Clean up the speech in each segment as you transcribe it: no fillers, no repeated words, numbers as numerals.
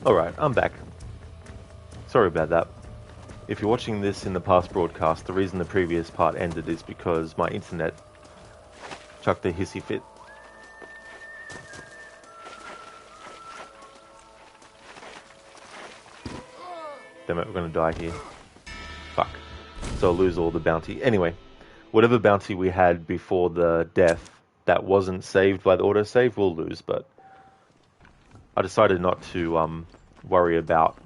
Alright, I'm back. Sorry about that. If you're watching this in the past broadcast, the reason the previous part ended is because my internet chucked a hissy fit. Damn it, we're gonna die here. Fuck. So I'll lose all the bounty. Anyway, whatever bounty we had before the death that wasn't saved by the autosave, we'll lose, but I decided not to worry about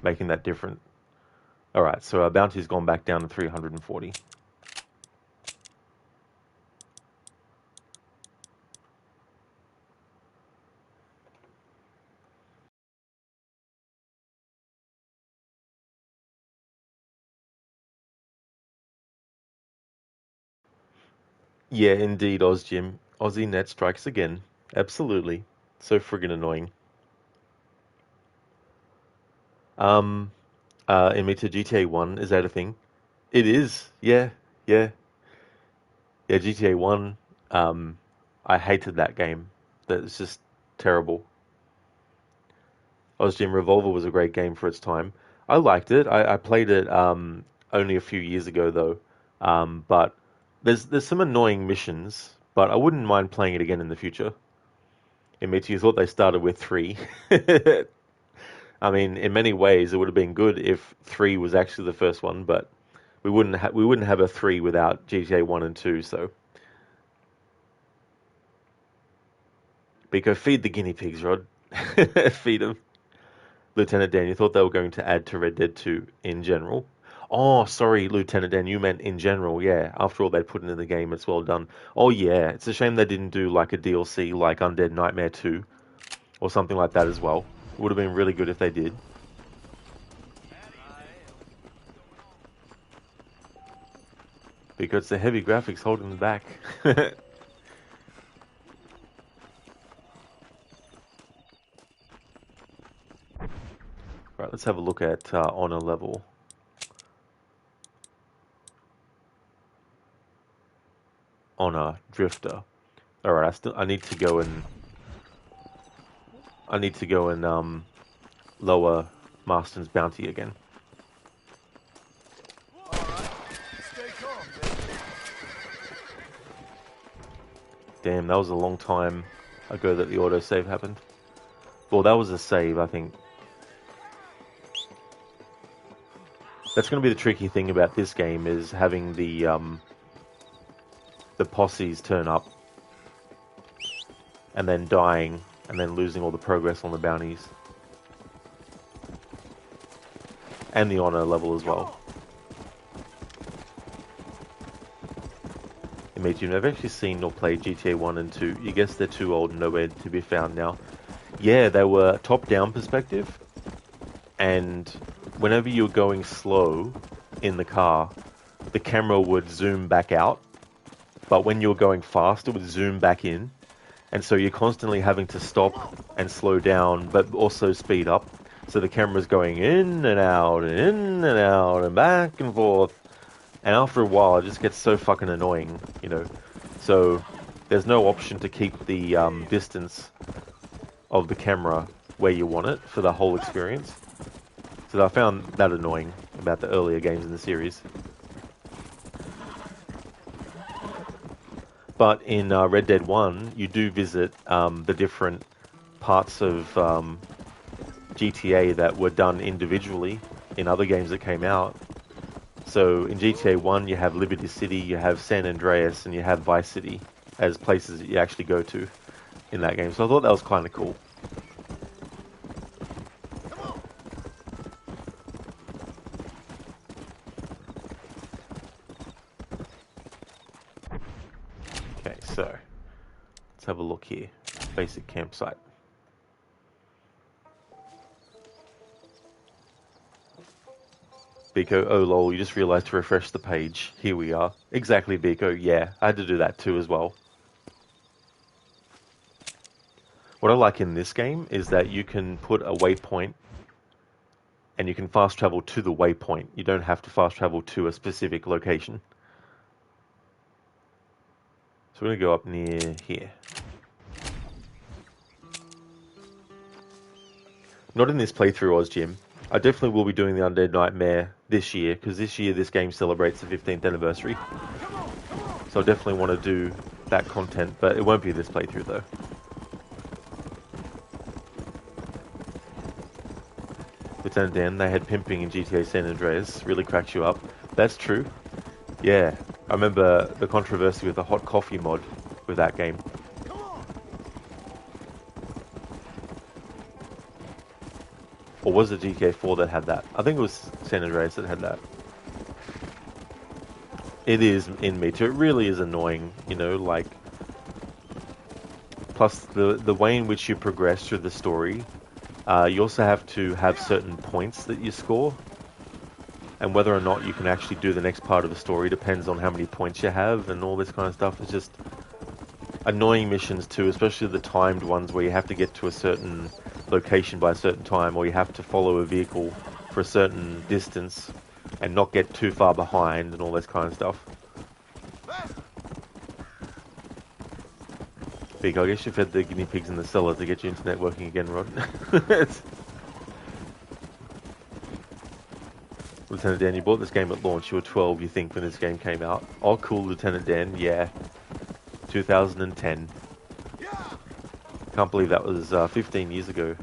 making that different. Alright, so our bounty's gone back down to 340. Yeah, indeed, OzJim. Aussie net strikes again. Absolutely. So friggin' annoying. Um, Emita GTA 1, is that a thing? It is, yeah, yeah. Yeah, GTA 1, I hated that game. That's just terrible. OzJim Revolver was a great game for its time. I liked it. I played it only a few years ago though. But there's some annoying missions, but I wouldn't mind playing it again in the future. Admit you thought they started with three. I mean, in many ways, it would have been good if three was actually the first one, but we wouldn't have a three without GTA 1 and 2. So, Biko, feed the guinea pigs, Rod. Feed them. Lieutenant Dan, you thought they were going to add to Red Dead 2 in general? Oh, sorry, Lieutenant Dan, you meant in general, yeah. After all they put into the game, it's well done. Oh, yeah, it's a shame they didn't do like a DLC like Undead Nightmare 2 or something like that as well. It would have been really good if they did. Because the heavy graphics holding them back. Right, let's have a look at honor level. Honor Drifter. All right, I need to go and lower Marston's bounty again. Damn, that was a long time ago that the autosave happened. Well, that was a save, I think. That's going to be the tricky thing about this game is having the posses turn up and then dying and then losing all the progress on the bounties. And the honor level as well. It means you've never actually seen or played GTA 1 and 2. You guess they're too old and nowhere to be found now. Yeah, they were top-down perspective. And whenever you were going slow in the car, the camera would zoom back out. But when you were going fast, it would zoom back in. And so you're constantly having to stop and slow down, but also speed up. So the camera's going in and out and in and out and back and forth. And after a while, it just gets so fucking annoying, you know. So there's no option to keep the distance of the camera where you want it for the whole experience. So I found that annoying about the earlier games in the series. But in Red Dead 1, you do visit the different parts of GTA that were done individually in other games that came out. So in GTA 1, you have Liberty City, you have San Andreas, and you have Vice City as places that you actually go to in that game. So I thought that was kind of cool. Okay, so let's have a look here. Basic campsite. Biko, oh lol, you just realized to refresh the page. Here we are. Exactly, Biko, yeah, I had to do that too as well. What I like in this game is that you can put a waypoint and you can fast travel to the waypoint. You don't have to fast travel to a specific location. So we're going to go up near here. Not in this playthrough, Oz Jim. I definitely will be doing the Undead Nightmare this year, because this year this game celebrates the 15th anniversary. So I definitely want to do that content, but it won't be this playthrough though. Lieutenant Dan, they had pimping in GTA San Andreas. Really cracks you up. That's true. Yeah, I remember the controversy with the hot coffee mod with that game. Or was it GTA 4 that had that? I think it was San Andreas that had that. It is in me too. It really is annoying, you know, like... Plus, the way in which you progress through the story, you also have to have certain points that you score. And whether or not you can actually do the next part of the story depends on how many points you have and all this kind of stuff. It's just annoying missions too, especially the timed ones where you have to get to a certain location by a certain time, or you have to follow a vehicle for a certain distance and not get too far behind and all this kind of stuff. Big, I guess you fed the guinea pigs in the cellar to get your internet working again, Rod. Lieutenant Dan, you bought this game at launch. You were 12, you think, when this game came out. Oh, cool, Lieutenant Dan. Yeah. 2010. Can't believe that was 15 years ago.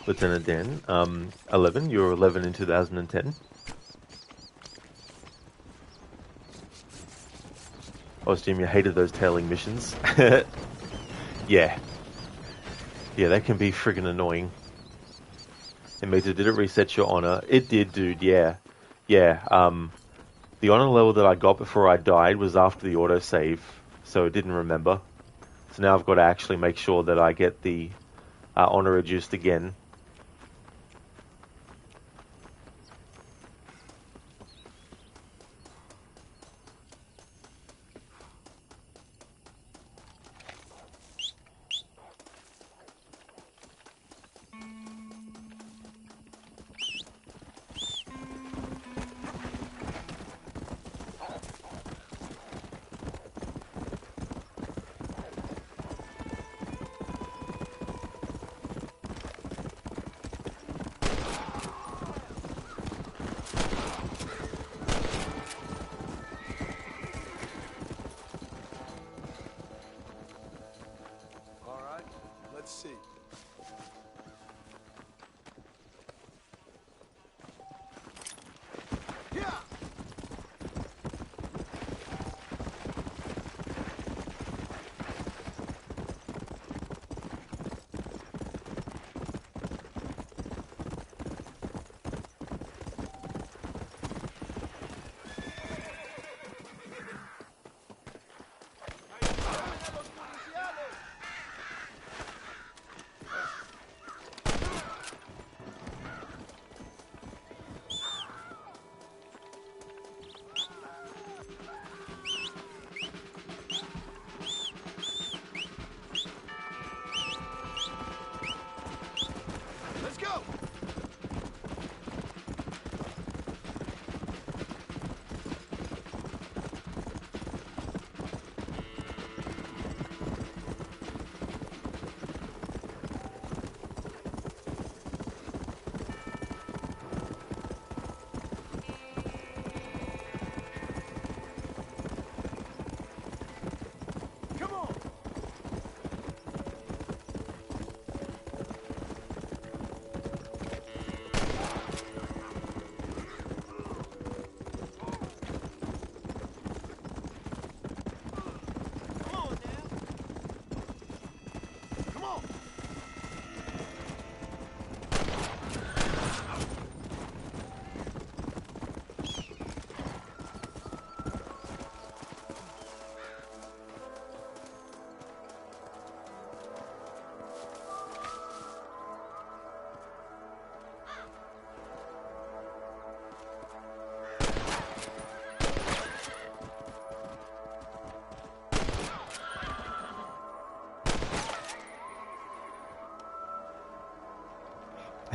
Lieutenant Dan, 11. You were 11 in 2010. Oh, Jim, you hated those tailing missions. Yeah. Yeah, that can be friggin' annoying. And Meta, did it reset your honor? It did, dude, yeah. Yeah, the honor level that I got before I died was after the autosave, so it didn't remember. So now I've got to actually make sure that I get the honor reduced again.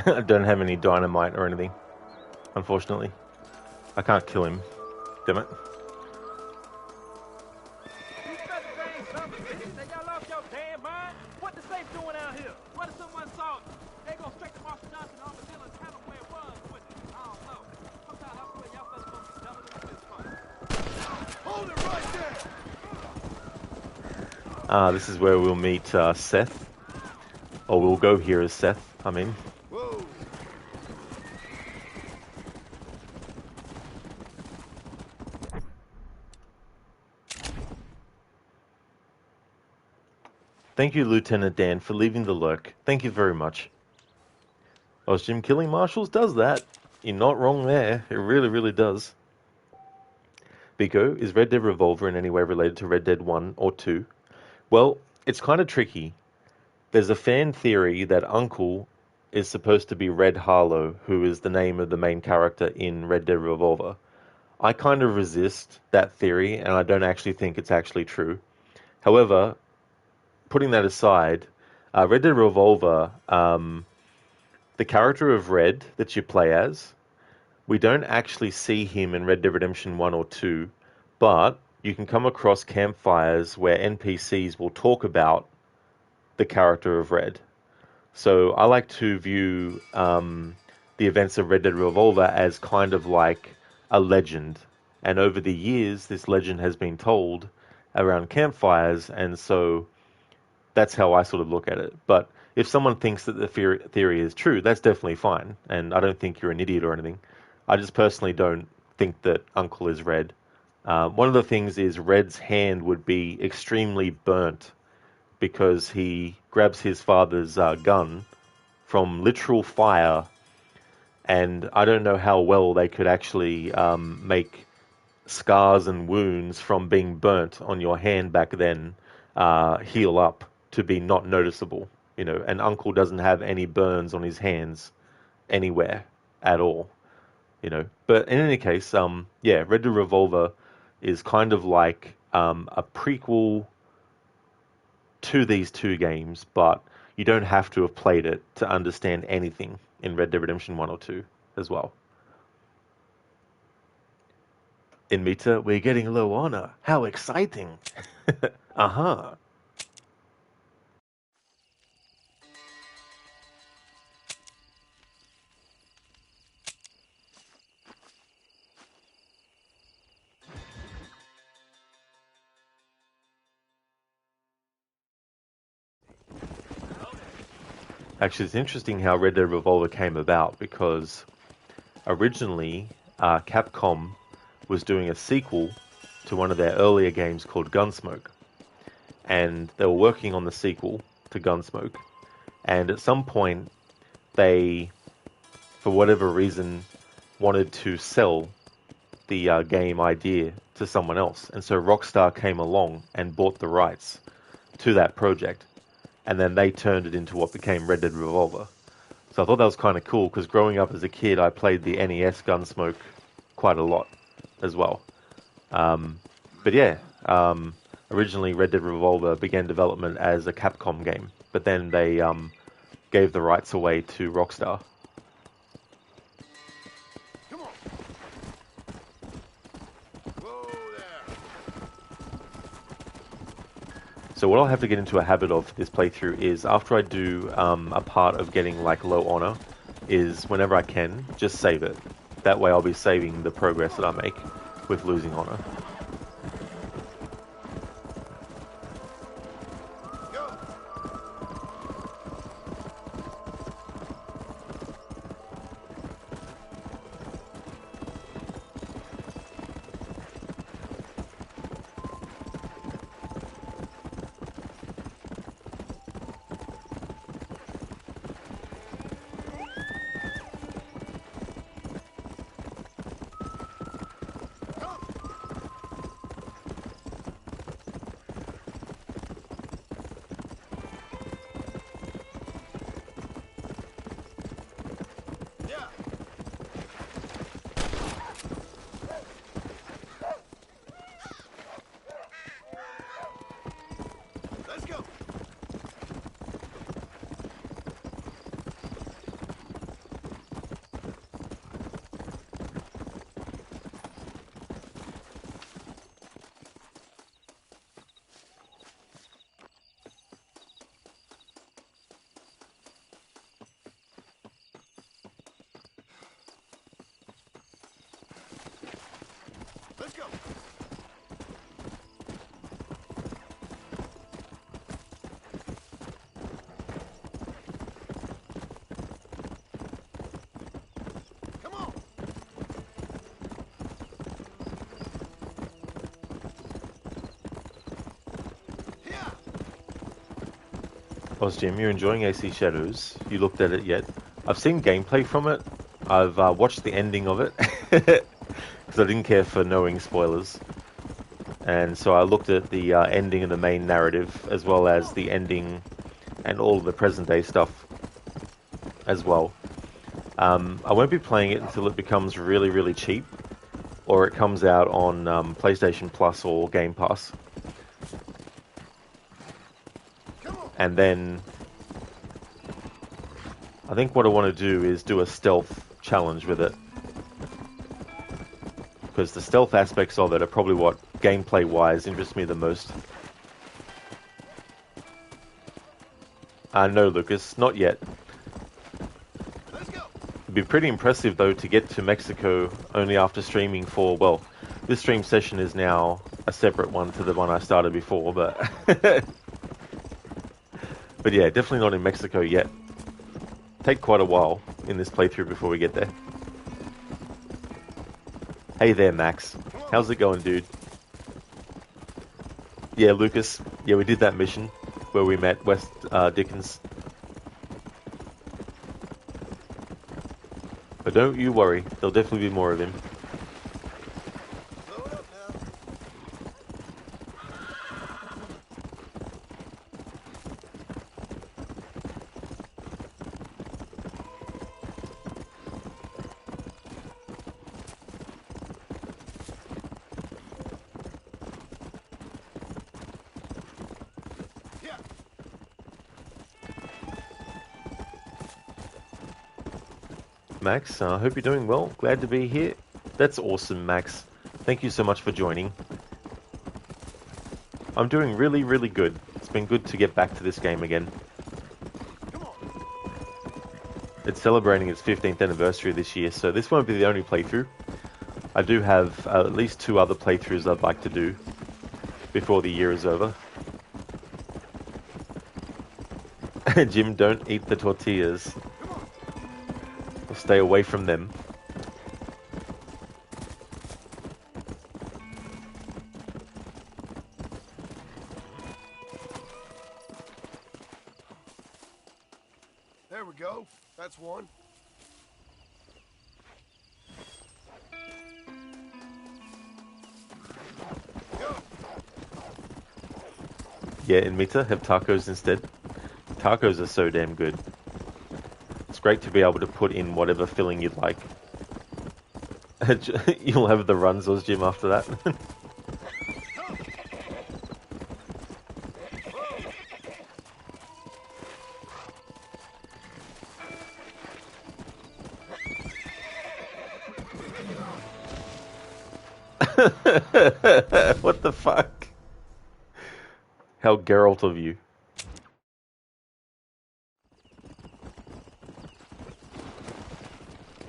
I don't have any dynamite or anything, unfortunately. I can't kill him. Damn it. This is where we'll meet Seth. Or we'll go here as Seth, I mean. Whoa. Thank you, Lieutenant Dan, for leaving the lurk. Thank you very much. Jim killing marshals does that. You're not wrong there. It really, really does. Biko, is Red Dead Revolver in any way related to Red Dead 1 or 2? Well, it's kind of tricky. There's a fan theory that Uncle is supposed to be Red Harlow, who is the name of the main character in Red Dead Revolver. I kind of resist that theory, and I don't actually think it's actually true. However, putting that aside, Red Dead Revolver, the character of Red that you play as, we don't actually see him in Red Dead Redemption 1 or 2, but you can come across campfires where NPCs will talk about the character of Red. So I like to view the events of Red Dead Revolver as kind of like a legend. And over the years, this legend has been told around campfires, and so that's how I sort of look at it. But if someone thinks that the theory is true, that's definitely fine. And I don't think you're an idiot or anything. I just personally don't think that Uncle is Red. One of the things is Red's hand would be extremely burnt because he grabs his father's gun from literal fire, and I don't know how well they could actually make scars and wounds from being burnt on your hand back then heal up to be not noticeable, you know. And Uncle doesn't have any burns on his hands anywhere at all, you know. But in any case, yeah, Red Dead Revolver is kind of like a prequel to these two games, but you don't have to have played it to understand anything in Red Dead Redemption 1 or 2 as well. In Mita, we're getting low honor. How exciting! Uh-huh. Actually, it's interesting how Red Dead Revolver came about, because originally Capcom was doing a sequel to one of their earlier games called Gunsmoke. And they were working on the sequel to Gunsmoke. And at some point, they, for whatever reason, wanted to sell the game idea to someone else. And so Rockstar came along and bought the rights to that project. And then they turned it into what became Red Dead Revolver. So I thought that was kind of cool, because growing up as a kid, I played the NES Gunsmoke quite a lot as well. But yeah, originally Red Dead Revolver began development as a Capcom game, but then they gave the rights away to Rockstar. Come on. Whoa there. So what I'll have to get into a habit of for this playthrough is, after I do a part of getting like low honor, is whenever I can, just save it. That way I'll be saving the progress that I make with losing honor. Let's go. Come on. Yeah. Jim, you're enjoying AC Shadows. You looked at it yet? I've seen gameplay from it. I've watched the ending of it because I didn't care for knowing spoilers. And so I looked at the ending of the main narrative as well as the ending and all of the present day stuff as well. I won't be playing it until it becomes really, really cheap or it comes out on PlayStation Plus or Game Pass. And then I think what I want to do is do a stealth challenge with it. Because the stealth aspects of it are probably what gameplay-wise interests me the most. No, Lucas, not yet. Let's go. It'd be pretty impressive, though, to get to Mexico only after streaming for, well, this stream session is now a separate one to the one I started before, but... but yeah, definitely not in Mexico yet. Take quite a while in this playthrough before we get there. Hey there, Max. How's it going, dude? Yeah, Lucas. Yeah, we did that mission where we met West Dickens. But don't you worry, there'll definitely be more of him. Load up now. Yeah. Max, I hope you're doing well. Glad to be here. That's awesome, Max. Thank you so much for joining. I'm doing really, really good. It's been good to get back to this game again. Come on. It's celebrating its 15th anniversary this year, so this won't be the only playthrough. I do have at least 2 other playthroughs I'd like to do before the year is over. Jim, don't eat the tortillas. Or stay away from them. There we go. That's one. Go. Yeah, in Mita, have tacos instead. Tacos are so damn good. It's great to be able to put in whatever filling you'd like. You'll have the Runzos, Jim, after that. What the fuck? How Geralt of you.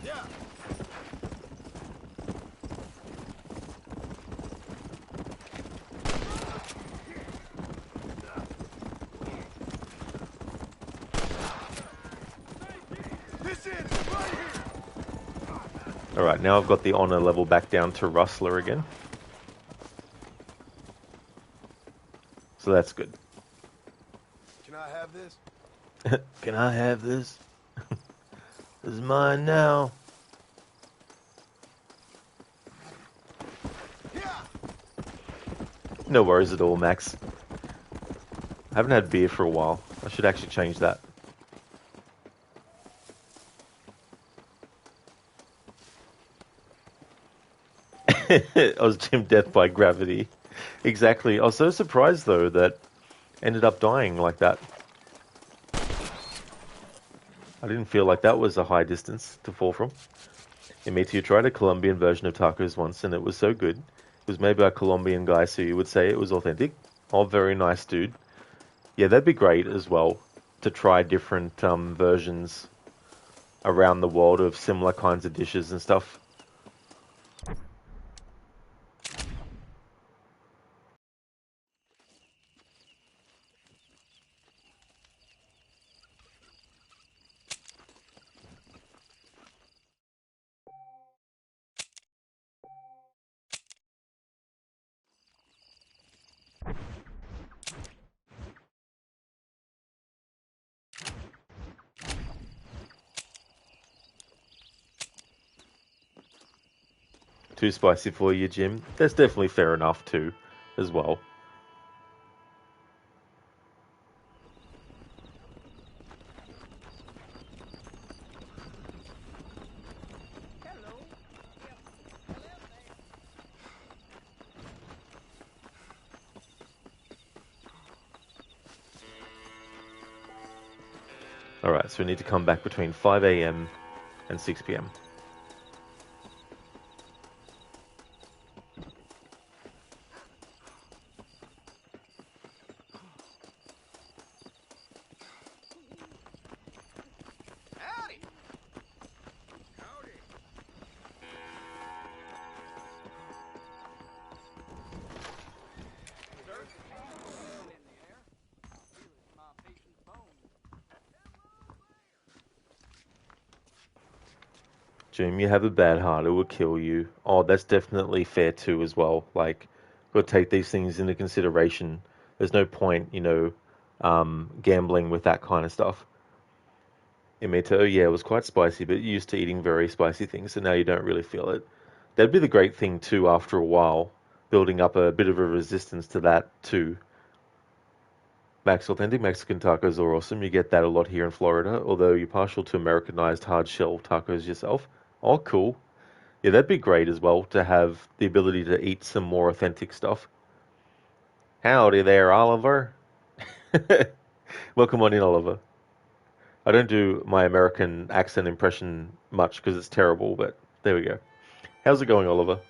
Yeah. This is right here. Alright, now I've got the honor level back down to Rustler again. So that's good. Can I have this? Can I have this? This is mine now. Yeah. No worries at all, Max. I haven't had beer for a while. I should actually change that. I was Jim Death by gravity. Exactly. I was so surprised, though, that ended up dying like that. I didn't feel like that was a high distance to fall from. And me too, tried a Colombian version of tacos once, and it was so good. It was made by a Colombian guy, so you would say it was authentic. Oh, very nice dude. Yeah, that'd be great as well, to try different versions around the world of similar kinds of dishes and stuff. Too spicy for you, Jim? That's definitely fair enough too, as well. Alright, so we need to come back between 5 a.m. and 6 p.m. Howdy. Howdy. Jim, you have a bad heart, it will kill you. Oh, that's definitely fair too as well. Like, got to take these things into consideration. There's no point, gambling with that kind of stuff. Imito, yeah, it was quite spicy, but you're used to eating very spicy things, so now you don't really feel it. That'd be the great thing too after a while, building up a bit of a resistance to that too. Max authentic Mexican tacos are awesome. You get that a lot here in Florida, although you're partial to Americanized hard shell tacos yourself. Oh, cool. Yeah, that'd be great as well to have the ability to eat some more authentic stuff. Howdy there, Oliver. Welcome on in, Oliver. I don't do my American accent impression much because it's terrible, but there we go. How's it going, Oliver?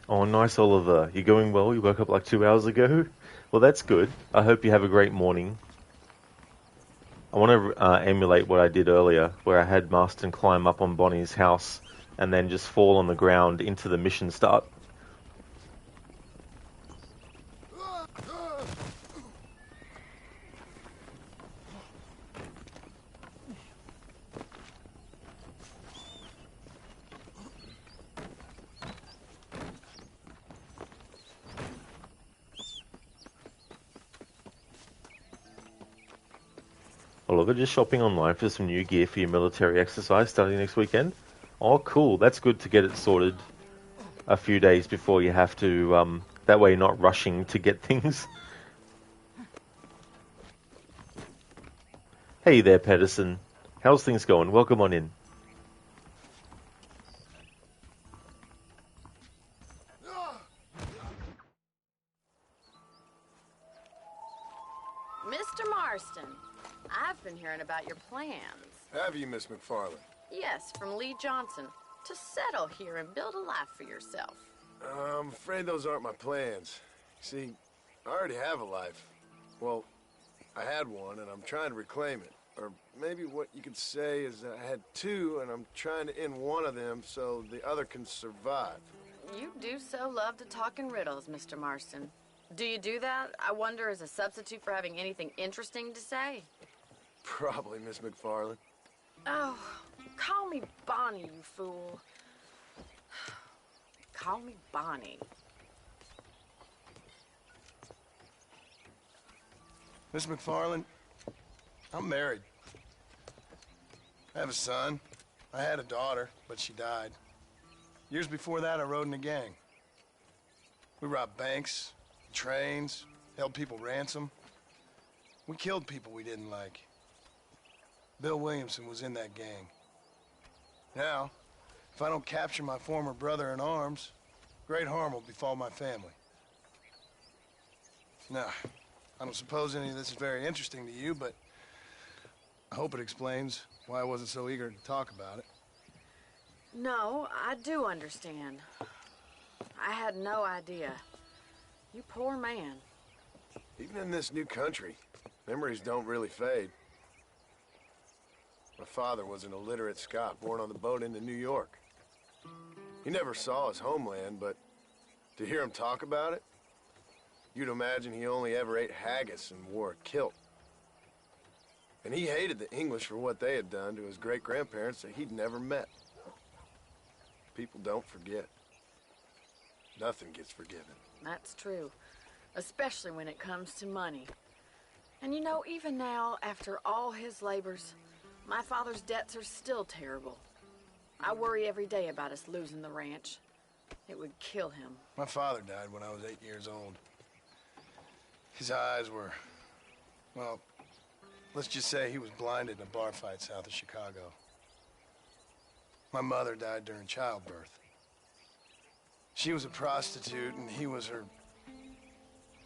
Oh, nice, Oliver. You going well? You woke up like 2 hours ago? Well, that's good. I hope you have a great morning. I want to emulate what I did earlier, where I had Marston climb up on Bonnie's house and then just fall on the ground into the mission start. Oliver, just shopping online for some new gear for your military exercise starting next weekend. Oh, cool. That's good to get it sorted a few days before you have to. That way you're not rushing to get things. Hey there, Pedersen. How's things going? Welcome on in. Mr. Marston, I've been hearing about your plans. Have you, Miss McFarland? Yes, from Lee Johnson. To settle here and build a life for yourself. I'm afraid those aren't my plans. See, I already have a life. Well, I had one, and I'm trying to reclaim it. Or maybe what you could say is I had two, and I'm trying to end one of them so the other can survive. You do so love to talk in riddles, Mr. Marston. Do you do that, I wonder, as a substitute for having anything interesting to say? Probably, Miss McFarland. Oh, call me Bonnie, you fool. Call me Bonnie. Miss McFarland, I'm married. I have a son. I had a daughter, but she died. Years before that, I rode in a gang. We robbed banks, trains, held people ransom. We killed people we didn't like. Bill Williamson was in that gang. Now, if I don't capture my former brother in arms, great harm will befall my family. Now, I don't suppose any of this is very interesting to you, but I hope it explains why I wasn't so eager to talk about it. No, I do understand. I had no idea. You poor man. Even in this new country, memories don't really fade. My father was an illiterate Scot born on the boat into New York. He never saw his homeland, but to hear him talk about it, you'd imagine he only ever ate haggis and wore a kilt. And he hated the English for what they had done to his great-grandparents that he'd never met. People don't forget. Nothing gets forgiven. That's true. Especially when it comes to money. And you know, even now, after all his labors, my father's debts are still terrible. I worry every day about us losing the ranch. It would kill him. My father died when I was 8 years old. His eyes were, well, let's just say he was blinded in a bar fight south of Chicago. My mother died during childbirth. She was a prostitute and he was her,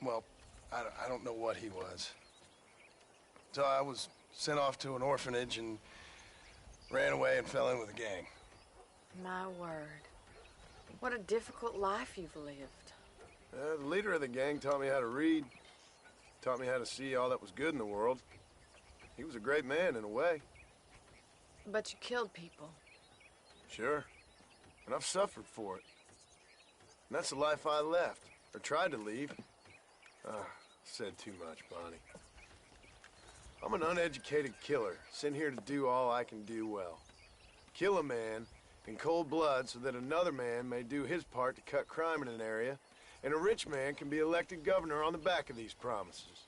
well, I don't know what he was. So I was sent off to an orphanage and ran away and fell in with a gang. My word. What a difficult life you've lived. The leader of the gang taught me how to read, taught me how to see all that was good in the world. He was a great man in a way. But you killed people. Sure. And I've suffered for it. And that's the life I left, or tried to leave. Said too much, Bonnie. I'm an uneducated killer, sent here to do all I can do well. Kill a man in cold blood so that another man may do his part to cut crime in an area, and a rich man can be elected governor on the back of these promises.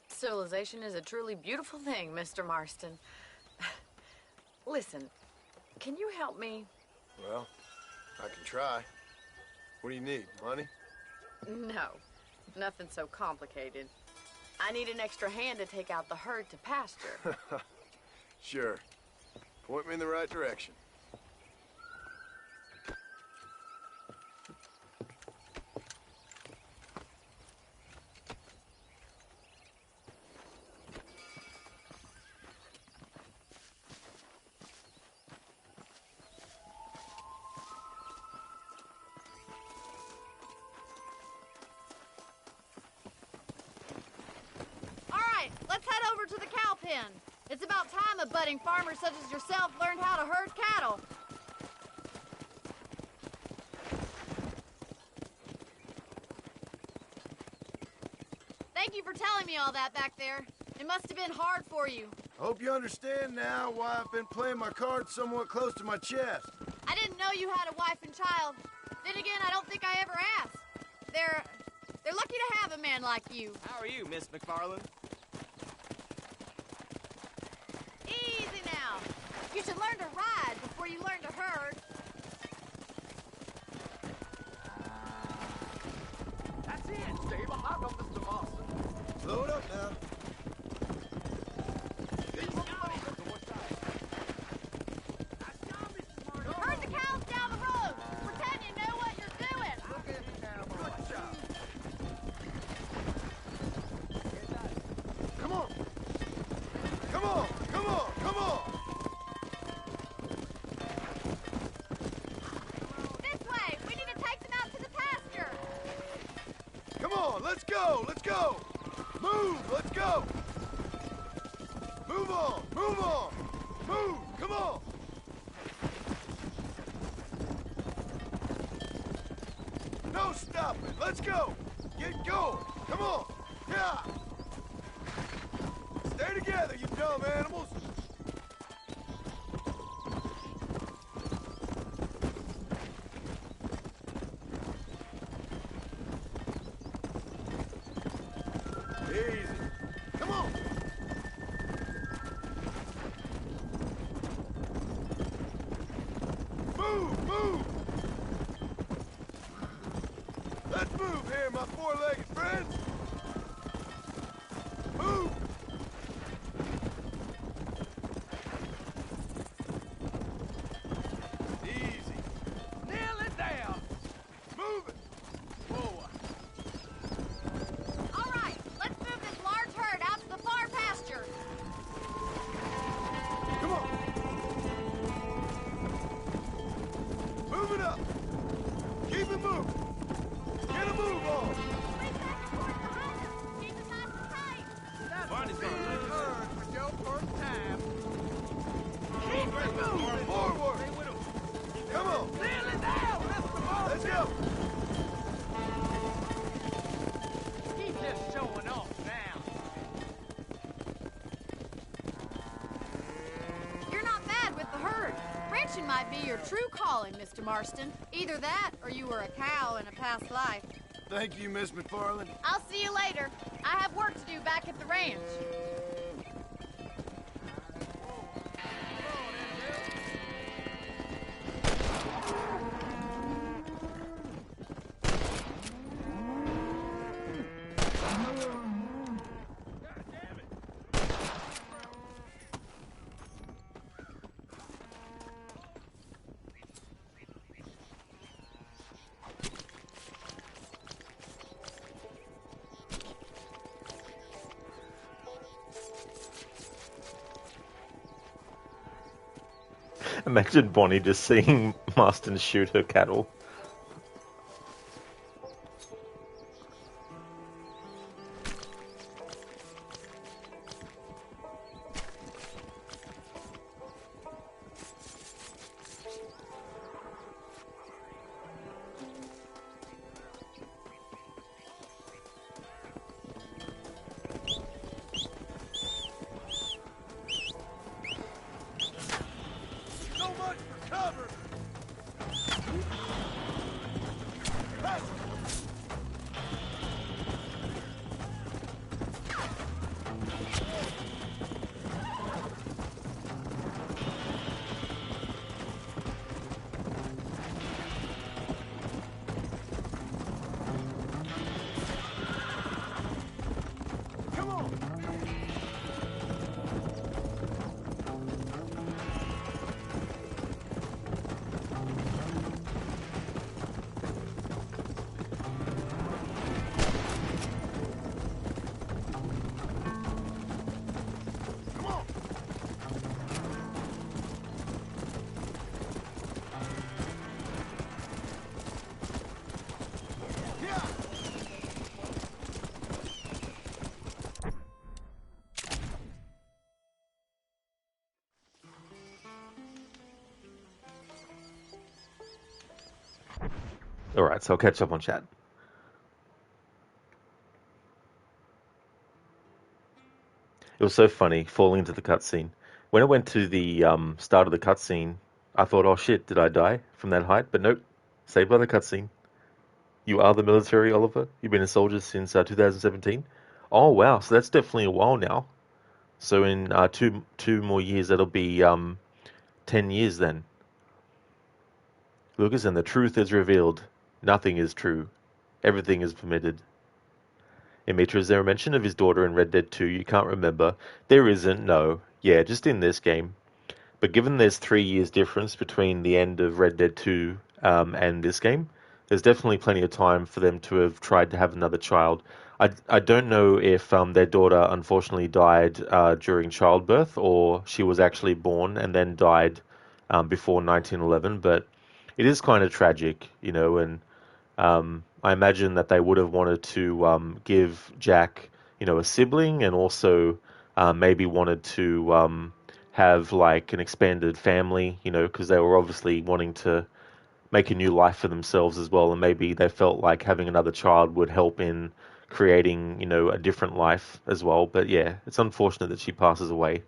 Civilization is a truly beautiful thing, Mr. Marston. Listen, can you help me? Well, I can try. What do you need, money? No, nothing so complicated. I need an extra hand to take out the herd to pasture. Sure. Point me in the right direction. Let's head over to the cow pen. It's about time a budding farmer such as yourself learned how to herd cattle. Thank you for telling me all that back there. It must have been hard for you. Hope you understand now why I've been playing my cards somewhat close to my chest. I didn't know you had a wife and child. Then again, I don't think I ever asked. They're lucky to have a man like you. How are you, Miss McFarland? Easy now. You should learn to ride before you learn to herd. That's it. Stay behind on Mr. Marston. Slow it up now. Herd the cows down the road. Pretend you know what you're doing. Good job. Come on. Come on. Come on. Come on. This way. We need to take them out to the pasture. Come on. Let's go. Let's go. Move. Let's go. Move on. Move on. Move. Come on. No stopping. Let's go. Get going. Come on. Yeah. Stay together, you dumb animals. Easy. Come on. Move, move. Let's move here, my four-legged friends. Move. true calling, Mr. Marston. Either that, or you were a cow in a past life. Thank you, Miss McFarland. I'll see you later. I have work to do back at the ranch. Imagine Bonnie just seeing Marston shoot her cattle. So much for cover! Come on! Come on! Yeah! Alright, so I'll catch up on chat. It was so funny falling into the cutscene. When I went to the start of the cutscene, I thought, oh shit, did I die from that height? But nope, saved by the cutscene. You are the military, Oliver? You've been a soldier since 2017? Oh wow, so that's definitely a while now. So in two more years, that'll be 10 years then. Lucas, and the truth is revealed. Nothing is true. Everything is permitted. Imitra, is there a mention of his daughter in Red Dead 2? You can't remember. There isn't, no. Yeah, just in this game. But given there's 3 years difference between the end of Red Dead 2 and this game, there's definitely plenty of time for them to have tried to have another child. I don't know if their daughter unfortunately died during childbirth or she was actually born and then died before 1911, but it is kind of tragic, you know, and I imagine that they would have wanted to give Jack, you know, a sibling and also maybe wanted to have like an expanded family, you know, because they were obviously wanting to make a new life for themselves as well, and maybe they felt like having another child would help in creating, you know, a different life as well. But yeah, it's unfortunate that she passes away.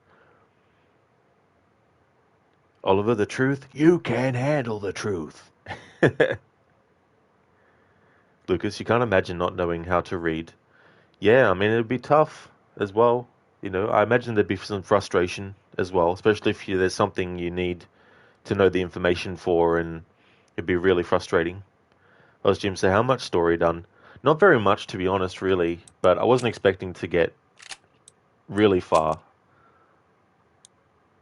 Oliver, the truth? You can't handle the truth. Lucas, you can't imagine not knowing how to read. Yeah, I mean, it'd be tough as well. You know, I imagine there'd be some frustration as well, especially if there's something you need to know the information for, and it'd be really frustrating. As Jim said, how much story done? Not very much, to be honest, really, but I wasn't expecting to get really far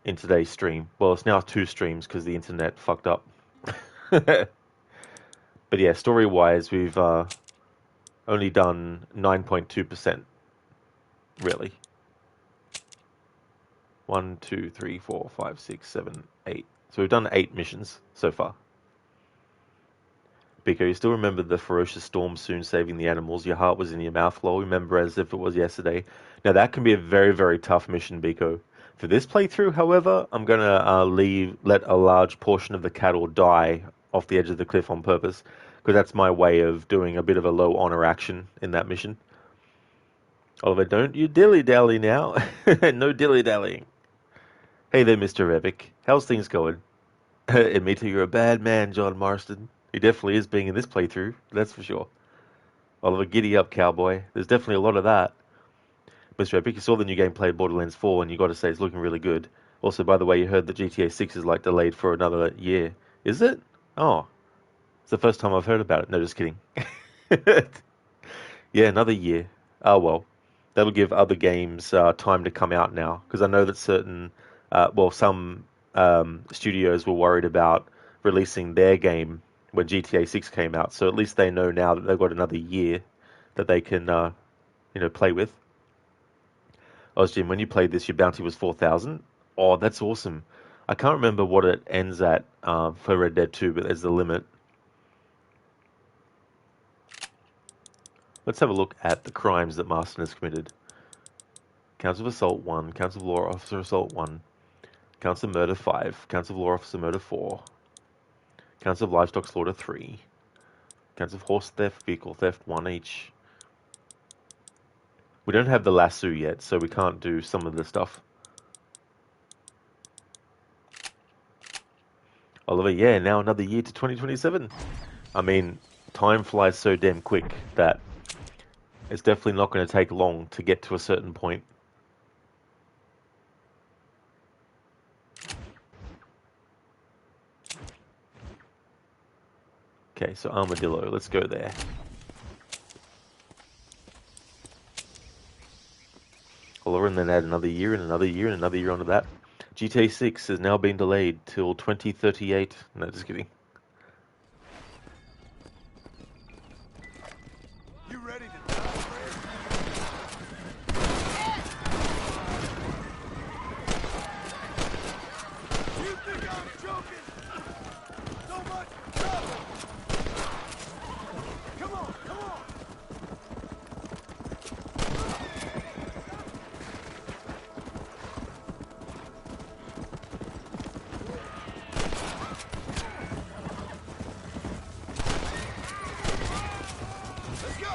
in today's stream. Well, it's now 2 streams because the internet fucked up. But yeah, story-wise, we've only done 9.2%, really. 1, 2, 3, 4, 5, 6, 7, 8. So we've done 8 missions so far. Biko, you still remember the ferocious storm soon saving the animals? Your heart was in your mouth, lol. Remember as if it was yesterday. Now that can be a very, very tough mission, Biko. For this playthrough, however, I'm going to let a large portion of the cattle die off the edge of the cliff on purpose, because that's my way of doing a bit of a low honor action in that mission. Oliver, don't you dilly-dally now. No dilly-dallying. Hey there, Mr. Epic. How's things going? Admit you're a bad man, John Marston. He definitely is being in this playthrough, that's for sure. Oliver, giddy up, cowboy. There's definitely a lot of that. Mr. Epic, you saw the new gameplay Borderlands 4, and you got to say it's looking really good. Also, by the way, you heard that GTA 6 is like delayed for another year. Is it? Oh, it's the first time I've heard about it. No, just kidding. Yeah, another year. Oh well, that'll give other games time to come out now. Because I know that some studios were worried about releasing their game when GTA 6 came out. So at least they know now that they've got another year that they can, play with. Jim, when you played this, your bounty was 4,000. Oh, that's awesome. I can't remember what it ends at for Red Dead 2, but there's the limit. Let's have a look at the crimes that Marston has committed. Counts of assault 1, counts of law officer assault 1, counts of murder 5, counts of law officer murder 4, counts of livestock slaughter 3, counts of horse theft, vehicle theft 1 each. We don't have the lasso yet, so we can't do some of the stuff. Oliver, yeah, now another year to 2027. I mean, time flies so damn quick that it's definitely not going to take long to get to a certain point. Okay, so Armadillo, let's go there. Oliver, and then add another year and another year and another year onto that. GTA 6 has now been delayed till 2038. No, just kidding. You ready to die, Fred? You think I'm joking? So much trouble. Come on, come on. Let's go.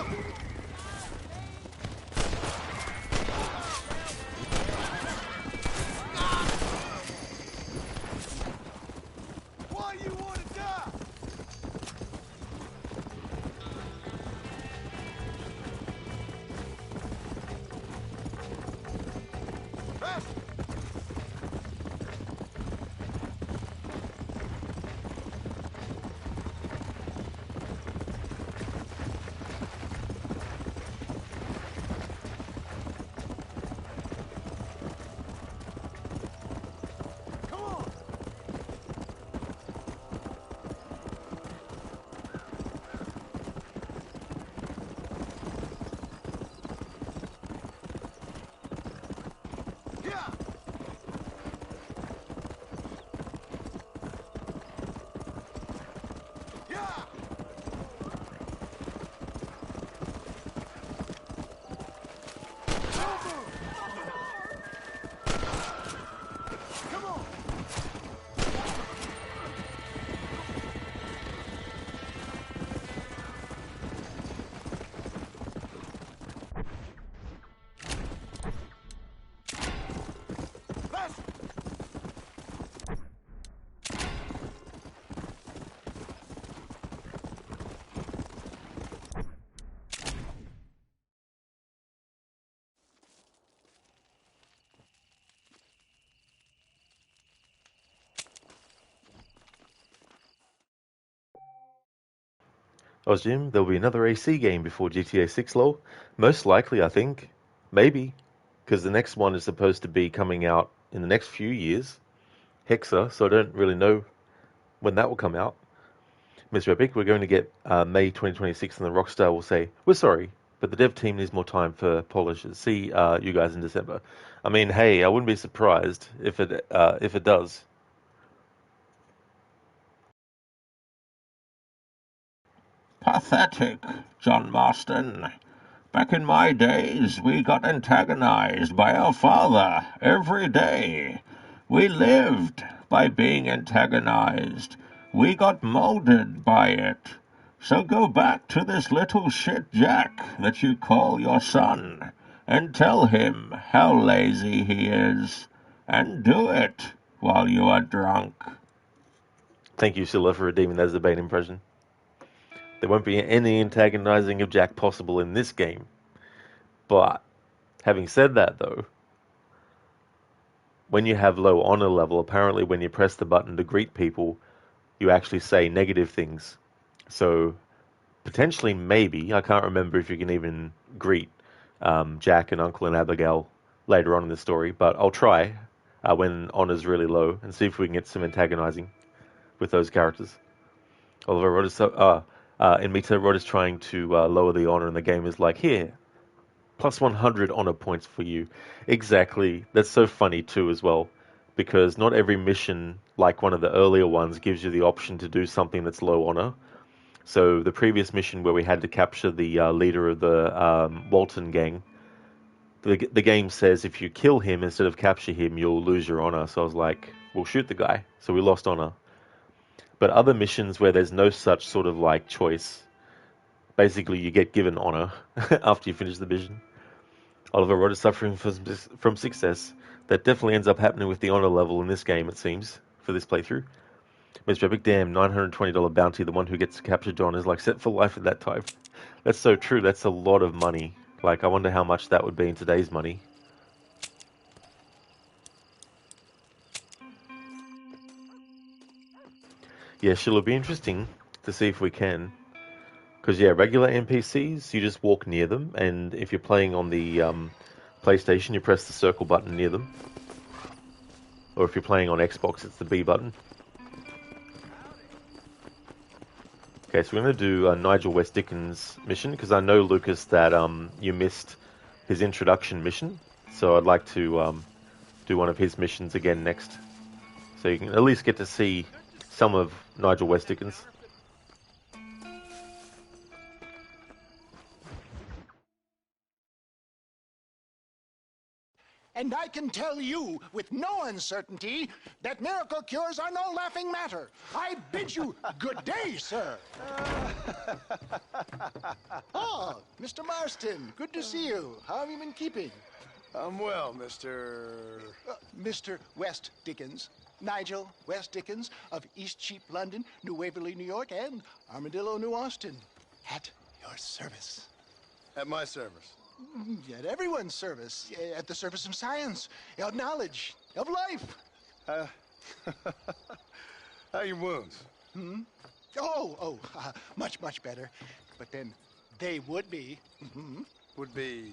Why you want to die? Faster. Come on. Yeah. Yeah. Don't move. Come on. Faster. Jim, there'll be another AC game before GTA 6, lol. Most likely, I think. Maybe. Because the next one is supposed to be coming out in the next few years. Hexa, so I don't really know when that will come out. Mr. Epic, we're going to get May 2026, and the Rockstar will say, we're sorry, but the dev team needs more time for polishes. See you guys in December. I mean, hey, I wouldn't be surprised if it does. Pathetic, John Marston. Back in my days, we got antagonized by our father every day. We lived by being antagonized. We got molded by it. So go back to this little shit Jack that you call your son and tell him how lazy he is. And do it while you are drunk. Thank you, Scylla, for redeeming that as a Bane impression. There won't be any antagonizing of Jack possible in this game. But, having said that though, when you have low honor level, apparently when you press the button to greet people, you actually say negative things. So, potentially, maybe, I can't remember if you can even greet Jack and Uncle and Abigail later on in the story, but I'll try when honor's really low and see if we can get some antagonizing with those characters. Although Rod is in Mita, Rod is trying to lower the honor, and the game is like, here, plus 100 honor points for you. Exactly. That's so funny too as well, because not every mission, like one of the earlier ones, gives you the option to do something that's low honor. So the previous mission where we had to capture the leader of the Walton gang, the game says if you kill him instead of capture him, you'll lose your honor. So I was like, we'll shoot the guy. So we lost honor. But other missions where there's no such sort of like choice, basically you get given honor after you finish the mission. Oliver Rod is suffering from success. That definitely ends up happening with the honor level in this game, it seems, for this playthrough. Mr. Epic, damn, $920 bounty, the one who gets captured John is like set for life at that time. That's so true, that's a lot of money. Like, I wonder how much that would be in today's money. Yeah, it'll be interesting to see if we can. Because, yeah, regular NPCs, you just walk near them, and if you're playing on the PlayStation, you press the circle button near them. Or if you're playing on Xbox, it's the B button. Okay, so we're going to do Nigel West Dickens' mission, because I know, Lucas, that you missed his introduction mission, so I'd like to do one of his missions again next. So you can at least get to see some of Nigel West Dickens. And I can tell you with no uncertainty that miracle cures are no laughing matter. I bid you good day, sir. Oh, Mr. Marston, good to see you. How have you been keeping? I'm well, Mr. Mr. West Dickens. Nigel West Dickens of Eastcheap, London, New Waverly, New York, and Armadillo, New Austin. At your service. At my service. At everyone's service. At the service of science, of knowledge, of life. How are your wounds? Much, much better. But then they would be. Would be...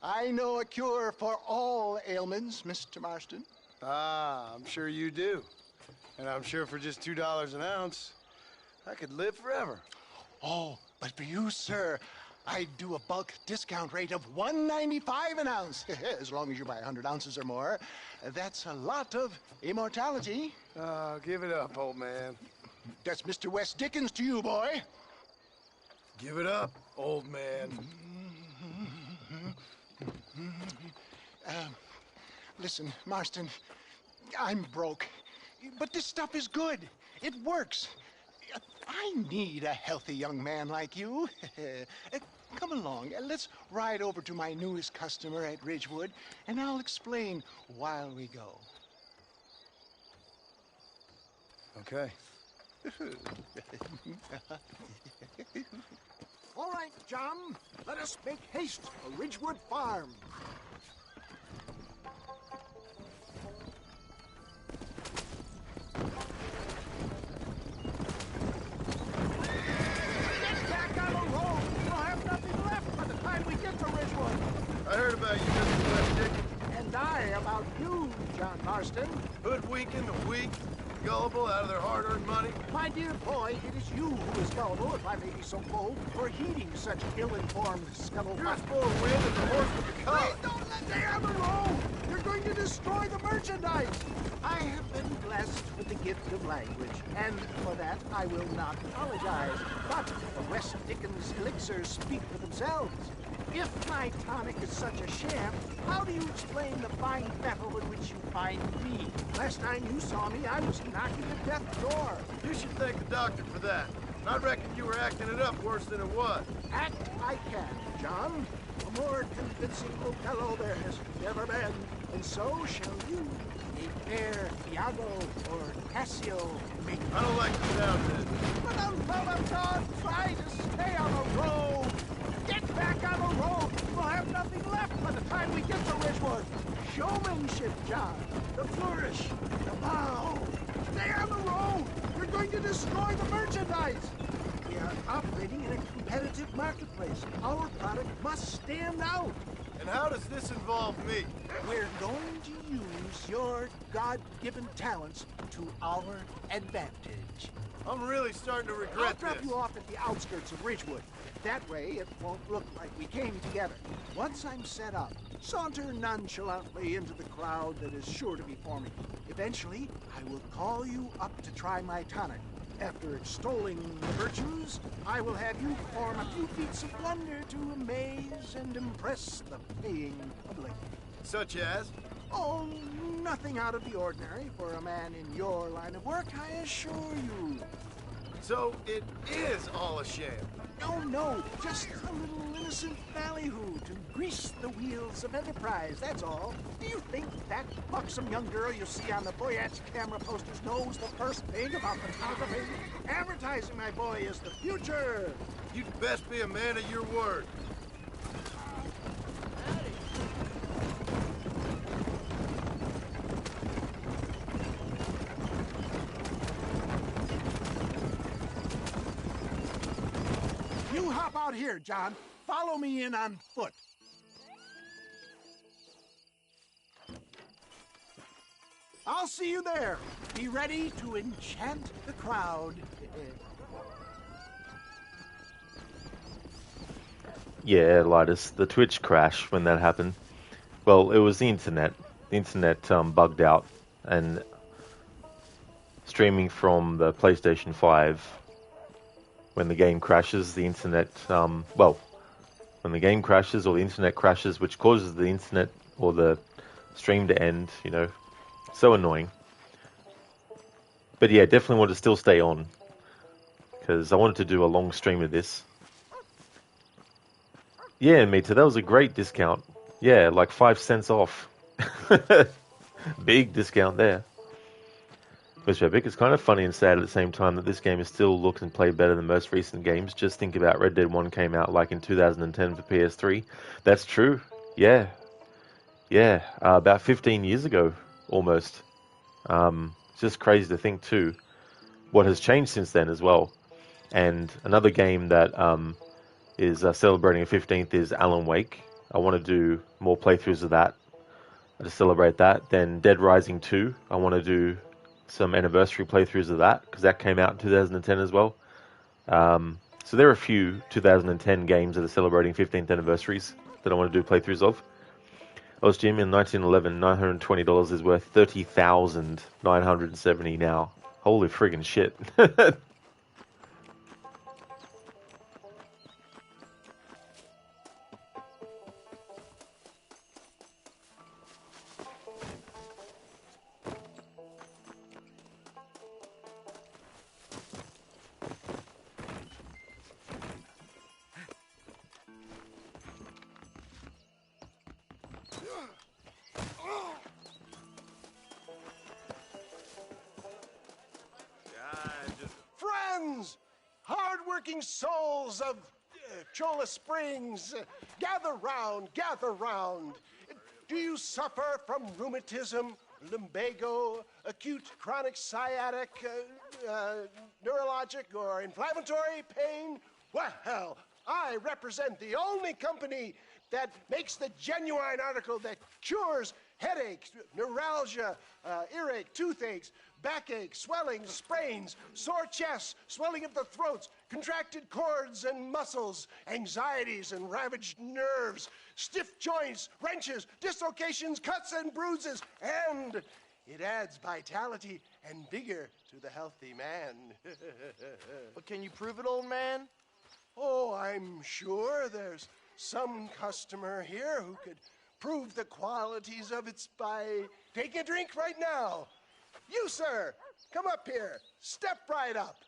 I know a cure for all ailments, Mr. Marston. Ah, I'm sure you do. And I'm sure for just $2 an ounce, I could live forever. Oh, but for you, sir, I'd do a bulk discount rate of $1.95 an ounce, as long as you buy 100 ounces or more. That's a lot of immortality. Give it up, old man. That's Mr. West Dickens to you, boy. Give it up, old man. Listen, Marston, I'm broke, but this stuff is good. It works. I need a healthy young man like you. Come along, let's ride over to my newest customer at Ridgewood, and I'll explain while we go. Okay. All right, John, let us make haste for Ridgewood Farm. I heard about you, Mr. West Dickens. And I about you, John Marston. Hoodwinking the weak, gullible out of their hard-earned money. My dear boy, it is you who is gullible, if I may be so bold, for heeding such ill-informed scuttlebutt. You're as full of wind as a horse with a cub. Please don't let me on the road! You're going to destroy the merchandise! I have been blessed with the gift of language, and for that I will not apologize. But the West Dickens elixirs speak for themselves. If my tonic is such a sham, how do you explain the fine metal in which you find me? Last time you saw me, I was knocking at death's door. You should thank the doctor for that. I reckon you were acting it up worse than it was. Act I can, John. A more convincing Othello there has never been, and so shall you. a fair Iago or Cassio make. I don't like the sound of this. For the love of God, try to stay on the road. Get back on the road. We'll have nothing left by the time we get to Ridgewood. Showmanship, John. The flourish. The bow. Stay on the road. You're going to destroy the merchandise. We are operating in a competitive marketplace. Our product must stand out. And how does this involve me? We're going to use your God-given talents to our advantage. I'm really starting to I'll regret drop this. you off at the outskirts of Ridgewood. That way, it won't look like we came together. Once I'm set up, saunter nonchalantly into the crowd that is sure to be forming. Eventually, I will call you up to try my tonic. After extolling the virtues, I will have you perform a few feats of wonder to amaze and impress the paying public. Such as? Oh, nothing out of the ordinary for a man in your line of work, I assure you. So it is all a sham. No, just a little innocent ballyhoo to grease the wheels of enterprise, that's all. Do you think that buxom young girl you see on the Voyage camera posters knows the first thing about photography? Advertising, my boy, is the future. You'd best be a man of your word. You hop out here, John. Follow me in on foot. I'll see you there. Be ready to enchant the crowd. Yeah, Linus, the Twitch crash when that happened. Well, it was the internet. The internet bugged out, and streaming from the PlayStation 5, when the game crashes, the internet, when the game crashes or the internet crashes, which causes the internet or the stream to end, so annoying. But yeah, definitely want to still stay on, because I wanted to do a long stream of this. Yeah, me too. That was a great discount. Yeah, like 5 cents off. Big discount there. Which I think is kind of funny and sad at the same time that this game is still looked and played better than most recent games. Just think about Red Dead 1 came out like in 2010 for PS3. That's true. Yeah. Yeah, about 15 years ago, almost. It's just crazy to think too what has changed since then as well. And another game that is celebrating a 15th is Alan Wake. I want to do more playthroughs of that to celebrate that. Then Dead Rising 2, I want to do some anniversary playthroughs of that, because that came out in 2010 as well. So there are a few 2010 games that are celebrating 15th anniversaries that I want to do playthroughs of. Jim, in 1911, $920 is worth $30,970 now. Holy friggin' shit. Friends, hard-working souls of Cholla Springs, gather round, gather round. Do you suffer from rheumatism, lumbago, acute chronic sciatic, neurologic, or inflammatory pain? Well, I represent the only company that makes the genuine article that cures headaches, neuralgia, earache, toothaches, backache, swelling, sprains, sore chests, swelling of the throats, contracted cords and muscles, anxieties and ravaged nerves, stiff joints, wrenches, dislocations, cuts and bruises, and it adds vitality and vigor to the healthy man. But can you prove it, old man? Oh, I'm sure there's some customer here who could prove the qualities of it by taking a drink right now. You, sir, come up here. Step right up.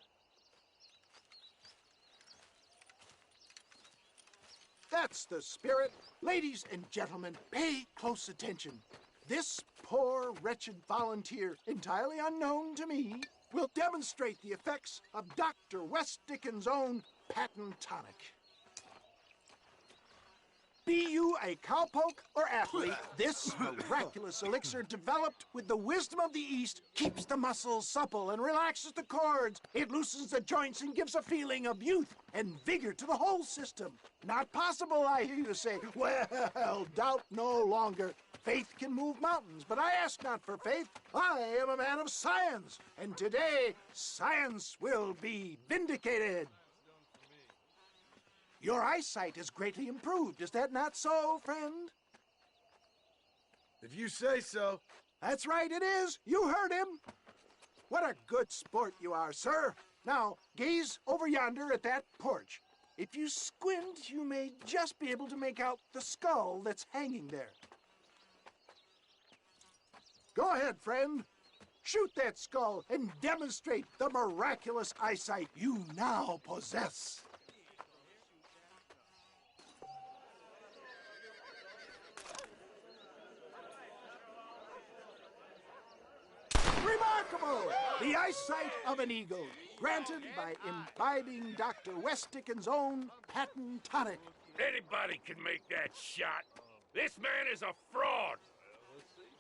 That's the spirit. Ladies and gentlemen, pay close attention. This poor, wretched volunteer, entirely unknown to me, will demonstrate the effects of Dr. West Dickens' own patent tonic. Be you a cowpoke or athlete, this miraculous elixir developed with the wisdom of the East keeps the muscles supple and relaxes the cords. It loosens the joints and gives a feeling of youth and vigor to the whole system. Not possible, I hear you say. Well, doubt no longer. Faith can move mountains, but I ask not for faith. I am a man of science, and today science will be vindicated. Your eyesight is greatly improved. Is that not so, friend? If you say so. That's right, it is. You heard him. What a good sport you are, sir. Now, gaze over yonder at that porch. If you squint, you may just be able to make out the skull that's hanging there. Go ahead, friend. Shoot that skull and demonstrate the miraculous eyesight you now possess. Remarkable! The eyesight of an eagle, granted by imbibing Dr. West Dickens' own patent tonic. Anybody can make that shot. This man is a fraud.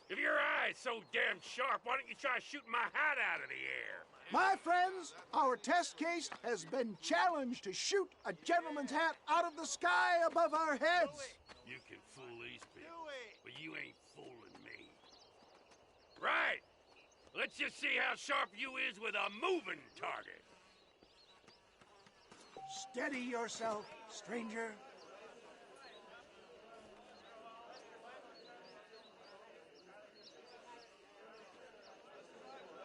If your eye's so damn sharp, why don't you try shooting my hat out of the air? My friends, our test case has been challenged to shoot a gentleman's hat out of the sky above our heads. You can fool these people, but you ain't fooling me. Right. Let's just see how sharp you is with a moving target. Steady yourself, stranger.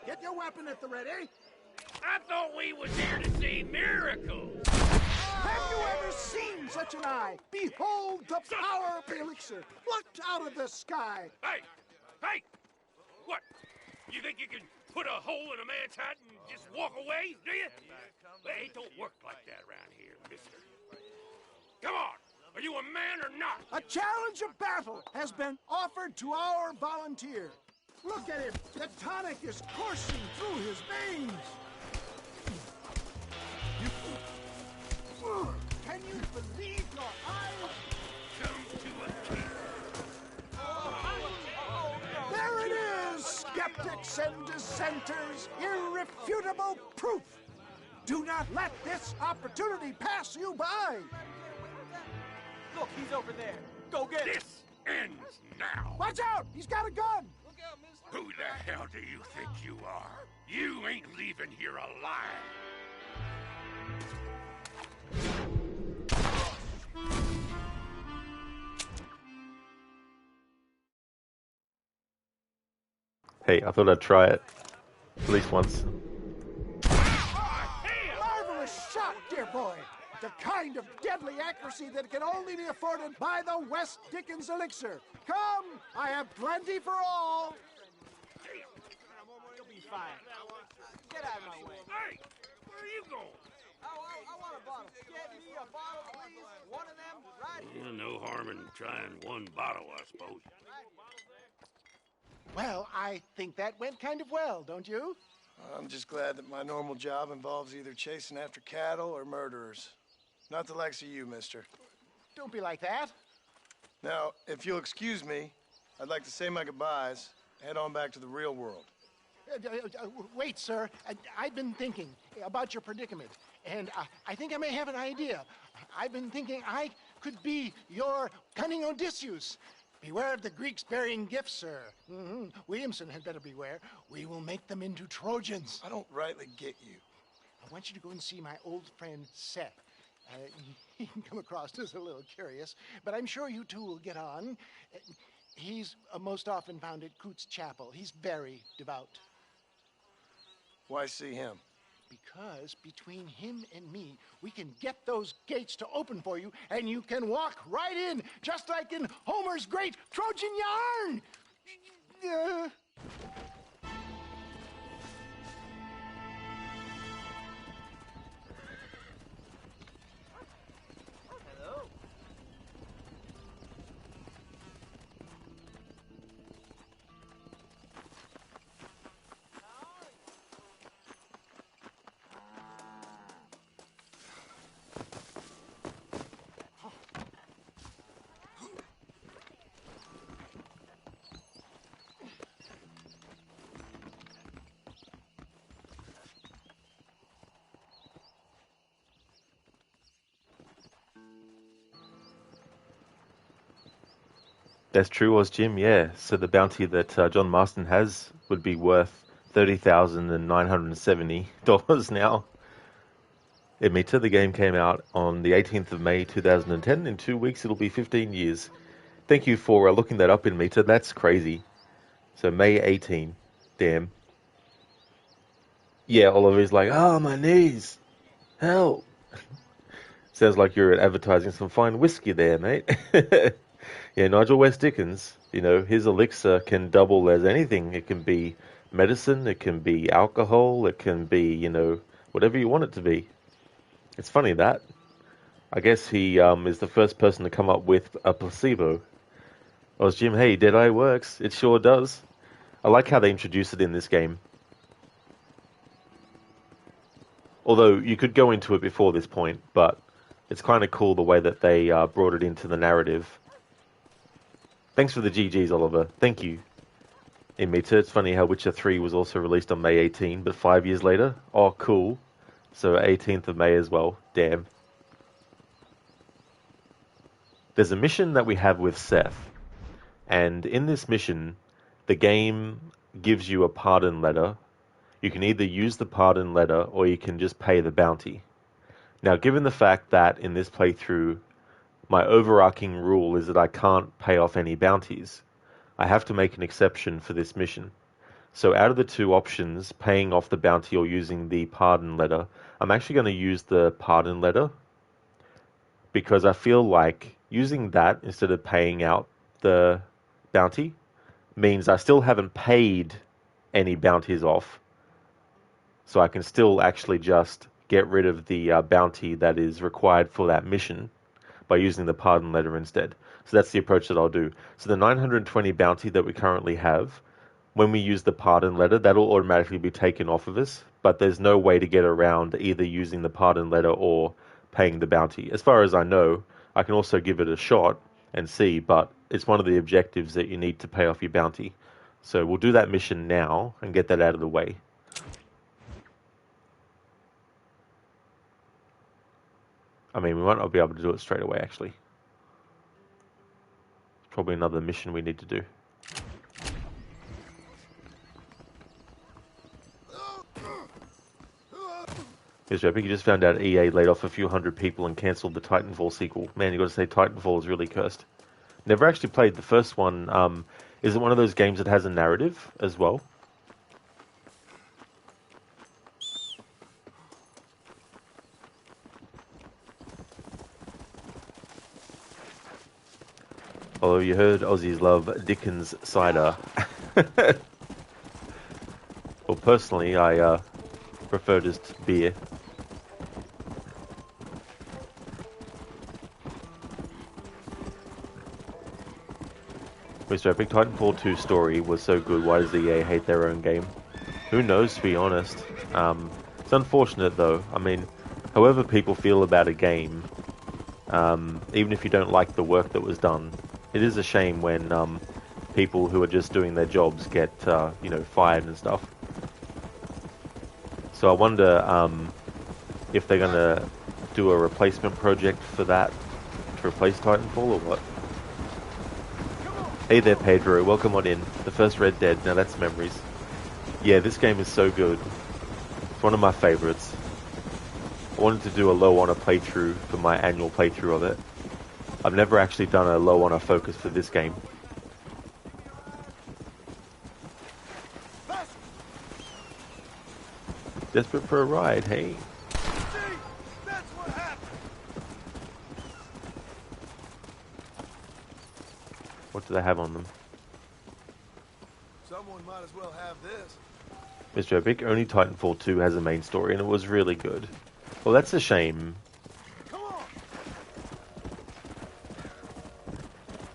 Get your weapon at the ready. I thought we was here to see miracles. Have you ever seen such an eye? Behold the power of the elixir, plucked out of the sky. Hey! Hey! What? You think you can put a hole in a man's hat and just walk away, do you? Hey, it don't work like that around here, mister. Come on! Are you a man or not? A challenge of battle has been offered to our volunteer. Look at him. The tonic is coursing through his veins. Can you believe your eyes? Come to a There it is, skeptics and dissenters. Irrefutable proof. Do not let this opportunity pass you by. Look, he's over there. Go get him. This ends now. Watch out! He's got a gun! Who the hell do you think you are? You ain't leaving here alive. Hey, I thought I'd try it. At least once. Marvelous shot, dear boy. The kind of deadly accuracy that can only be afforded by the West Dickens elixir. Come, I have plenty for all. You'll be fine. Get out of my way. Hey, where are you going? I want a bottle. Get me a bottle, please. One of them right here. No harm in trying one bottle, I suppose. Well, I think that went kind of well, don't you? I'm just glad that my normal job involves either chasing after cattle or murderers. Not the likes of you, mister. Don't be like that. Now, if you'll excuse me, I'd like to say my goodbyes, head on back to the real world. Wait, sir. I've been thinking about your predicament, and I think I may have an idea. I've been thinking I could be your cunning Odysseus. Beware of the Greeks bearing gifts, sir. Williamson had better beware. We will make them into Trojans. I don't rightly get you. I want you to go and see my old friend Seth. He can come across as a little curious, but I'm sure you two will get on. He's most often found at Coots Chapel. He's very devout. Why see him? Because between him and me, we can get those gates to open for you, and you can walk right in, just like in Homer's great Trojan yarn! Hello. That's true, Oz Jim, yeah. So the bounty that John Marston has would be worth $30,970 now. Emita, the game came out on the 18th of May 2010. In 2 weeks, it'll be 15 years. Thank you for looking that up, Emita. That's crazy. So May 18. Damn. Yeah, Oliver's like, oh, my knees. Help. Sounds like you're advertising some fine whiskey there, mate. Yeah, Nigel West Dickens, you know, his elixir can double as anything. It can be medicine, it can be alcohol, it can be, you know, whatever you want it to be. It's funny that. I guess he is the first person to come up with a placebo. I was Jim, hey, Deadeye works. It sure does. I like how they introduce it in this game. Although, you could go into it before this point, but it's kind of cool the way that they brought it into the narrative. Thanks for the GGs, Oliver. Thank you. Emita, it's funny how Witcher 3 was also released on May 18, but 5 years later? Oh, cool. So 18th of May as well. Damn. There's a mission that we have with Seth. And in this mission, the game gives you a pardon letter. You can either use the pardon letter or you can just pay the bounty. Now, given the fact that in this playthrough, my overarching rule is that I can't pay off any bounties, I have to make an exception for this mission. So out of the two options, paying off the bounty or using the pardon letter, I'm actually going to use the pardon letter because I feel like using that instead of paying out the bounty means I still haven't paid any bounties off. So I can still actually just get rid of the bounty that is required for that mission by using the pardon letter instead. So that's the approach that I'll do. So the 920 bounty that we currently have, when we use the pardon letter, that'll automatically be taken off of us, but there's no way to get around either using the pardon letter or paying the bounty. As far as I know, I can also give it a shot and see, but it's one of the objectives that you need to pay off your bounty. So we'll do that mission now and get that out of the way. I mean, we might not be able to do it straight away, actually. It's probably another mission we need to do. Here's Epic. You just found out EA laid off a few hundred people and cancelled the Titanfall sequel. Man, you got to say Titanfall is really cursed. Never actually played the first one. Is it one of those games that has a narrative as well? Oh, you heard Aussies love Dickens cider. Well, personally, I prefer just beer. Mr. Epic, Titanfall 2 story was so good, why does EA hate their own game? Who knows, to be honest. It's unfortunate, though. I mean, however people feel about a game, even if you don't like the work that was done, it is a shame when people who are just doing their jobs get, you know, fired and stuff. So I wonder if they're going to do a replacement project for that to replace Titanfall or what. Hey there, Pedro. Welcome on in. The first Red Dead. Now that's memories. Yeah, this game is so good. It's one of my favorites. I wanted to do a low honor playthrough for my annual playthrough of it. I've never actually done a low honor focus for this game. Desperate for a ride, hey? That's what happened. What do they have on them? Someone might as well have this. Mr. Epic, only Titanfall 2 has a main story and it was really good. Well, that's a shame. Come on.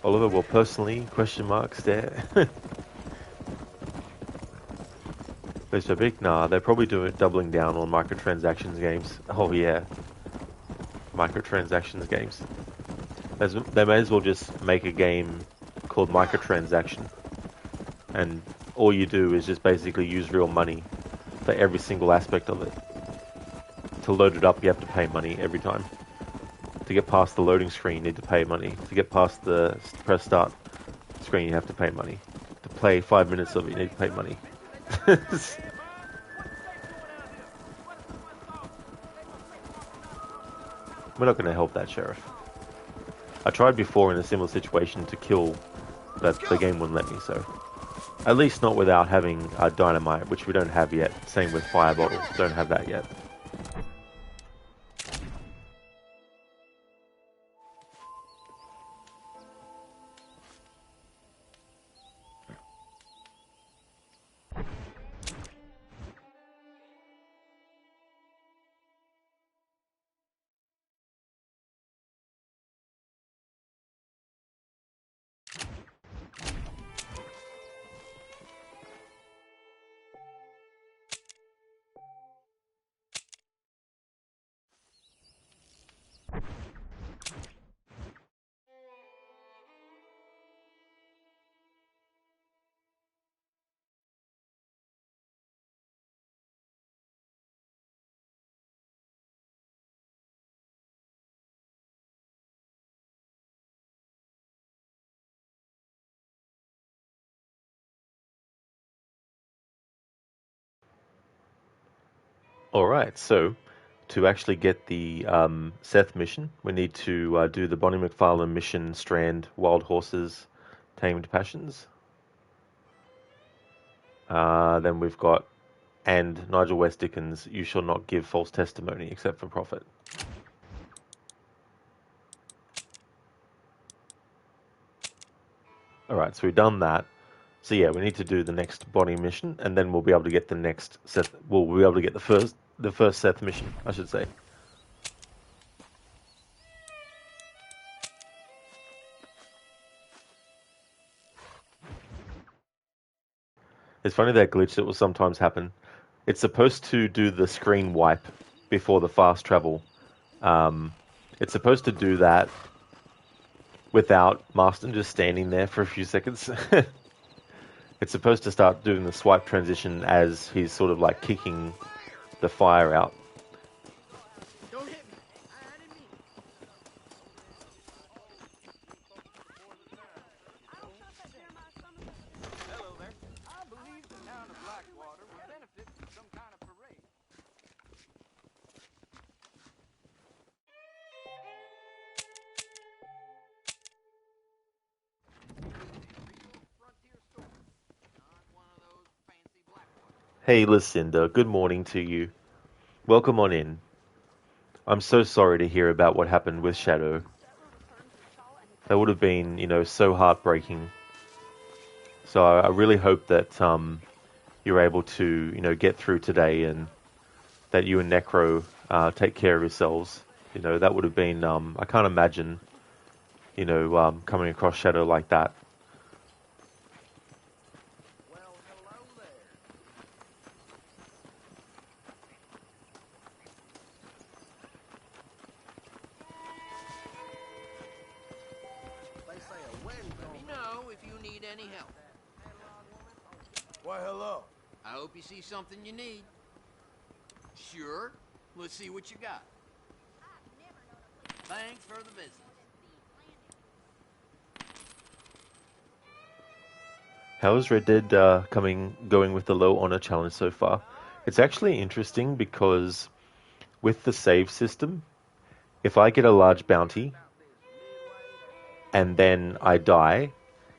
Oliver, well, personally, question marks there. Mr. Epic, nah, they're probably doubling down on microtransactions games. Oh yeah. Microtransactions games. They may as well just make a game called Microtransaction. And all you do is just basically use real money for every single aspect of it. To load it up, you have to pay money every time. To get past the loading screen, you need to pay money. To get past the press start, screen, you have to pay money. To play 5 minutes of it, you need to pay money. We're not going to help that sheriff. I tried before in a similar situation to kill, but the game wouldn't let me, so... At least not without having dynamite, which we don't have yet. Same with fire bottles, don't have that yet. Alright, so to actually get the Seth mission, we need to do the Bonnie McFarlane mission, Strand, Wild Horses, Tamed Passions. Then we've got, and Nigel West Dickens, You Shall Not Give False Testimony Except for Profit. Alright, so we've done that. So yeah, we need to do the next Bonnie mission, and then we'll be able to get the next Seth. Well, we'll be able to get the first Seth mission, I should say. It's funny that glitch that will sometimes happen. It's supposed to do the screen wipe before the fast travel. It's supposed to do that without Marston just standing there for a few seconds. It's supposed to start doing the swipe transition as he's sort of like kicking the fire out. Don't hit me. I didn't mean it. Hello there. I believe the town of Blackwater would benefit from some kind of parade. Hey Lucinda, good morning to you. Welcome on in. I'm so sorry to hear about what happened with Shadow. That would have been, so heartbreaking. So I really hope that you're able to, get through today, and that you and Necro take care of yourselves. That would have been, I can't imagine, coming across Shadow like that. Any help. Why, hello. I hope you see something you need. Sure. Let's see what you got. Thanks for the business. How is Red Dead going with the low honor challenge so far? It's actually interesting because with the save system, if I get a large bounty and then I die,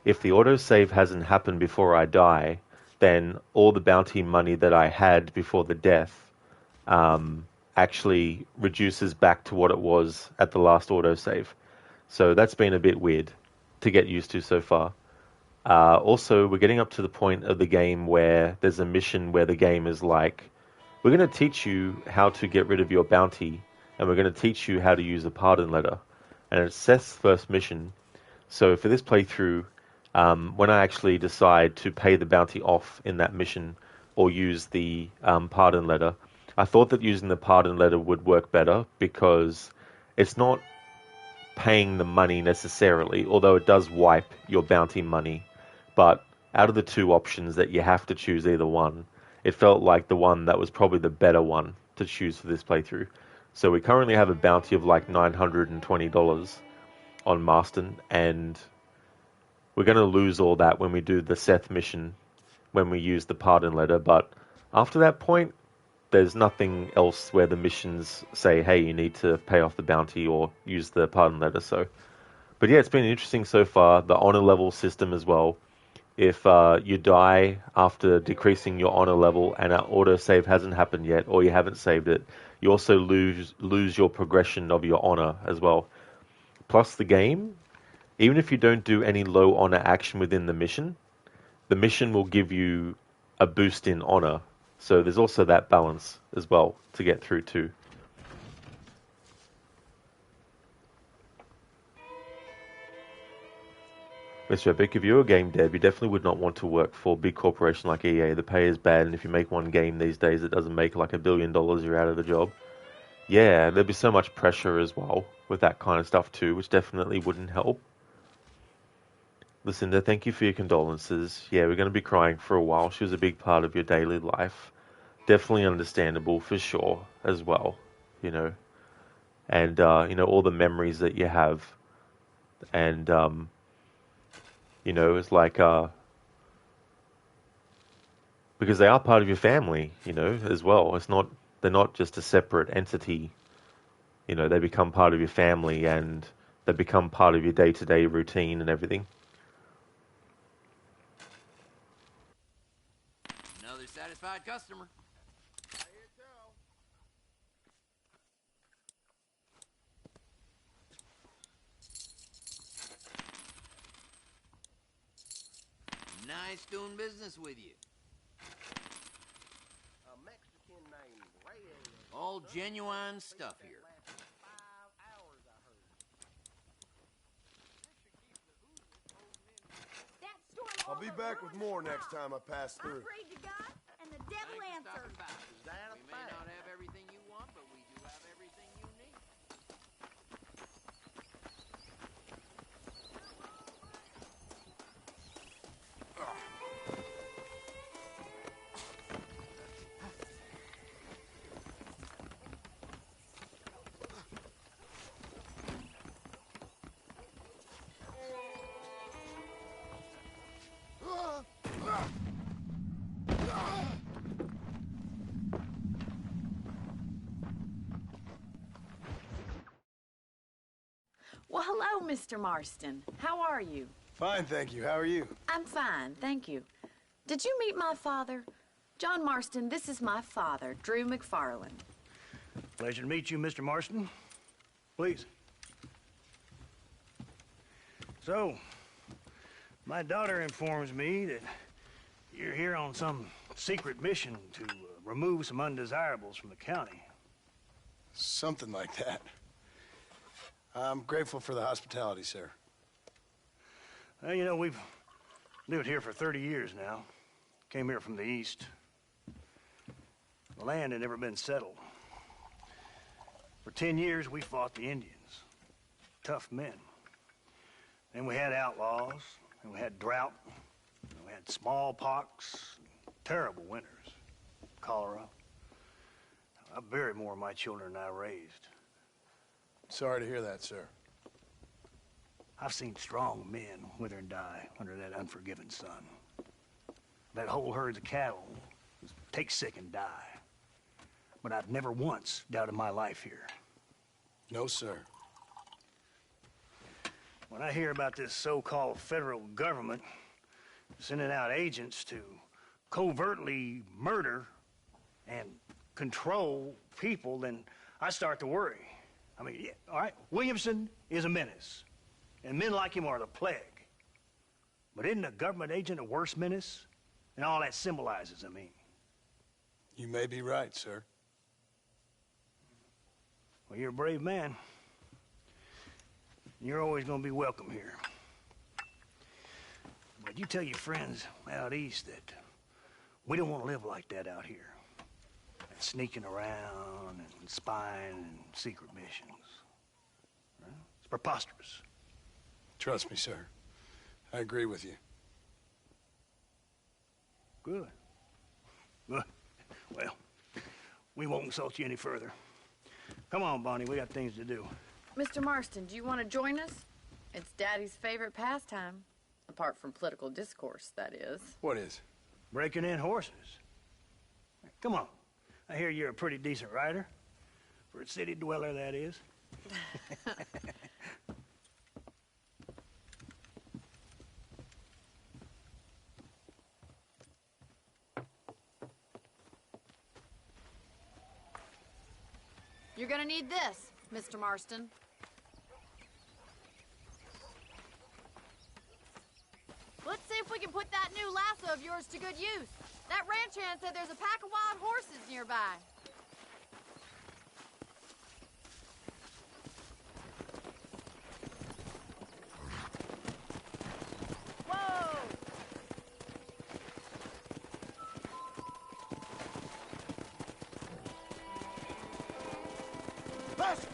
if the autosave hasn't happened before I die, then all the bounty money that I had before the death actually reduces back to what it was at the last autosave. So that's been a bit weird to get used to so far. Also, we're getting up to the point of the game where there's a mission where the game is like, we're going to teach you how to get rid of your bounty, and we're going to teach you how to use a pardon letter. And it's Seth's first mission. So for this playthrough, when I actually decide to pay the bounty off in that mission or use the pardon letter, I thought that using the pardon letter would work better because it's not paying the money necessarily, although it does wipe your bounty money. But out of the two options that you have to choose either one, it felt like the one that was probably the better one to choose for this playthrough. So we currently have a bounty of like $920 on Marston, and we're going to lose all that when we do the Seth mission, when we use the pardon letter. But after that point, there's nothing else where the missions say, hey, you need to pay off the bounty or use the pardon letter. So, but yeah, it's been interesting so far. The honor level system as well. If you die after decreasing your honor level and our autosave hasn't happened yet, or you haven't saved it, you also lose your progression of your honor as well. Plus the game, even if you don't do any low honor action within the mission will give you a boost in honor. So there's also that balance as well to get through too. Mr. Epic, if you're a game dev, you definitely would not want to work for a big corporation like EA. The pay is bad, and if you make one game these days that doesn't make like $1 billion, you're out of the job. Yeah, there'd be so much pressure as well with that kind of stuff too, which definitely wouldn't help. Lucinda, thank you for your condolences. Yeah, we're going to be crying for a while. She was a big part of your daily life. Definitely understandable for sure as well, you know. And, you know, all the memories that you have. And, you know, it's like, because they are part of your family, you know, as well. They're not just a separate entity. You know, they become part of your family and they become part of your day-to-day routine and everything. Another satisfied customer. Nice doing business with you. A Mexican named Reyes. All genuine stuff here. I'll be back with more next time I pass I through. prayed to God, and the devil Thanks for answered. stopping by. Is that a We may fact? not have everything you want, but we do have everything you need. Well, hello, Mr. Marston. How are you? Fine, thank you. How are you? I'm fine, thank you. Did you meet my father? John Marston, this is my father, Drew McFarland. Pleasure to meet you, Mr. Marston. Please. So, my daughter informs me that you're here on some secret mission to remove some undesirables from the county. Something like that. I'm grateful for the hospitality, sir. Well, you know, we've lived here for 30 years now. Came here from the east. The land had never been settled. For 10 years, we fought the Indians. Tough men. Then we had outlaws, and we had drought, and we had smallpox, terrible winters, cholera. I buried more of my children than I raised. Sorry to hear that, sir. I've seen strong men wither and die under that unforgiving sun. That whole herds of cattle take sick and die. But I've never once doubted my life here. No, sir. When I hear about this so-called federal government sending out agents to covertly murder and control people, then I start to worry. I mean, yeah, all right, Williamson is a menace, and men like him are the plague. But isn't a government agent a worse menace? And all that symbolizes, I mean. You may be right, sir. Well, you're a brave man. You're always going to be welcome here. But you tell your friends out east that we don't want to live like that out here. That sneaking around and spying and secret missions. Right? It's preposterous. Trust me, sir. I agree with you. Good. Good. Well, we won't insult you any further. Come on, Bonnie, we got things to do. Mr. Marston, do you want to join us? It's Daddy's favorite pastime. Apart from political discourse, that is. What is? Breaking in horses. Come on. I hear you're a pretty decent rider. For a city dweller, that is. You're gonna need this, Mr. Marston. Let's see if we can put that new lasso of yours to good use. That ranch hand said there's a pack of wild horses nearby. Whoa! Faster!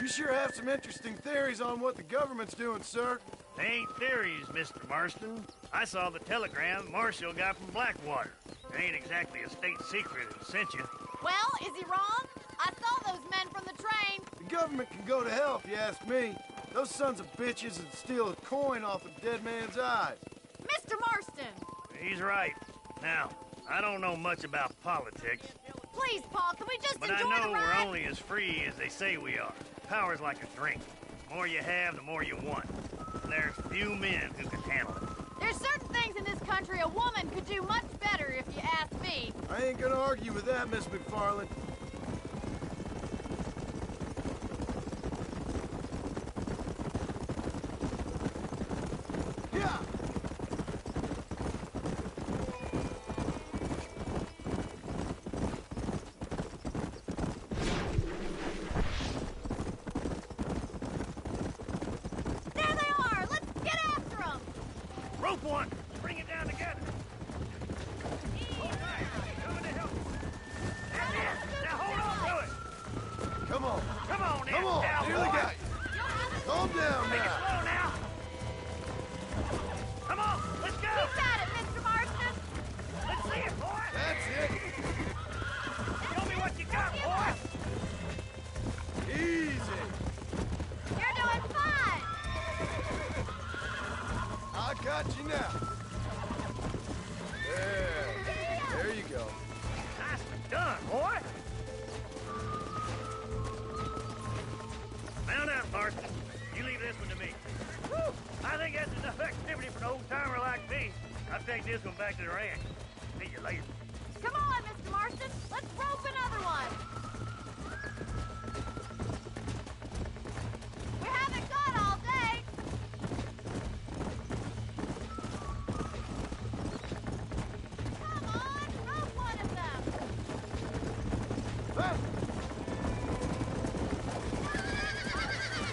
You sure have some interesting theories on what the government's doing, sir. They ain't theories, Mr. Marston. I saw the telegram Marshall got from Blackwater. It ain't exactly a state secret that sent you. Well, is he wrong? I saw those men from the train. The government can go to hell if you ask me. Those sons of bitches would steal a coin off a dead man's eyes. Mr. Marston! He's right. Now, I don't know much about politics, Please, Paul, can we just but I enjoy know the we're ride? only as free as they say we are. Power's like a drink. The more you have, the more you want. And there's few men who can handle it. There's certain things in this country a woman could do much better if you ask me. I ain't gonna argue with that, Miss McFarland. Yeah! There they are! Let's get after them! Rope one! Bring it down together! Coming to help. That's it! Now hold on to it! Come on! Come on, Come on! cowboy! Nearly got you! Calm down Take it now! slow now! Come on, let's go! You got it, Mr. Marston! Let's see it, boy! That's it! Show me what you got, boy! Easy! You're doing fine! I got you now. There you go. Nicely done, boy! Mount out, Marston. You leave this one to me. Whew. I think that's enough activity for an old-timer like me. I'll take this one back to the ranch. See you later. Come on, Mr. Marston! Let's rope another one! We haven't got all day! Come on, rope one of them! Hey!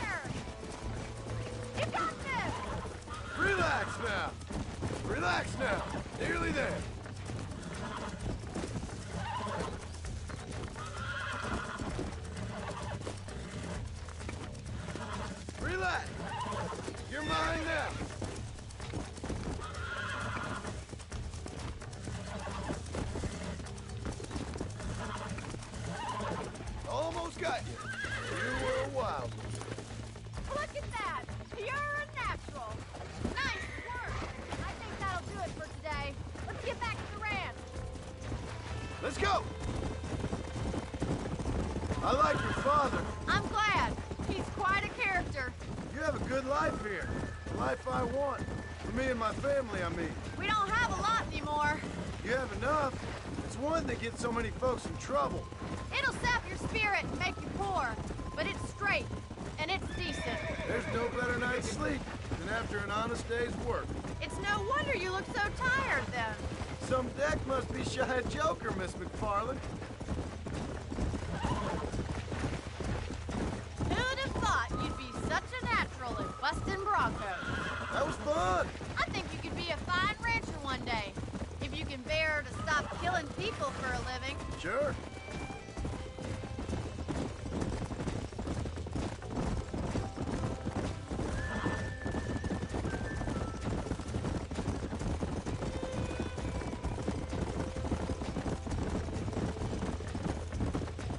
There! You got this! Relax now. Relax now. Nearly there. Relax. You're mine now. Almost got you. You were a wild one. Look at that! You're a natural! Nice work! I think that'll do it for today. Let's get back to the ranch. Let's go. I like your father. I'm glad. He's quite a character. You have a good life here. The life I want. For me and my family, I mean. We don't have a lot anymore. You have enough. It's one that gets so many folks in trouble. It'll sap your spirit and make you poor. But it's straight. And it's decent. There's no better night's sleep than after an honest day's work. It's no wonder you look so tired then. Some deck must be shy of Joker, Miss McFarland. Who'd have thought you'd be such a natural at busting broncos? That was fun. I think you could be a fine rancher one day. If you can bear to stop killing people for a living. Sure.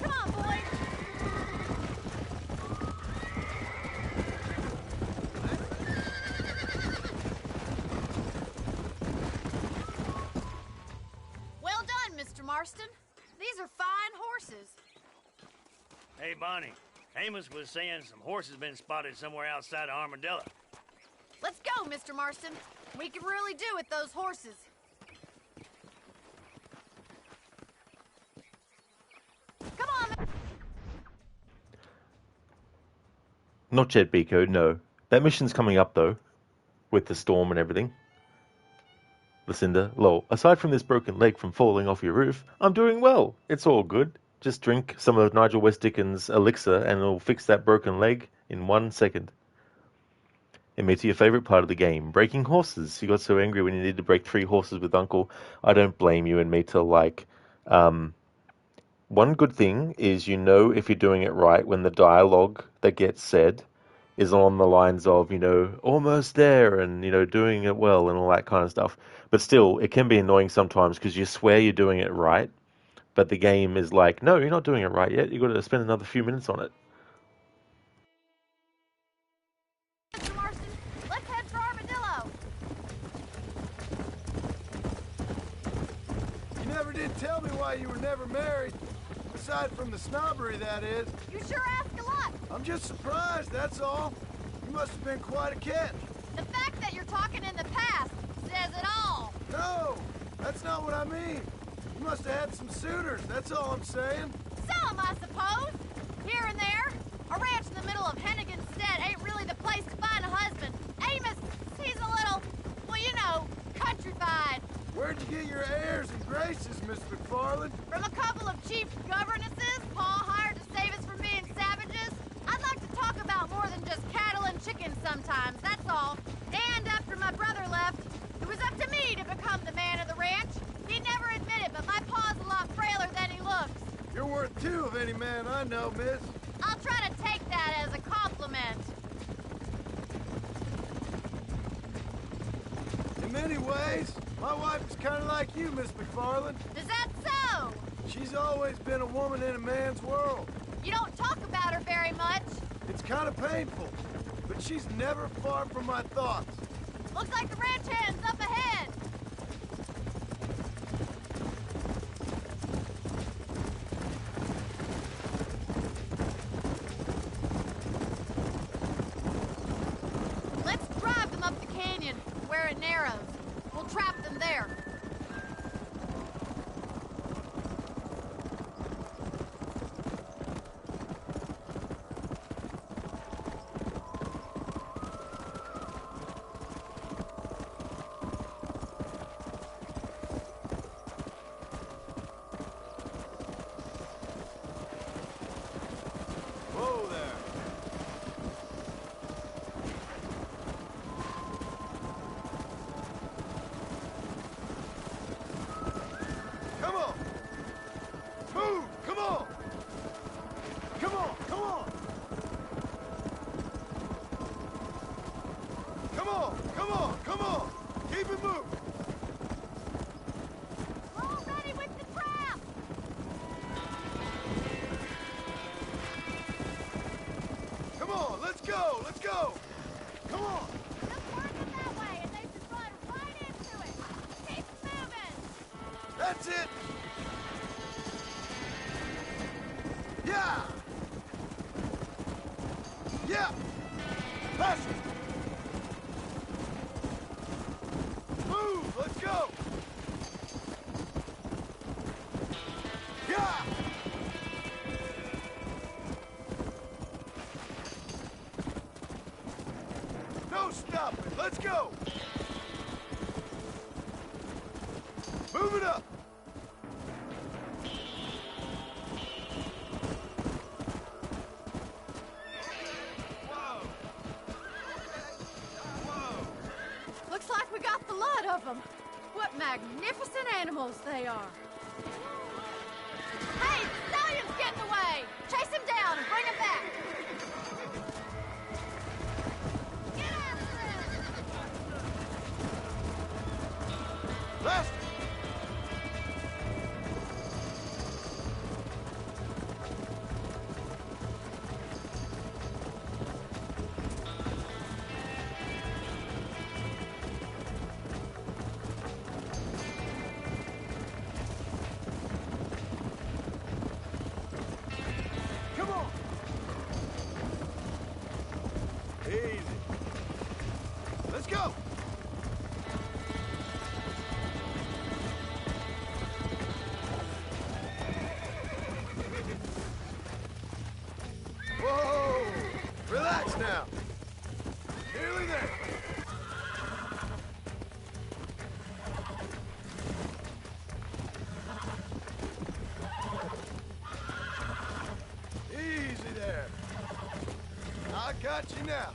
Come on, boys. Hey, Bonnie. Amos was saying some horses been spotted somewhere outside of Armadillo. Let's go, Mr. Marston. We can really do with those horses. Come on. Not yet, Biko, no. That mission's coming up, though, with the storm and everything. Lucinda, lol, aside from this broken leg from falling off your roof, I'm doing well. It's all good. Just drink some of Nigel West Dickens' elixir and it'll fix that broken leg in 1 second. Amita, your favourite part of the game, breaking horses. You got so angry when you needed to break 3 horses with Uncle. I don't blame you, Amita. Like, one good thing is you know if you're doing it right when the dialogue that gets said is along the lines of, you know, almost there and, you know, doing it well and all that kind of stuff. But still, it can be annoying sometimes because you swear you're doing it right, but the game is like, no, you're not doing it right yet. You've got to spend another few minutes on it. Mr. Marston, let's head for Armadillo. You never did tell me why you were never married. Aside from the snobbery, that is. You sure ask a lot. I'm just surprised, that's all. You must have been quite a catch. The fact that you're talking in the past says it all. No, that's not what I mean. You must have had some suitors, that's all I'm saying. Some, I suppose. Here and there. A ranch in the middle of Hennigan's Stead ain't really the place to find a husband. Amos, he's a little, well, you know, countrified. Where'd you get your airs and graces, Miss McFarland? From a couple of cheap governesses Pa hired to save us from being savages. I'd like to talk about more than just cattle and chickens sometimes, that's all. And after my brother left, it was up to me to become the man of the ranch. He never admitted, but my pa's a lot frailer than he looks. You're worth 2 of any man I know, miss. I'll try to take that as a compliment. In many ways, my wife is kind of like you, Miss McFarland. Is that so? She's always been a woman in a man's world. You don't talk about her very much. It's kind of painful, but she's never far from my thoughts. Looks like the ranch hand's up ahead. Let's drive them up the canyon, where it narrows. We'll trap them there. Whoa there. Come on. Move. Come on. Come on. Come on. Come on. Come on. Come on. Keep it moving. We're all ready with the trap. Come on. Let's go. Let's go. Come on. Just work it that way, and they should run right into it. Keep moving. That's it. Yeah. Yeah. Faster. Move. Let's go. Yeah. No stopping. Let's go. Move it up. Looks like we got the lot of them. What magnificent animals they are. Hey, the stallion's getting away. Chase him down and bring him back. Get after him. Faster. Come on. Easy. Let's go! Whoa! Relax now. Nearly there. Easy there. I got you now.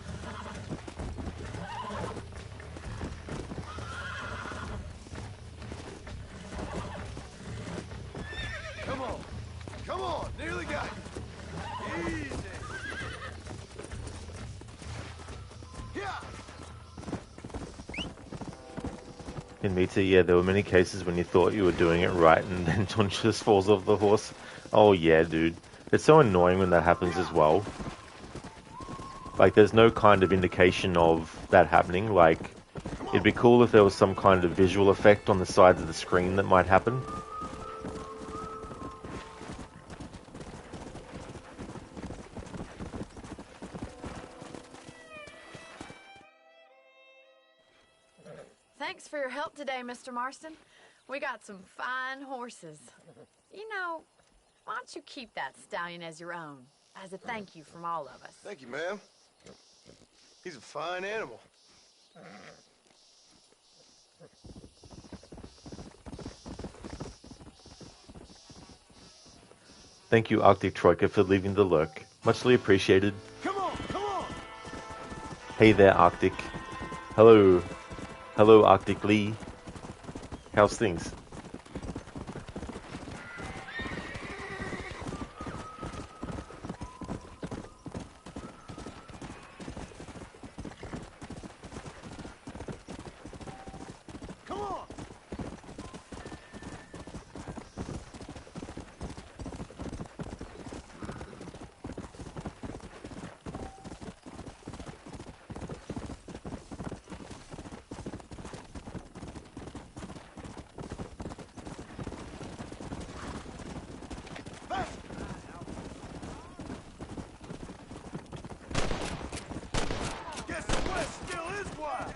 Come on. Come on. Nearly got you. Easy. Yeah. In Meta, yeah, there were many cases when you thought you were doing it right and then John just falls off the horse. Oh yeah, dude. It's so annoying when that happens as well. Like, there's no kind of indication of that happening. Like, it'd be cool if there was some kind of visual effect on the sides of the screen that might happen. Thanks for your help today, Mr. Marston. We got some fine horses. You know, why don't you keep that stallion as your own, as a thank you from all of us? Thank you, ma'am. He's a fine animal. Thank you, Arctic Troika, for leaving the lurk. Muchly appreciated. Come on, come on! Hey there, Arctic. Hello. Hello, Arctic Lee. How's things? Come on! Guess the West still is wild!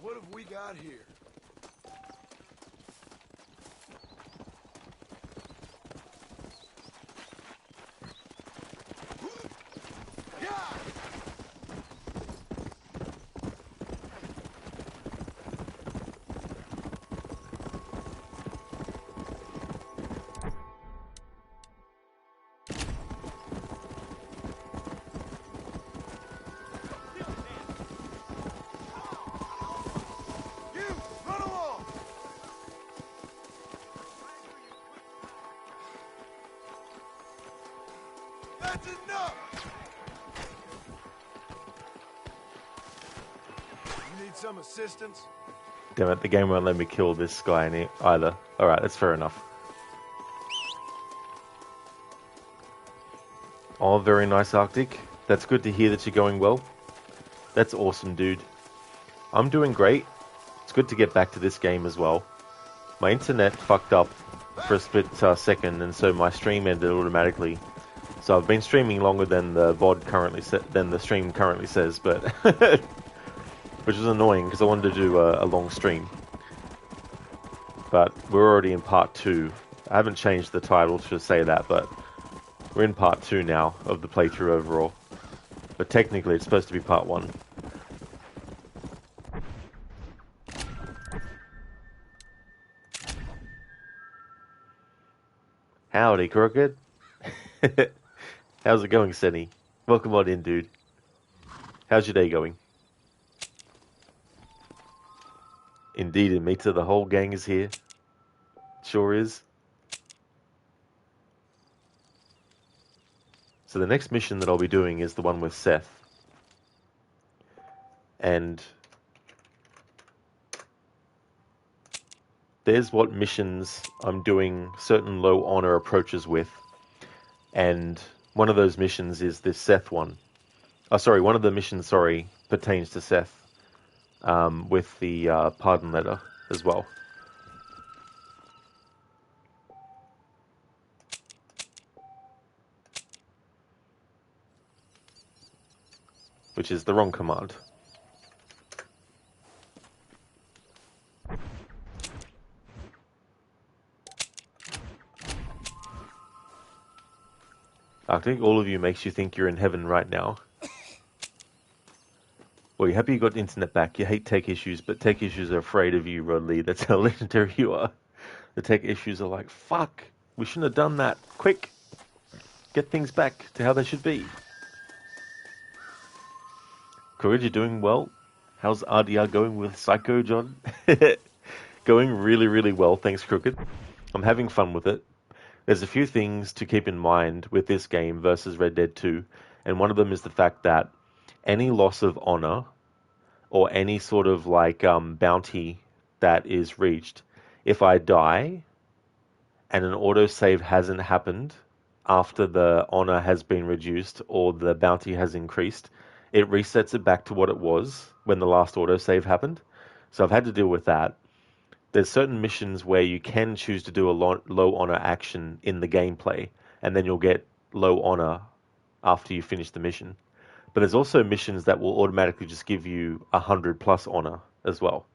What have we got here? Yeah! You, run along! That's enough! You need some assistance? Damn it, the game won't let me kill this guy either. Alright, that's fair enough. Oh, very nice, Arctic. That's good to hear that you're going well. That's awesome, dude. I'm doing great. It's good to get back to this game as well. My internet fucked up for a split second, and so my stream ended automatically. So I've been streaming longer than the VOD currently than the stream currently says, but which was annoying because I wanted to do a long stream. But we're already in part 2. I haven't changed the title to say that, but we're in part 2 now of the playthrough overall. But technically, it's supposed to be part 1. Howdy, Crooked. How's it going, Senny? Welcome on in, dude. How's your day going? Indeed, Amita, the whole gang is here. Sure is. So the next mission that I'll be doing is the one with Seth. And there's what missions I'm doing certain low honor approaches with. And one of those missions is this Seth one. Oh, sorry, one of the missions, pertains to Seth. with the pardon letter as well. Which is the wrong command. I think all of you makes you think you're in heaven right now. Well, you're happy you got the internet back. You hate tech issues, but tech issues are afraid of you, Rod Lee. That's how legendary you are. The tech issues are like, fuck, we shouldn't have done that. Quick, get things back to how they should be. Courage, you're doing well. How's RDR going with Psycho, John? Going really, really well, thanks, Crooked. I'm having fun with it. There's a few things to keep in mind with this game versus Red Dead 2, and one of them is the fact that any loss of honor or any sort of like bounty that is reached, if I die and an autosave hasn't happened after the honor has been reduced or the bounty has increased, it resets it back to what it was when the last autosave happened. So I've had to deal with that. There's certain missions where you can choose to do a low honor action in the gameplay, and then you'll get low honor after you finish the mission. But there's also missions that will automatically just give you 100 plus honor as well.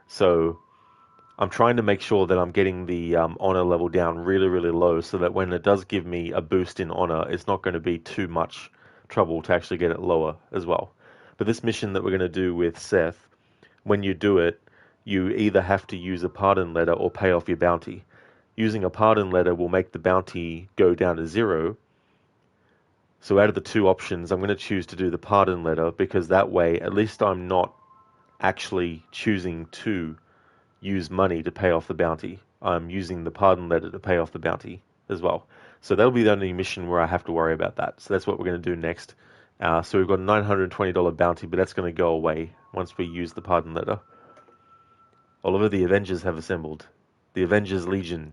So I'm trying to make sure that I'm getting the honor level down really, really low so that when it does give me a boost in honor, it's not going to be too much trouble to actually get it lower as well. But this mission that we're going to do with Seth, when you do it, you either have to use a pardon letter or pay off your bounty. Using a pardon letter will make the bounty go down to 0. So out of the two options, I'm going to choose to do the pardon letter because that way, at least I'm not actually choosing to use money to pay off the bounty. I'm using the pardon letter to pay off the bounty as well. So that'll be the only mission where I have to worry about that. So that's what we're going to do next. So we've got a $920 bounty, but that's going to go away once we use the pardon letter. Oliver, the Avengers have assembled. The Avengers Legion.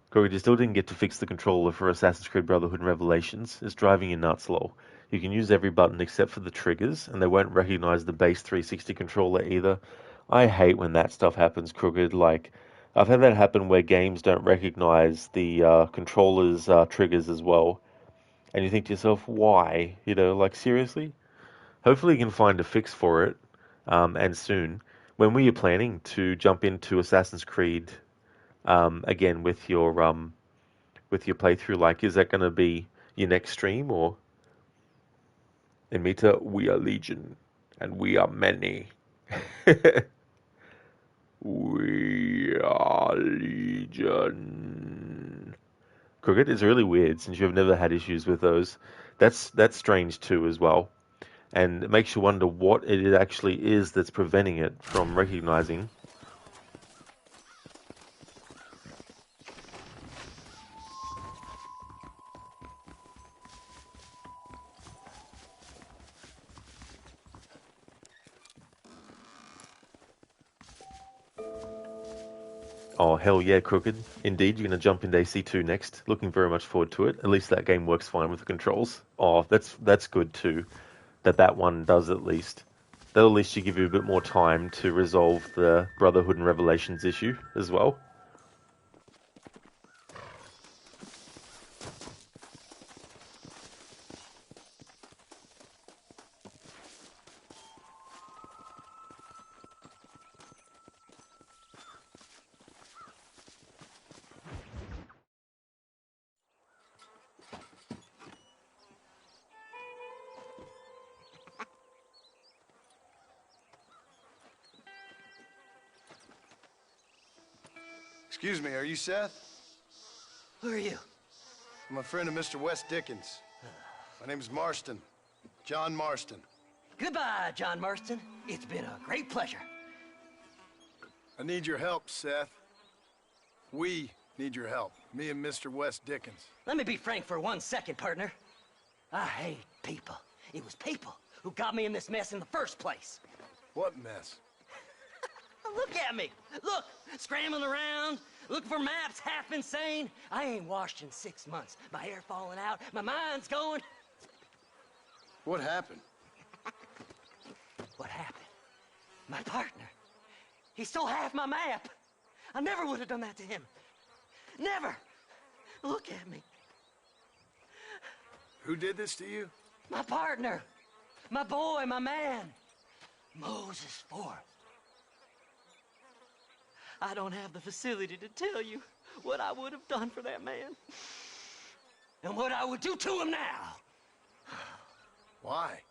Corey, you still didn't get to fix the controller for Assassin's Creed Brotherhood and Revelations. It's driving you nuts, lol. You can use every button except for the triggers, and they won't recognize the base 360 controller either. I hate when that stuff happens, Crooked. Like, I've had that happen where games don't recognize the controller's triggers as well. And you think to yourself, why? You know, like, seriously? Hopefully you can find a fix for it, and soon. When were you planning to jump into Assassin's Creed again with your playthrough? Like, is that going to be your next stream or? Emita, we are Legion, and we are many. We are Legion. Crooked is really weird since you've never had issues with those. That's strange too as well. And it makes you wonder what it actually is that's preventing it from recognizing. Oh, hell yeah, Crooked. Indeed, you're going to jump into AC2 next. Looking very much forward to it. At least that game works fine with the controls. Oh, that's good too. That one does at least. That'll at least give you a bit more time to resolve the Brotherhood and Revelations issue as well. Excuse me, are you Seth? Who are you? I'm a friend of Mr. West Dickens. My name's Marston. John Marston. Goodbye, John Marston. It's been a great pleasure. I need your help, Seth. We need your help. Me and Mr. West Dickens. Let me be frank for 1 second, partner. I hate people. It was people who got me in this mess in the first place. What mess? Look at me. Look, scrambling around, looking for maps, half insane. I ain't washed in 6 months. My hair falling out, my mind's going. What happened? What happened? My partner. He stole half my map. I never would have done that to him. Never. Look at me. Who did this to you? My partner. My boy, my man. Moses Forth. I don't have the facility to tell you what I would have done for that man. And what I would do to him now. Why?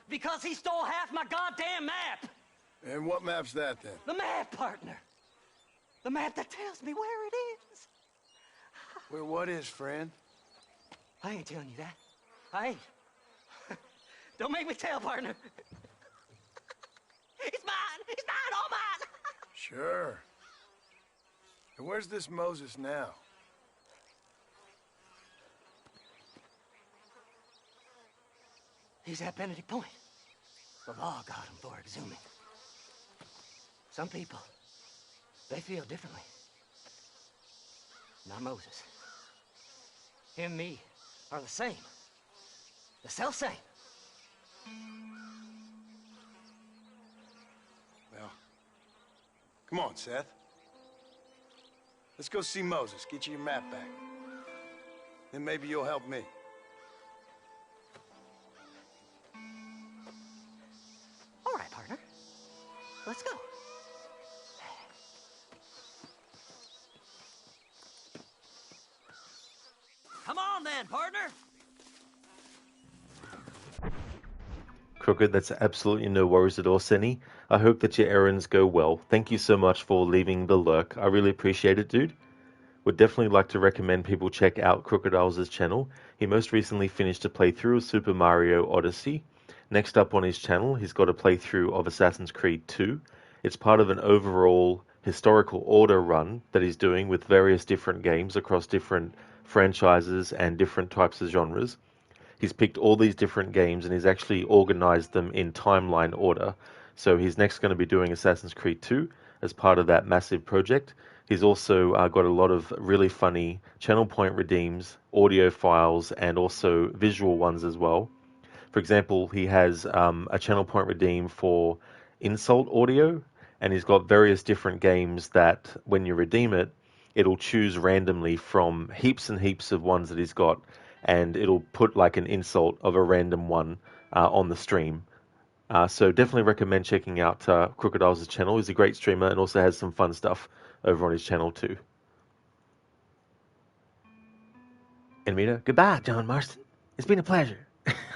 Because he stole half my goddamn map. And what map's that, then? The map, partner. The map that tells me where it is. Where what is, friend? I ain't telling you that. I ain't. Don't make me tell, partner. It's mine! It's mine! All mine! Sure. And where's this Moses now? He's at Benedict Point. The law got him for exhuming. Some people, they feel differently. Not Moses. Him and me are the same. The self-same. Well, come on, Seth. Let's go see Moses, get you your map back. Then maybe you'll help me. All right, partner. Let's go. Come on then, partner. Crooked, that's absolutely no worries at all, Senny. I hope that your errands go well. Thank you so much for leaving the lurk. I really appreciate it, dude. Would definitely like to recommend people check out Crocodile's channel. He most recently finished a playthrough of Super Mario Odyssey. Next up on his channel, he's got a playthrough of Assassin's Creed 2. It's part of an overall historical order run that he's doing with various different games across different franchises and different types of genres. He's picked all these different games and he's actually organized them in timeline order. So he's next going to be doing Assassin's Creed 2 as part of that massive project. He's also got a lot of really funny channel point redeems, audio files, and also visual ones as well. For example, he has a channel point redeem for insult audio, and he's got various different games that when you redeem it, it'll choose randomly from heaps and heaps of ones that he's got, and it'll put like an insult of a random one on the stream. So definitely recommend checking out Crocodile's channel. He's a great streamer and also has some fun stuff over on his channel too. And Rita, goodbye, John Marston. It's been a pleasure.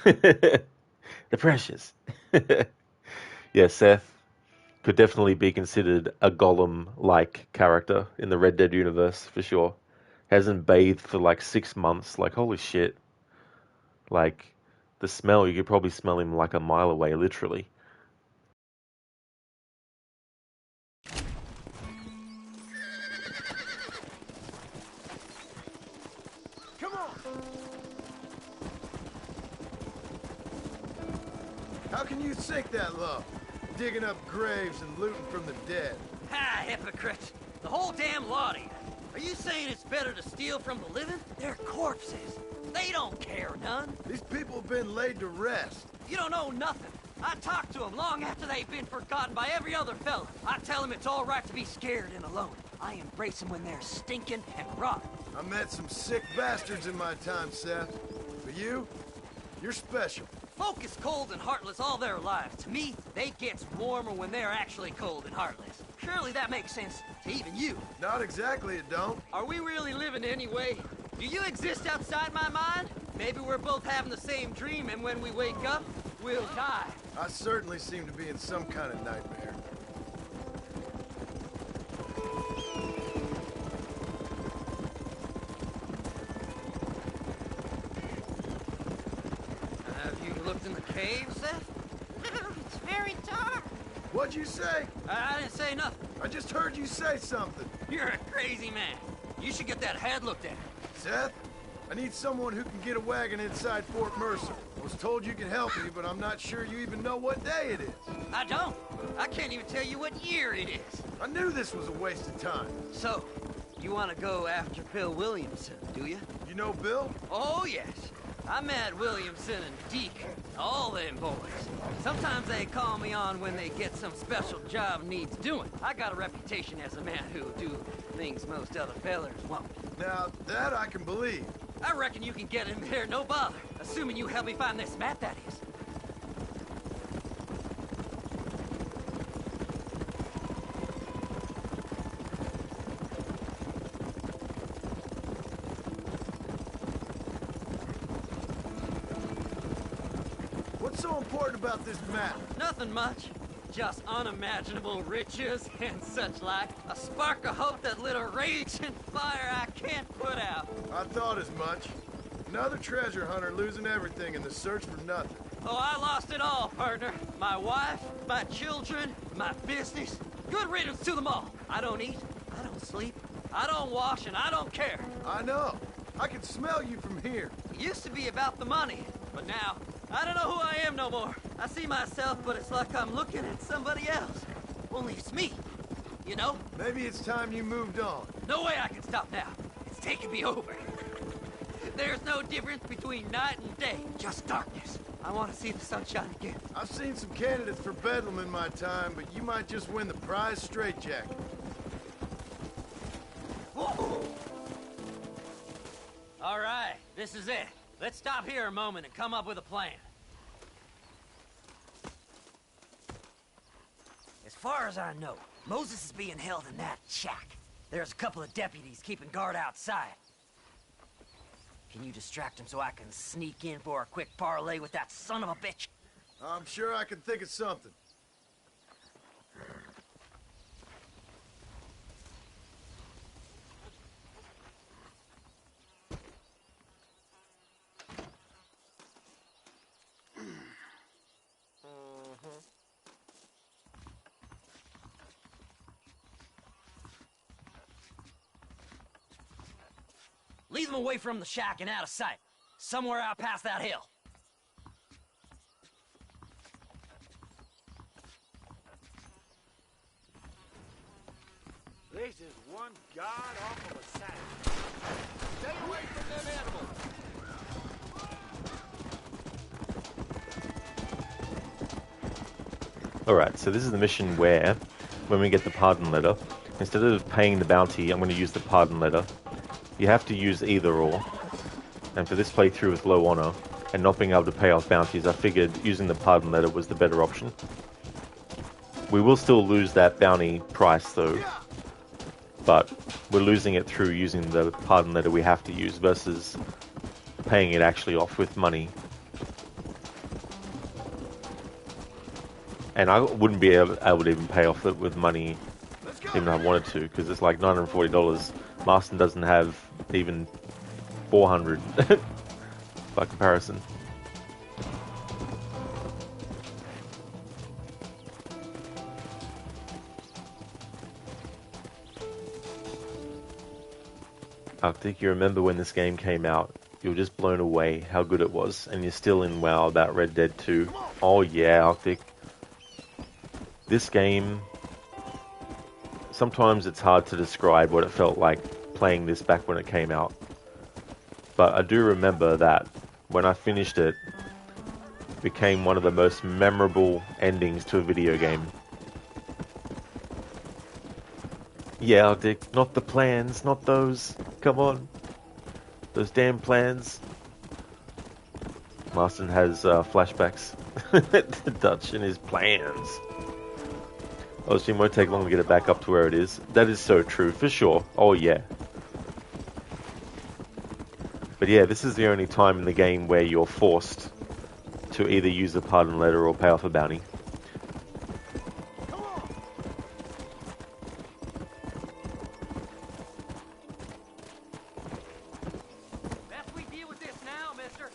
The precious. Yeah, Seth could definitely be considered a Gollum-like character in the Red Dead universe for sure. Hasn't bathed for like 6 months. Like, holy shit. Like, the smell, you could probably smell him like a mile away, literally. Come on! How can you sink that low? Digging up graves and looting from the dead. Ha, hypocrite. The whole damn lot of you. Are you saying it's better to steal from the living? They're corpses. They don't care none. These people have been laid to rest. You don't know nothing. I talked to them long after they've been forgotten by every other fella. I tell them it's all right to be scared and alone. I embrace them when they're stinking and rotten. I met some sick bastards in my time, Seth. But you're special. Folk is cold and heartless all their lives. To me, they gets warmer when they're actually cold and heartless. Surely that makes sense to even you. Not exactly, it don't. Are we really living anyway? Do you exist outside my mind? Maybe we're both having the same dream, and when we wake up, we'll die. I certainly seem to be in some kind of nightmare. Have you looked in the cave, Seth? It's very dark. What'd you say? I didn't say nothing. I just heard you say something. You're a crazy man. You should get that head looked at. Seth, I need someone who can get a wagon inside Fort Mercer. I was told you could help me, but I'm not sure you even know what day it is. I don't. I can't even tell you what year it is. I knew this was a waste of time. So, you want to go after Bill Williamson, do you? You know Bill? Oh, yes. I met Williamson and Deke, all them boys. Sometimes they call me on when they get some special job needs doing. I got a reputation as a man who'll do things most other fellers won't. Now, that I can believe. I reckon you can get in there, no bother. Assuming you help me find this map, that is. What's so important about this map? Nothing much. Just unimaginable riches and such like. A spark of hope that lit a raging fire I can't put out. I thought as much. Another treasure hunter losing everything in the search for nothing. Oh, I lost it all, partner. My wife, my children, my business. Good riddance to them all. I don't eat, I don't sleep, I don't wash, and I don't care. I know. I can smell you from here. It used to be about the money, but now, I don't know who I am no more. I see myself, but it's like I'm looking at somebody else. Only it's me, you know? Maybe it's time you moved on. No way I can stop now. It's taking me over. There's no difference between night and day, just darkness. I want to see the sunshine again. I've seen some candidates for Bedlam in my time, but you might just win the prize straitjacket. All right, this is it. Let's stop here a moment and come up with a plan. As far as I know, Moses is being held in that shack. There's a couple of deputies keeping guard outside. Can you distract him so I can sneak in for a quick parlay with that son of a bitch? I'm sure I can think of something. Leave them away from the shack and out of sight. Somewhere out past that hill. This is one god-awful assassin. Stay away from them animals. Alright, so this is the mission where, when we get the pardon letter, instead of paying the bounty, I'm going to use the pardon letter. You have to use either or. And for this playthrough with low honor, and not being able to pay off bounties, I figured using the pardon letter was the better option. We will still lose that bounty price though, but we're losing it through using the pardon letter we have to use versus paying it actually off with money. And I wouldn't be able to even pay off it with money even if I wanted to, because it's like $940. Marston doesn't have even 400 by comparison. I think you remember when this game came out, you were just blown away how good it was, and you're still in WoW about Red Dead 2. Oh yeah, Arctic. This game, sometimes it's hard to describe what it felt like playing this back when it came out. But I do remember that when I finished it, it became one of the most memorable endings to a video game. Yeah, Arctic, not the plans, not those. Come on. Those damn plans. Marston has flashbacks to Dutch and his plans. Obviously, it won't take long to get it back up to where it is. That is so true, for sure. Oh, yeah. But yeah, this is the only time in the game where you're forced to either use a pardon letter or pay off a bounty. Best we deal with this now, mister.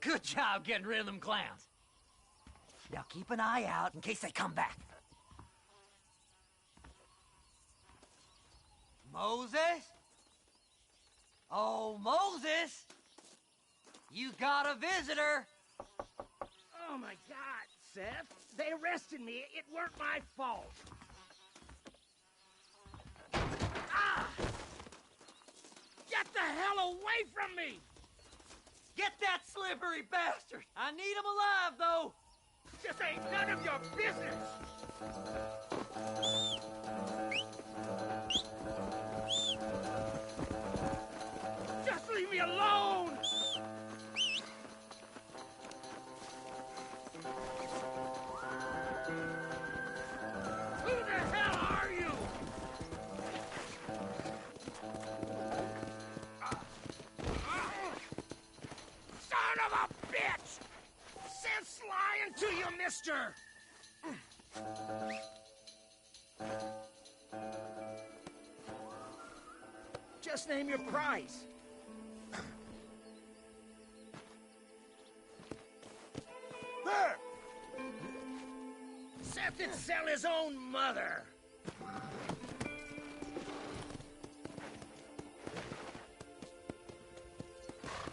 Good job getting rid of them clowns. Now keep an eye out in case they come back. Moses? Oh, Moses! You got a visitor! Oh my God, Seth. They arrested me. It weren't my fault. Ah! Get the hell away from me! Get that slippery bastard! I need him alive, though! This ain't none of your business! Just leave me alone! Who the hell are you? Son of a bitch! Seth's lying to you, mister! Just name your price. There! Seth would sell his own mother.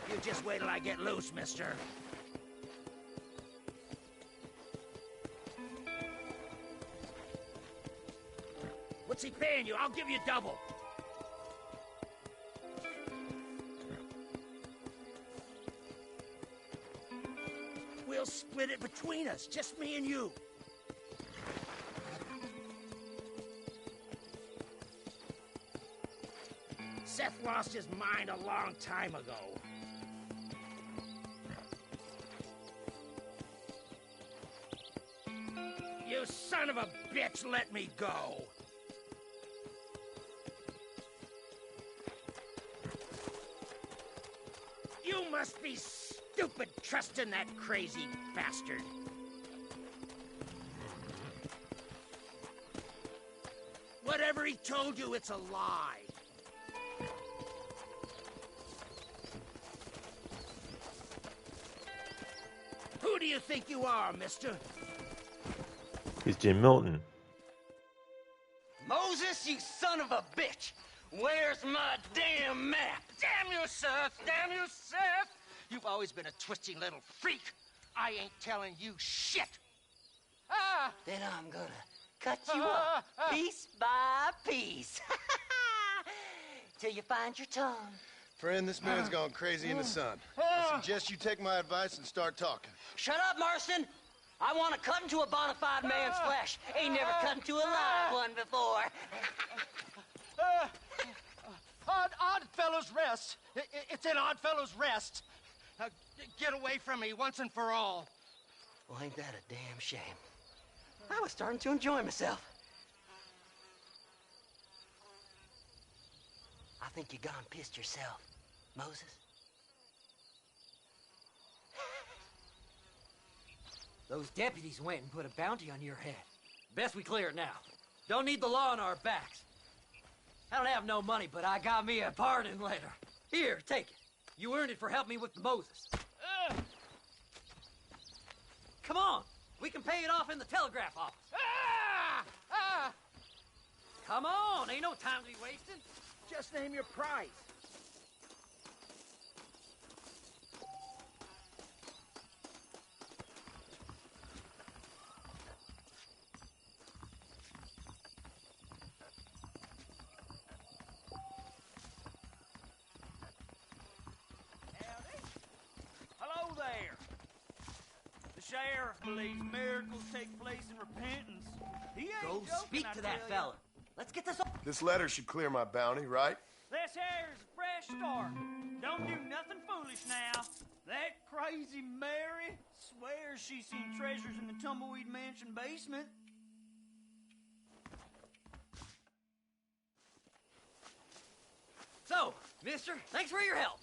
You just wait till I get loose, mister. What's he paying you? I'll give you double. We'll split it between us, just me and you. Seth lost his mind a long time ago. You son of a bitch, let me go! You must be stupid trusting that crazy bastard. Whatever he told you, it's a lie. Who do you think you are, mister? He's Jim Milton. Moses, you son of a bitch! Where's my damn map? Damn you, Seth! Damn you, Seth! You've always been a twisty little freak. I ain't telling you shit. Ah! Then I'm gonna cut you up piece by piece. Till you find your tongue. Friend, this man's gone crazy in the sun. I suggest you take my advice and start talking. Shut up, Marston! I want to cut into a bona fide man's flesh. Ain't never cut into a live one before. Oddfellows Rest. It's in Oddfellows Rest. Get away from me once and for all. Well, ain't that a damn shame? I was starting to enjoy myself. I think you gone pissed yourself, Moses. Those deputies went and put a bounty on your head. Best we clear it now. Don't need the law on our backs. I don't have no money, but I got me a pardon letter. Here, take it. You earned it for helping me with the Moses. Come on. We can pay it off in the telegraph office. Come on. Ain't no time to be wasted. Just name your price. Hello there. The sheriff believes miracles take place in repentance. He ain't Go joking, speak I to that tell fella. Let's get this over. This letter should clear my bounty, right? This here's a fresh start. Don't do nothing foolish now. That crazy Mary swears she's seen treasures in the Tumbleweed Mansion basement. So, mister, thanks for your help.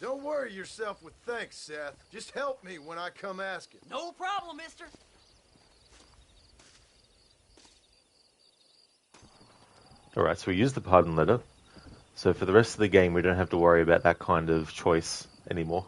Don't worry yourself with thanks, Seth. Just help me when I come asking. No problem, mister. Alright, so we used the pardon letter. So for the rest of the game, we don't have to worry about that kind of choice anymore.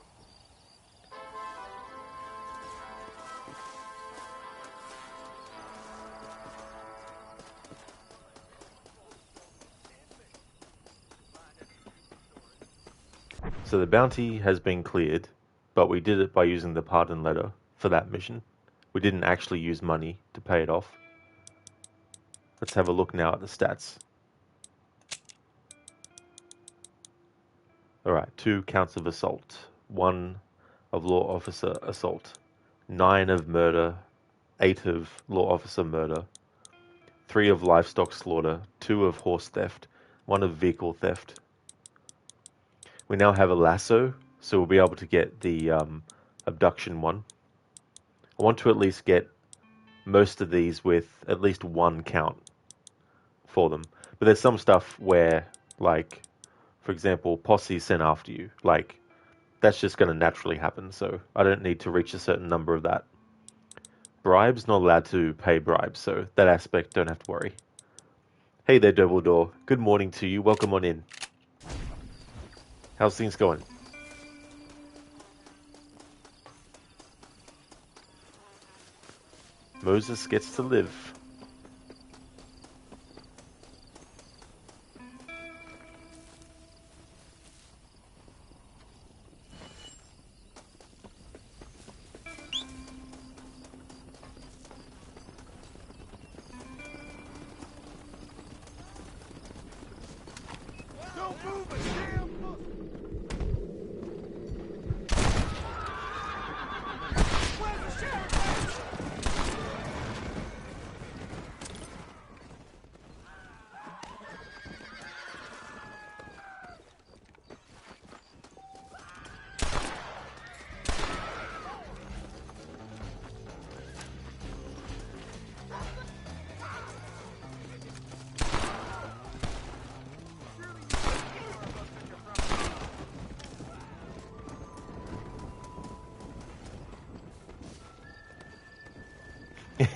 So the bounty has been cleared, but we did it by using the pardon letter for that mission. We didn't actually use money to pay it off. Let's have a look now at the stats. Alright, 2 counts of assault, 1 of law officer assault, 9 of murder, 8 of law officer murder, 3 of livestock slaughter, 2 of horse theft, 1 of vehicle theft. We now have a lasso, so we'll be able to get the abduction one. I want to at least get most of these with at least 1 count for them. But there's some stuff where, like, for example, posse sent after you. Like, that's just going to naturally happen, so I don't need to reach a certain number of that. Bribes, not allowed to pay bribes, so that aspect, don't have to worry. Hey there, Dumbledore. Good morning to you. Welcome on in. How's things going? Moses gets to live. Don't move a damn foot! Where's the sheriff?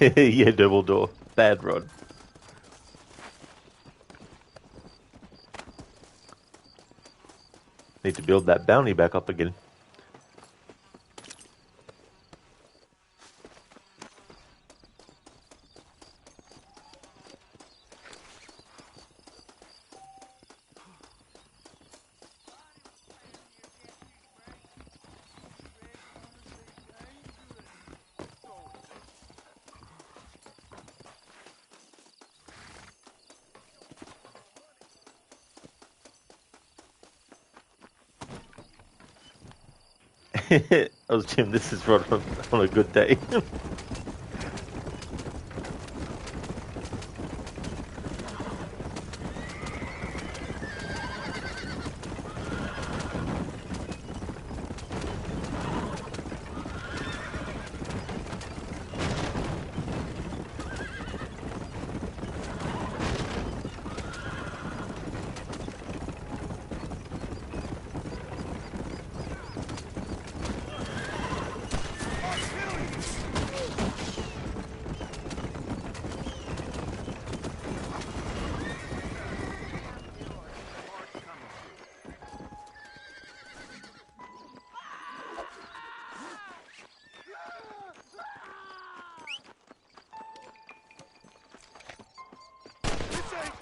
Yeah, Dumbledore. Bad Rod. Need to build that bounty back up again. Oh, Jim, this is Rod on a good day.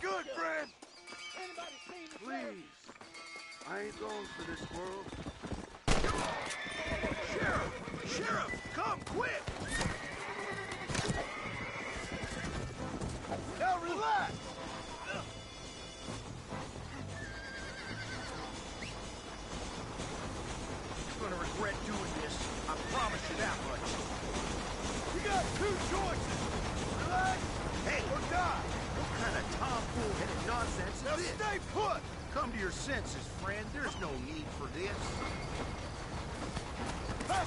Good, friend! Please. I ain't going for this world. Sheriff! Sheriff! Come, quick! Now relax! You're gonna regret doing this. I promise you that much. You got 2 choices. Relax, Hey, or die. what kind of tomfool-headed nonsense is Now this? stay put! Come to your senses, friend. There's no need for this. Huh?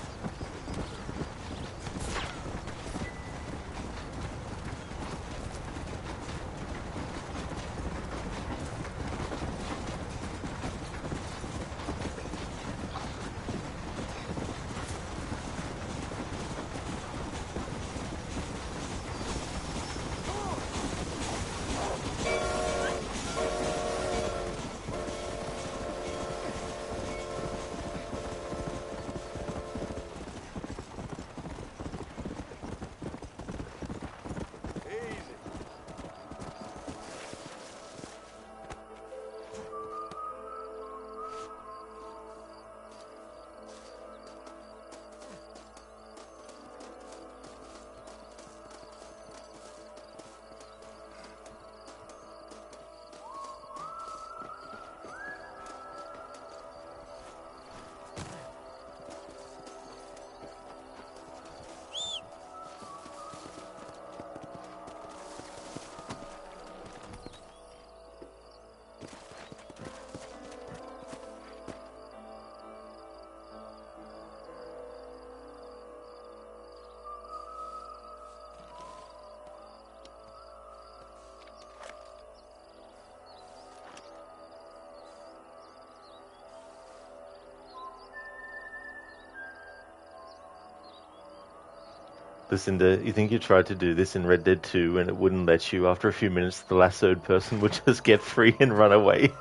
Lucinda, you think you tried to do this in Red Dead 2 and it wouldn't let you. After a few minutes, the lassoed person would just get free and run away.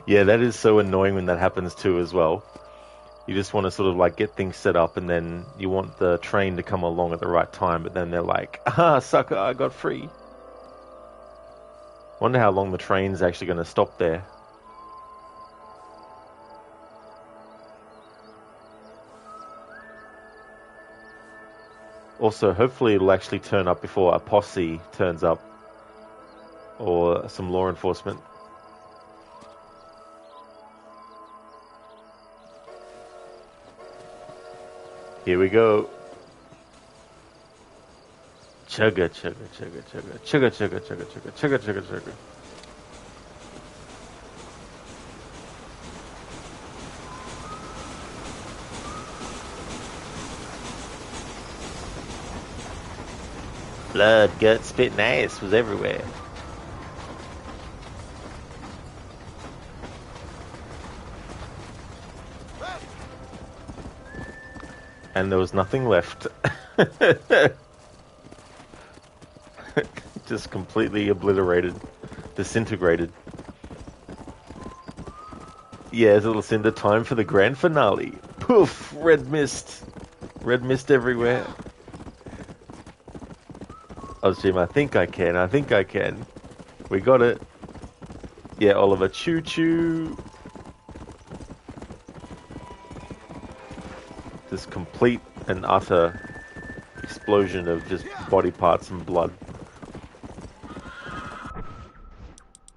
Yeah, that is so annoying when that happens too as well. You just want to sort of like get things set up and then you want the train to come along at the right time, but then they're like, ah, sucker, I got free. Wonder how long the train's actually going to stop there. Also, hopefully it'll actually turn up before a posse turns up. Or some law enforcement. Here we go. Chugga, chugga, chugga, chugga. Chugga, chugga, chugga, chugga. Chugga, chugga, chugga. Blood, guts, spit, and ass was everywhere. And there was nothing left. Just completely obliterated. Disintegrated. Yeah, Lucinda, time for the grand finale. Poof! Red mist. Red mist everywhere. Oh, Jim, I think I can. I think I can. We got it. Yeah, Oliver, choo-choo. This complete and utter explosion of just body parts and blood.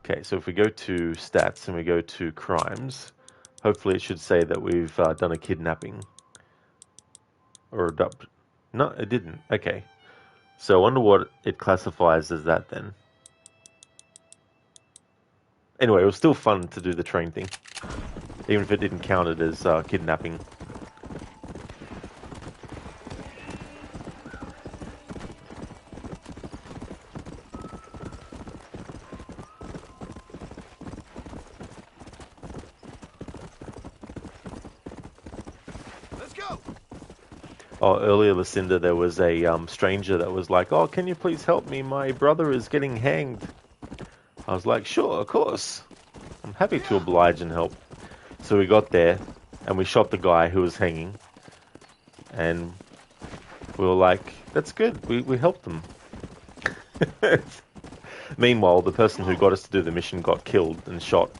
Okay, so if we go to stats and we go to crimes, hopefully it should say that we've done a kidnapping. Or adopt. No, it didn't. Okay. So I wonder what it classifies as that then. Anyway, it was still fun to do the train thing. Even if it didn't count it as kidnapping. Oh, earlier, Lucinda, there was a stranger that was like, oh, can you please help me? My brother is getting hanged. I was like, sure, of course. I'm happy to oblige and help. So we got there, and we shot the guy who was hanging. And we were like, that's good, we helped them. Meanwhile, the person who got us to do the mission got killed and shot.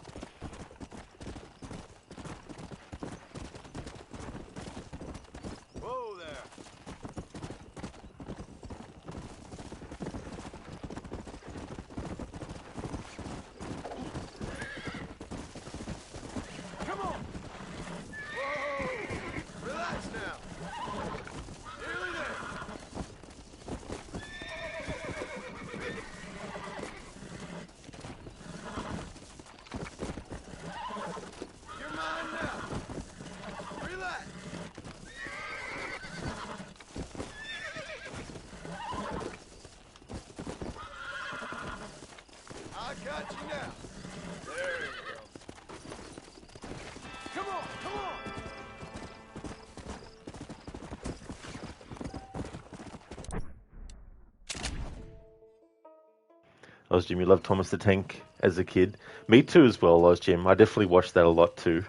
Loz Jim, you loved Thomas the Tank as a kid. Me too as well, Loz Jim. I definitely watched that a lot too.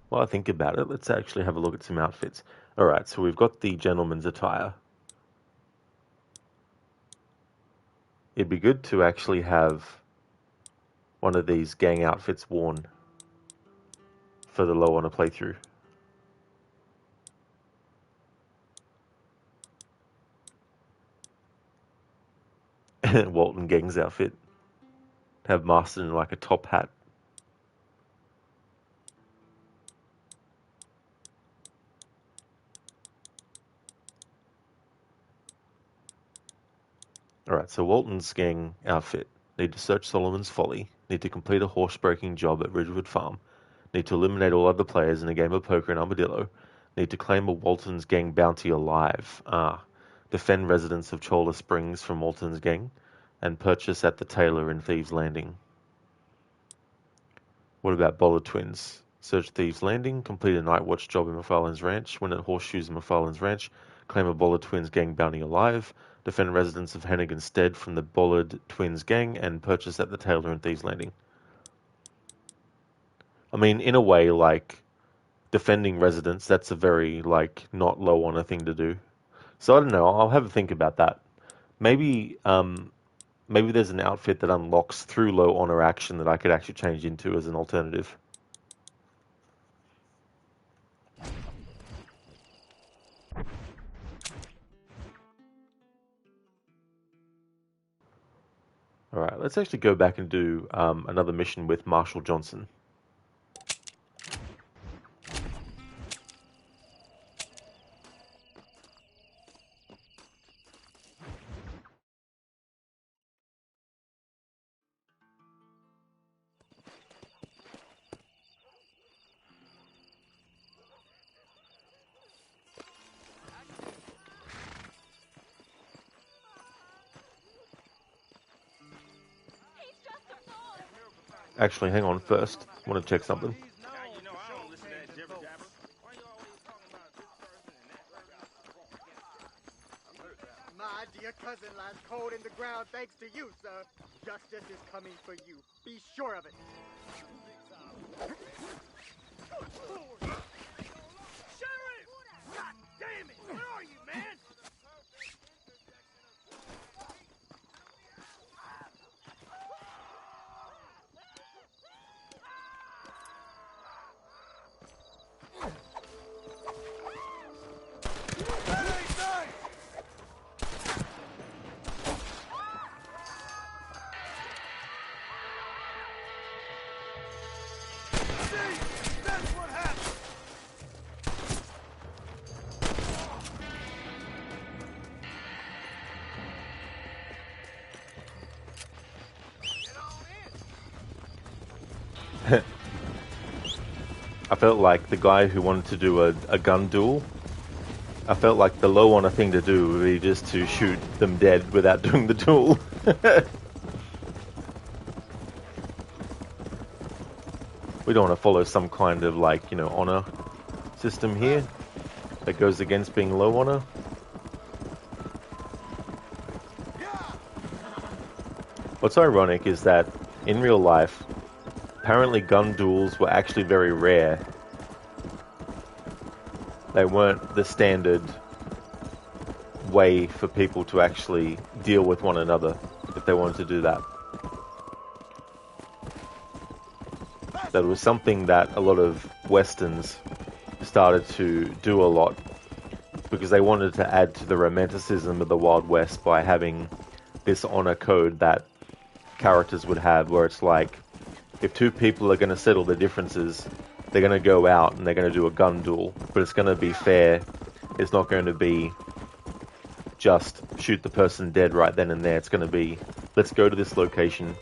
While I think about it, let's actually have a look at some outfits. Alright, so we've got the gentleman's attire. It'd be good to actually have one of these gang outfits worn further low on a playthrough. Walton Gang's outfit. Have Marston in like a top hat. Alright, so Walton's gang outfit. Need to search Solomon's Folly. Need to complete a horse-breaking job at Ridgewood Farm. Need to eliminate all other players in a game of poker in Armadillo. Need to claim a Walton's gang bounty alive. Defend residents of Chola Springs from Walton's gang. and purchase at the tailor in Thieves' Landing. What about Bollard Twins? Search Thieves' Landing, complete a night watch job in McFarlane's Ranch, win at Horseshoes in McFarlane's Ranch, claim a Bollard Twins gang bounty alive, defend residents of Hennigan's Stead from the Bollard Twins gang, and purchase at the tailor in Thieves' Landing. I mean, in a way, like, defending residents, that's a very, like, not low honor thing to do. So I don't know, I'll have a think about that. Maybe there's an outfit that unlocks through low honor action that I could actually change into as an alternative. Alright, let's actually go back and do another mission with Marshall Johnson. Actually, hang on first. I want to check something. My dear cousin lies cold in the ground thanks to you, sir. Justice is coming for you. Be sure of it. Sheriff! God damn it! Where are you, man? I felt like the guy who wanted to do a gun duel, I felt like the low honor thing to do would be just to shoot them dead without doing the duel. We don't want to follow some kind of, like, you know, honor system here that goes against being low honor. What's ironic is that in real life, apparently gun duels were actually very rare. They weren't the standard way for people to actually deal with one another if they wanted to do that. That was something that a lot of Westerns started to do a lot because they wanted to add to the romanticism of the Wild West by having this honor code that characters would have, where it's like, if two people are going to settle their differences, they're going to go out and they're going to do a gun duel, but it's going to be fair. It's not going to be just shoot the person dead right then and there. It's going to be, let's go to this location,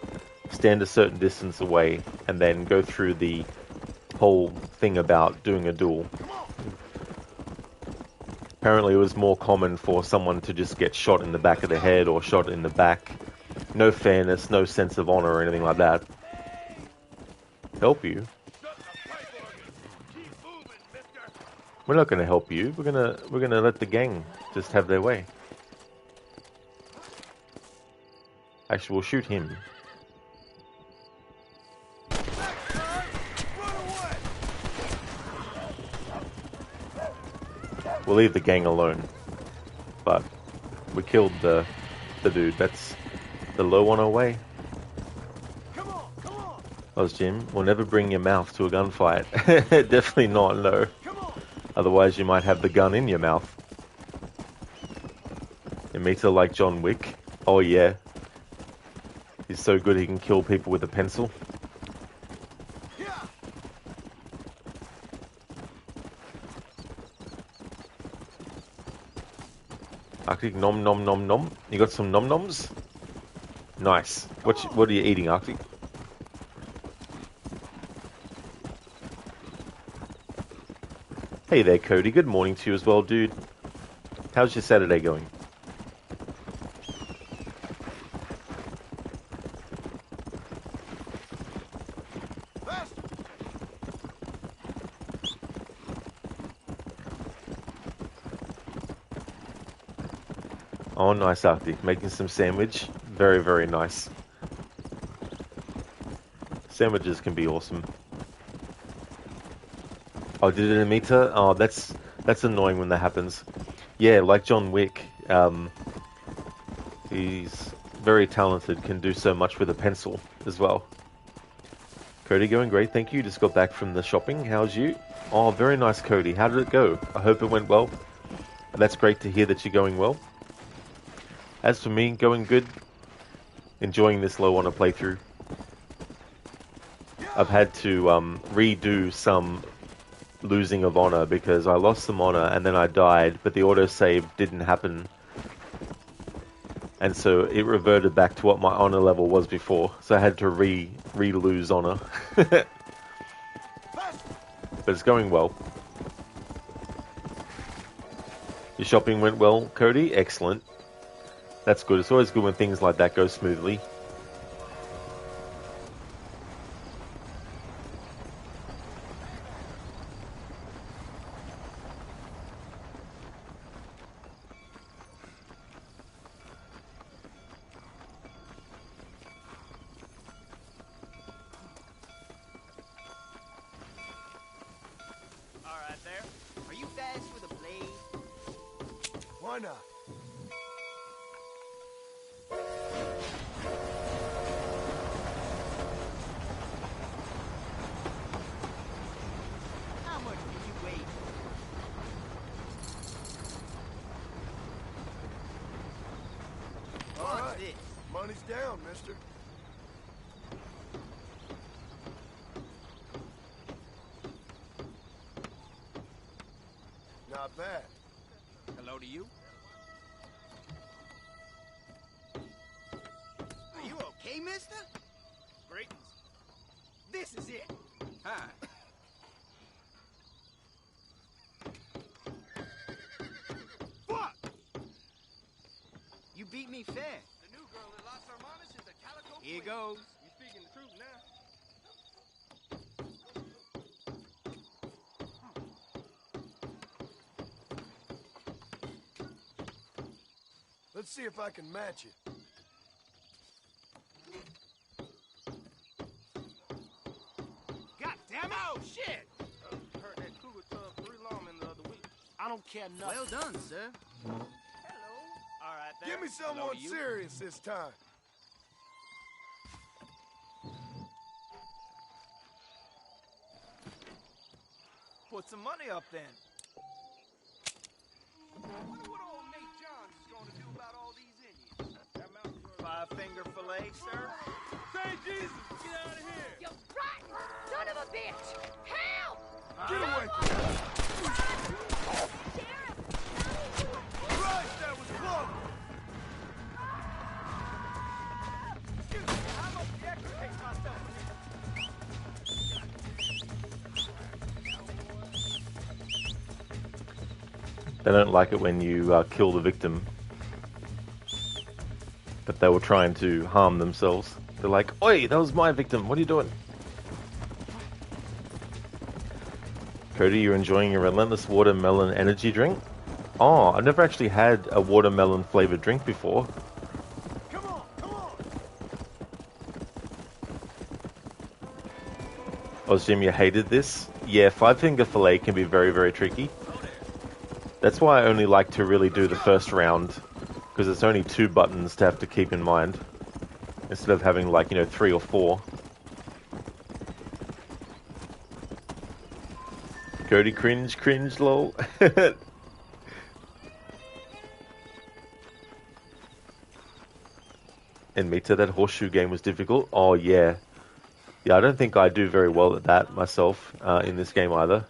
stand a certain distance away, and then go through the whole thing about doing a duel. Apparently it was more common for someone to just get shot in the back of the head or shot in the back. No fairness, no sense of honor or anything like that. Help you? We're not going to help you. We're gonna let the gang just have their way. Actually, we'll shoot him. We'll leave the gang alone. But we killed the dude. That's the low on our way. Oz Jim, we'll never bring your mouth to a gunfight. Definitely not, no. Otherwise you might have the gun in your mouth. You meet her like John Wick. Oh yeah. He's so good he can kill people with a pencil. Arctic nom nom nom nom. You got some nom noms? Nice. What are you eating, Arctic? Hey there, Cody. Good morning to you as well, dude. How's your Saturday going? Oh, nice, Arctic. Making some sandwich. Very, very nice. Sandwiches can be awesome. Oh, did it Amita? Oh, that's annoying when that happens. Yeah, like John Wick. He's very talented, can do so much with a pencil as well. Cody, going great, thank you. Just got back from the shopping. How's you? Oh, very nice, Cody. How did it go? I hope it went well. That's great to hear that you're going well. As for me, going good. Enjoying this low honor playthrough. I've had to redo some losing of honor because I lost some honor and then I died, but the autosave didn't happen. And so it reverted back to what my honor level was before. So I had to re-lose honor. But it's going well. Your shopping went well, Cody? Excellent. That's good. It's always good when things like that go smoothly. Why not? How much will you wait? All right. Money's down, mister. Not bad. Hello to you. Are you okay, mister? Greetings. This is it. Hi. Fuck! You beat me fair. The new girl at Las Hermanas is a calico Here queen. goes. You speaking the truth now. Let's see if I can match it. God damn it! Oh, shit! Heard that cougar tub 3 lawmen the other week. I don't care nothing. Well done, sir. Hello. All right, there. Give me someone serious this time. Put some money up then. Wonder what old Nate Johns is going to do about all these Indians. That mountain girl... 5-finger fillet, sir. Say Jesus! Get out of here! You rotten son of a bitch! Help! Get away! Christ, that was close! I must extricate myself from here. They don't like it when you kill the victim. But they were trying to harm themselves. They're like, oi, that was my victim, what are you doing? Cody, you're enjoying your relentless watermelon energy drink? Oh, I've never actually had a watermelon flavored drink before. Come on, come on! Oh, Jim, you hated this? Yeah, 5-finger fillet can be very, very tricky. That's why I only like to really do the first round, because it's only 2 buttons to have to keep in mind, instead of having, like, 3 or 4. Cody, cringe, lol. And Mita, that horseshoe game was difficult. Oh, yeah. Yeah, I don't think I do very well at that myself in this game either.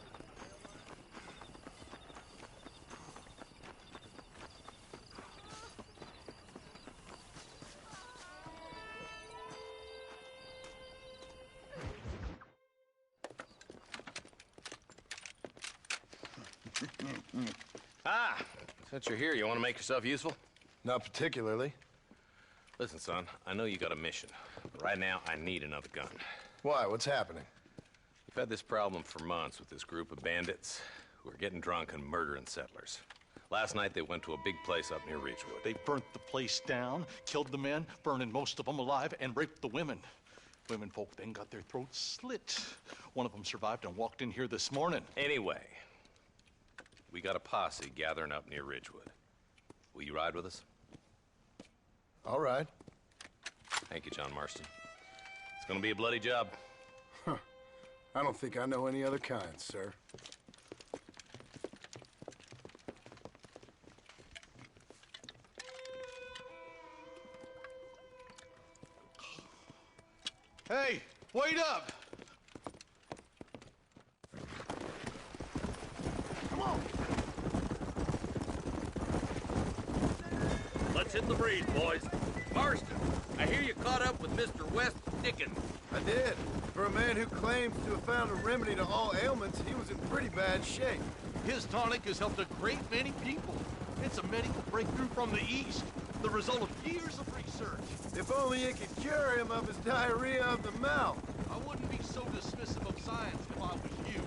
Ah, since you're here, you want to make yourself useful? Not particularly. Listen, son, I know you got a mission, but right now I need another gun. Why? What's happening? We've had this problem for months with this group of bandits who are getting drunk and murdering settlers. Last night they went to a big place up near Ridgewood. They burnt the place down, killed the men, burning most of them alive, and raped the women. Women folk then got their throats slit. One of them survived and walked in here this morning. Anyway, we got a posse gathering up near Ridgewood. Will you ride with us? All right. Thank you, John Marston. It's gonna be a bloody job. Huh. I don't think I know any other kind, sir. Hey, wait up! Come on! Let's hit the breeze, boys. Marston, I hear you caught up with Mr. West Dickens. I did. For a man who claims to have found a remedy to all ailments, he was in pretty bad shape. His tonic has helped a great many people. It's a medical breakthrough from the East, the result of years of research. If only it could cure him of his diarrhea of the mouth. I wouldn't be so dismissive of science if I was you.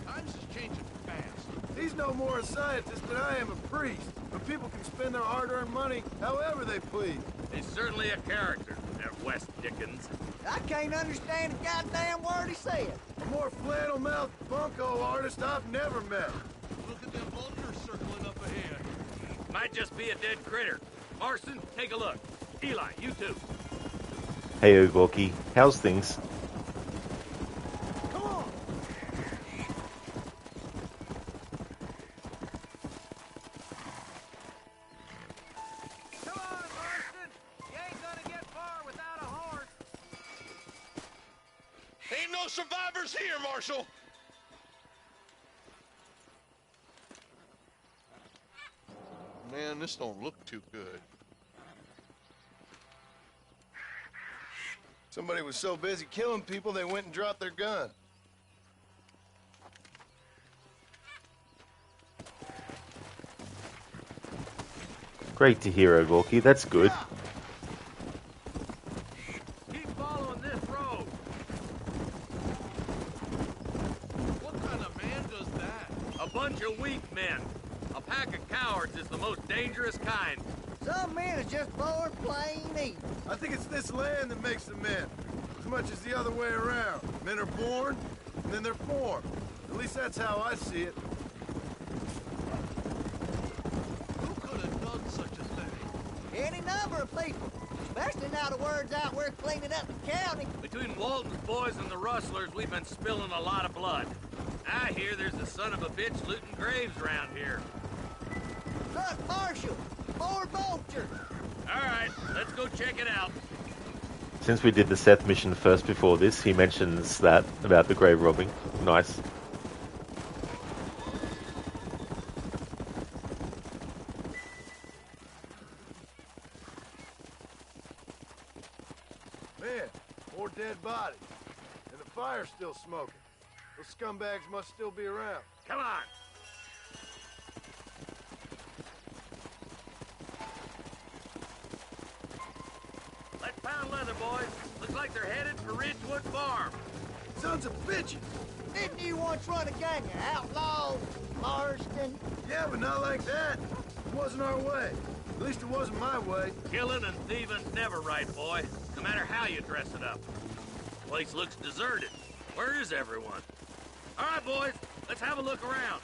Times is changing fast. He's no more a scientist than I am a priest. But people can spend their hard-earned money however they please. He's certainly a character, that West Dickens. I can't understand a goddamn word he said. A more flannel-mouthed bunko artist I've never met. Look at them vultures circling up ahead. Might just be a dead critter. Marston, take a look. Eli, you too. Hey, Gorky, how's things? Come on! Come on, Marston! You ain't gonna get far without a horse. Ain't no survivors here, Marshal! Man, this don't look too good. Somebody was so busy killing people, they went and dropped their gun. Great to hear, Gorky. That's good. Keep following this road. What kind of man does that? A bunch of weak men. A pack of cowards is the most dangerous kind. Some men is just born plain evil. I think it's this land that makes them men, as much as the other way around. Men are born, and then they're formed. At least that's how I see it. Who could have done such a thing? Any number of people. Especially now the word's out we're cleaning up the county. Between Walton's boys and the rustlers, we've been spilling a lot of blood. I hear there's a son of a bitch looting graves around here. Look, Marshal, more vultures. All right, let's go check it out. Since we did the Seth mission first before this, he mentions that about the grave robbing. Nice. Man, more dead bodies. And the fire's still smoking. Those scumbags must still be around. Come on. Let's pound leather, boys. Looks like they're headed for Ridgewood Farm. Sons of bitches! Didn't you once run a gang of outlaws, Marston? Yeah, but not like that. It wasn't our way. At least it wasn't my way. Killing and thieving's never right, boy. No matter how you dress it up. Place looks deserted. Where is everyone? All right, boys. Let's have a look around.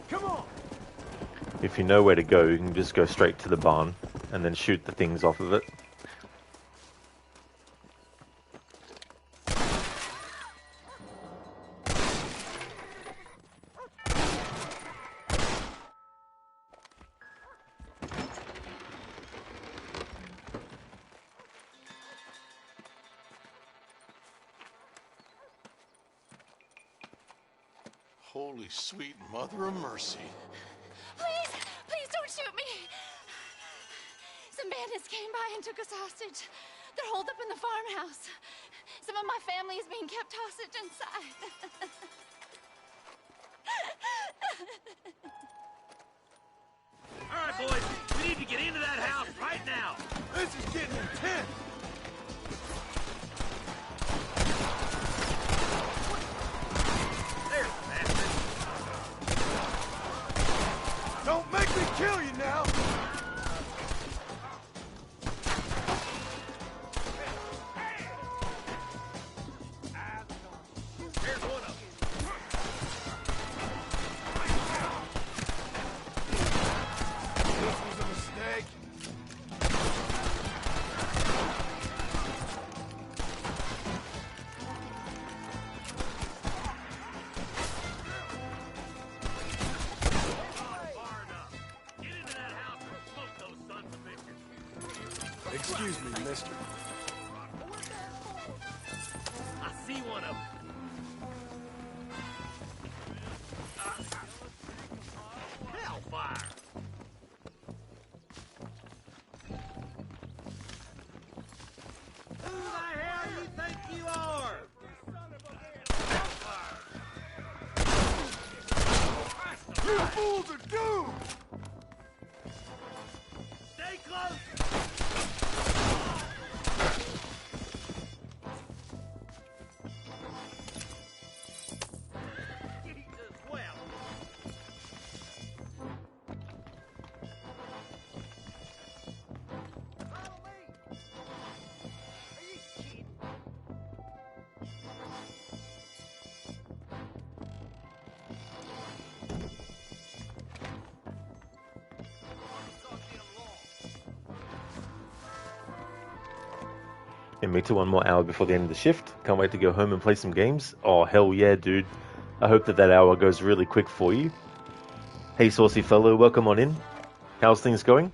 Come on! If you know where to go, you can just go straight to the barn and then shoot the things off of it. Holy sweet mother of mercy. Please, please don't shoot me. Some bandits came by and took us hostage. They're holed up in the farmhouse. Some of my family is being kept hostage inside. All right, boys. We need to get into that house right now. This is getting intense! There's the bastard. Don't Excuse me, mister. I see one of them. Hellfire! Who the hell you think you are? You fools are doomed! Stay close! Jesus, well. Follow me! Are you kidding? It makes it 1 more hour before the end of the shift. Can't wait to go home and play some games. Oh, hell yeah, dude. I hope that hour goes really quick for you. Hey, saucy fellow, welcome on in. How's things going?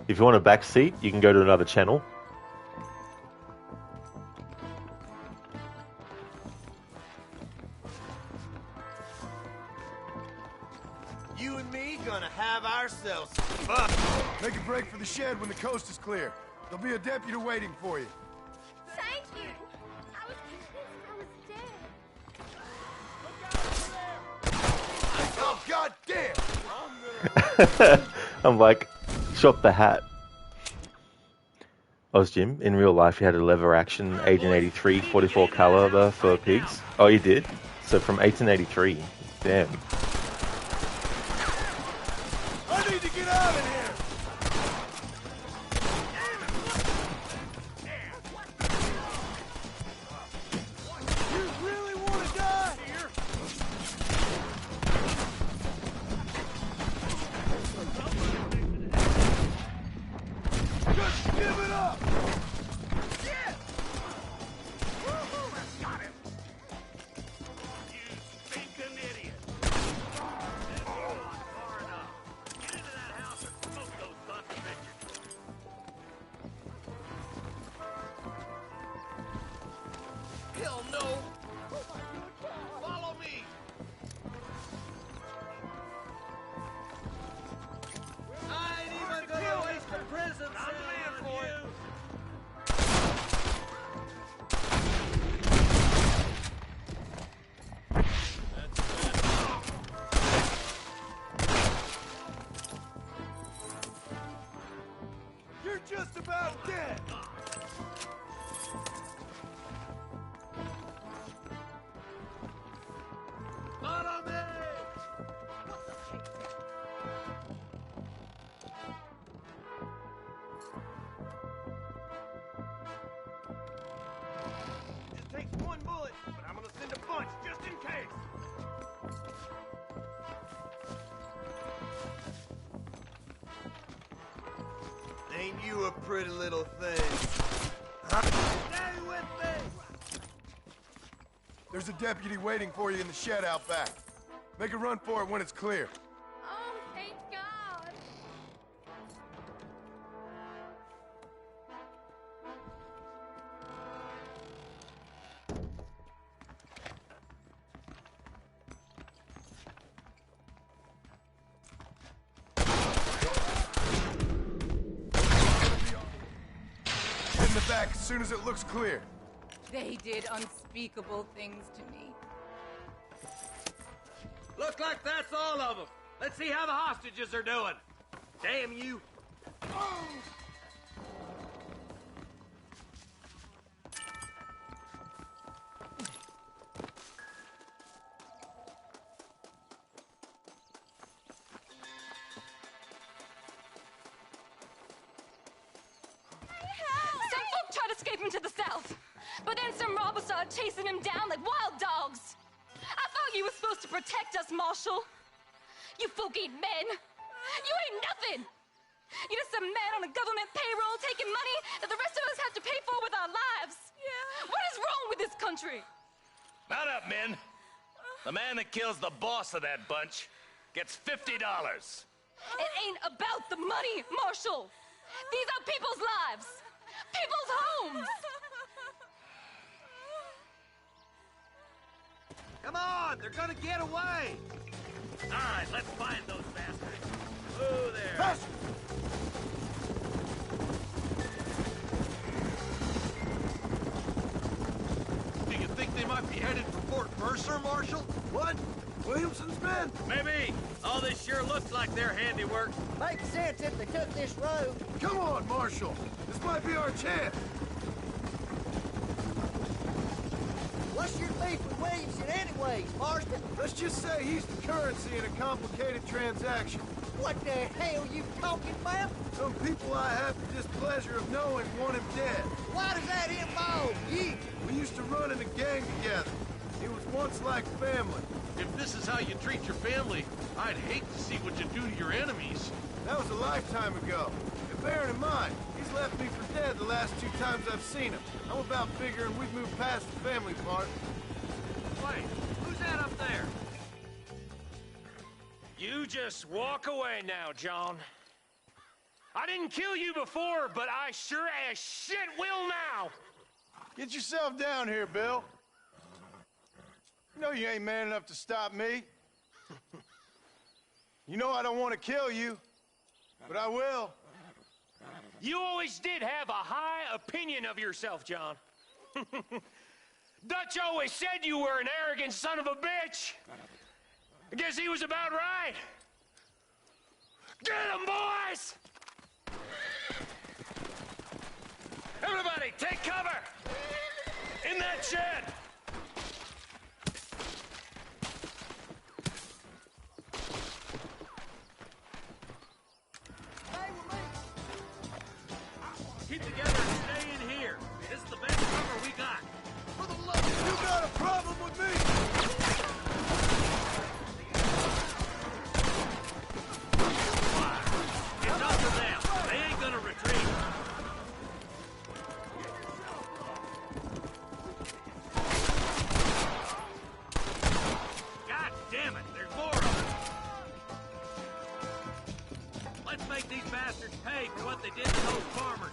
If you want a back seat, you can go to another channel. You and me gonna have ourselves some fun. Make a break for the shed when the coast is clear. There'll be a deputy waiting for you. Thank you. I was convinced I was dead. Oh, goddamn! I'm like, shot the hat. Jim, in real life you had a lever action 1883 44 caliber for pigs. Oh, you did? So from 1883. Damn. I need to get out of here! You really want to die? Just give it up! Yeah! Woo-hoo, I got him! You stinking idiot! That's not far enough. Get into that house and smoke those sons of bitches. Hell no! Follow me! I ain't even gonna waste a prison cell on you! You're just about dead! Follow me! It takes one bullet, but I'm gonna send a bunch just in case. Ain't you a pretty little thing? Stay with me! There's a deputy waiting for you in the shed out back. Make a run for it when it's clear. Oh, thank God. Get in the back as soon as it looks clear. They did unspeakable things to me. Look like that's all of them. Let's see how the hostages are doing. Damn you. Some folk tried escaping to the south, but then some robbers started chasing him down like wild dogs. I thought you were supposed to protect us, Marshal. You folk ain't men. You ain't nothing. You're just a man on a government payroll taking money that the rest of us have to pay for with our lives. Yeah. What is wrong with this country? Mount up, men. The man that kills the boss of that bunch gets $50. It ain't about the money, Marshal. These are people's lives. people's homes! Come on, they're gonna get away! All right, let's find those bastards. Whoa there! Faster! Do you think they might be headed for Fort Mercer, Marshal? What? Williamson's men? Maybe. All this sure looks like their handiwork. Makes sense if they took this road. Come on, Marshal. This might be our chance. What's your beef with Williamson anyways, Marston? Let's just say he's the currency in a complicated transaction. What the hell you talking about? Some people I have the displeasure of knowing want him dead. Why does that involve you? We used to run in a gang together. It was once like family. If this is how you treat your family, I'd hate to see what you do to your enemies. That was a lifetime ago. And bearing in mind, he's left me for dead the last 2 times I've seen him. I'm about figuring we've moved past the family part. Wait, who's that up there? You just walk away now, John. I didn't kill you before, but I sure as shit will now. Get yourself down here, Bill. You know you ain't man enough to stop me. You know I don't want to kill you, but I will. You always did have a high opinion of yourself, John. Dutch always said you were an arrogant son of a bitch. I guess he was about right. Get him, boys! Everybody, take cover! In that shed! Keep together and stay in here. This is the best cover we got. For the love of you got a problem with me? It's up to them. They ain't gonna retreat. God damn it, there's more of them. Let's make these bastards pay for what they did to those farmers.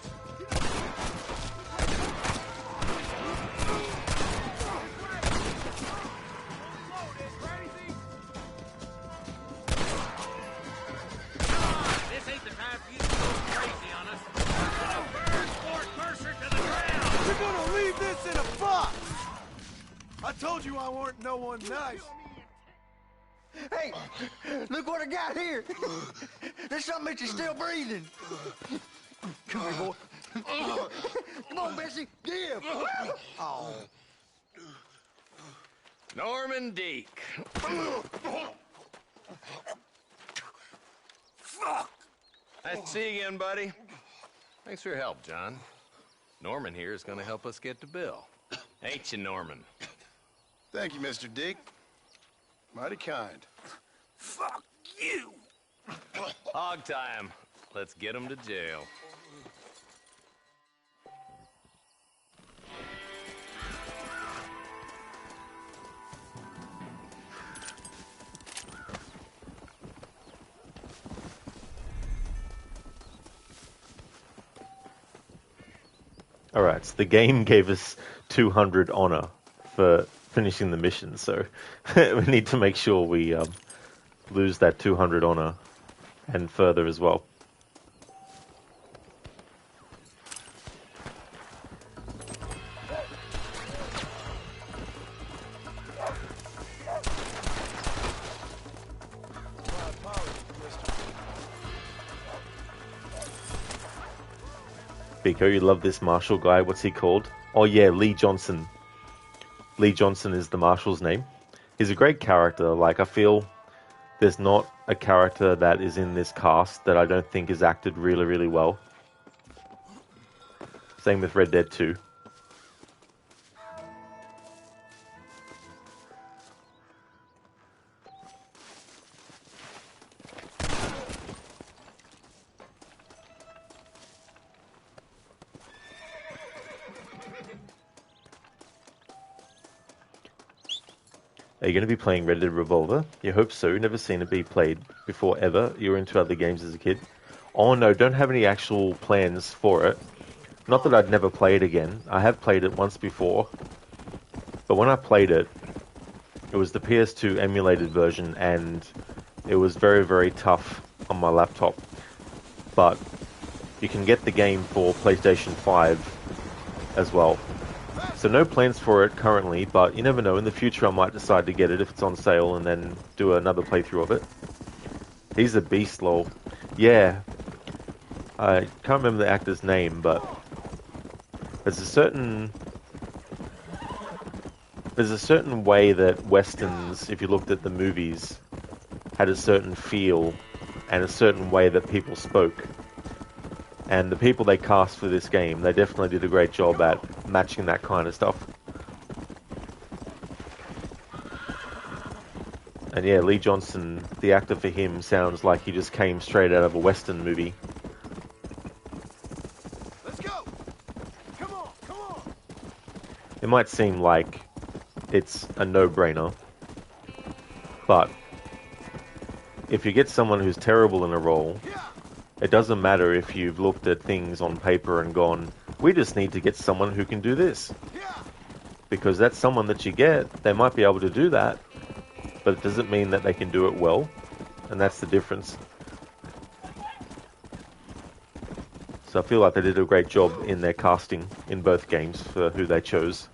This ain't the time for you to go crazy on us. We're gonna burn Fort Mercer to the ground! You're gonna leave this in a box! I told you I weren't no one nice. Hey, look what I got here. There's something that you're still breathing. Come here, boy. Come on, Bessie. Give. Oh. Norman Deek. Fuck! Nice to see you again, buddy. Thanks for your help, John. Norman here is going to help us get to Bill. Ain't you, Norman? Thank you, Mr. Dick. Mighty kind. Fuck you! Hog time. Let's get him to jail. Alright, so the game gave us 200 honor for finishing the mission, so we need to make sure we lose that 200 honor and further as well. Biko, you love this Marshall guy. What's he called? Oh yeah, Lee Johnson. Lee Johnson is the Marshal's name. He's a great character. Like, I feel there's not a character that is in this cast that I don't think is acted really, really well. Same with Red Dead 2. Are you going to be playing Red Dead Revolver? You hope so. Never seen it be played before ever. You were into other games as a kid. Oh no, don't have any actual plans for it. Not that I'd never play it again. I have played it once before. But when I played it, it was the PS2 emulated version, and it was very, very tough on my laptop. But you can get the game for PlayStation 5 as well. So no plans for it currently, but you never know. In the future I might decide to get it if it's on sale and then do another playthrough of it. He's a beast, lol. Yeah. I can't remember the actor's name, but there's a certain way that westerns, if you looked at the movies, had a certain feel and a certain way that people spoke. And the people they cast for this game, they definitely did a great job at matching that kind of stuff. And yeah, Lee Johnson, the actor for him, sounds like he just came straight out of a western movie. Let's go. Come on, come on. It might seem like it's a no-brainer, but if you get someone who's terrible in a role, it doesn't matter if you've looked at things on paper and gone, we just need to get someone who can do this. Because that's someone that you get, they might be able to do that, but it doesn't mean that they can do it well, and that's the difference. So I feel like they did a great job in their casting in both games for who they chose.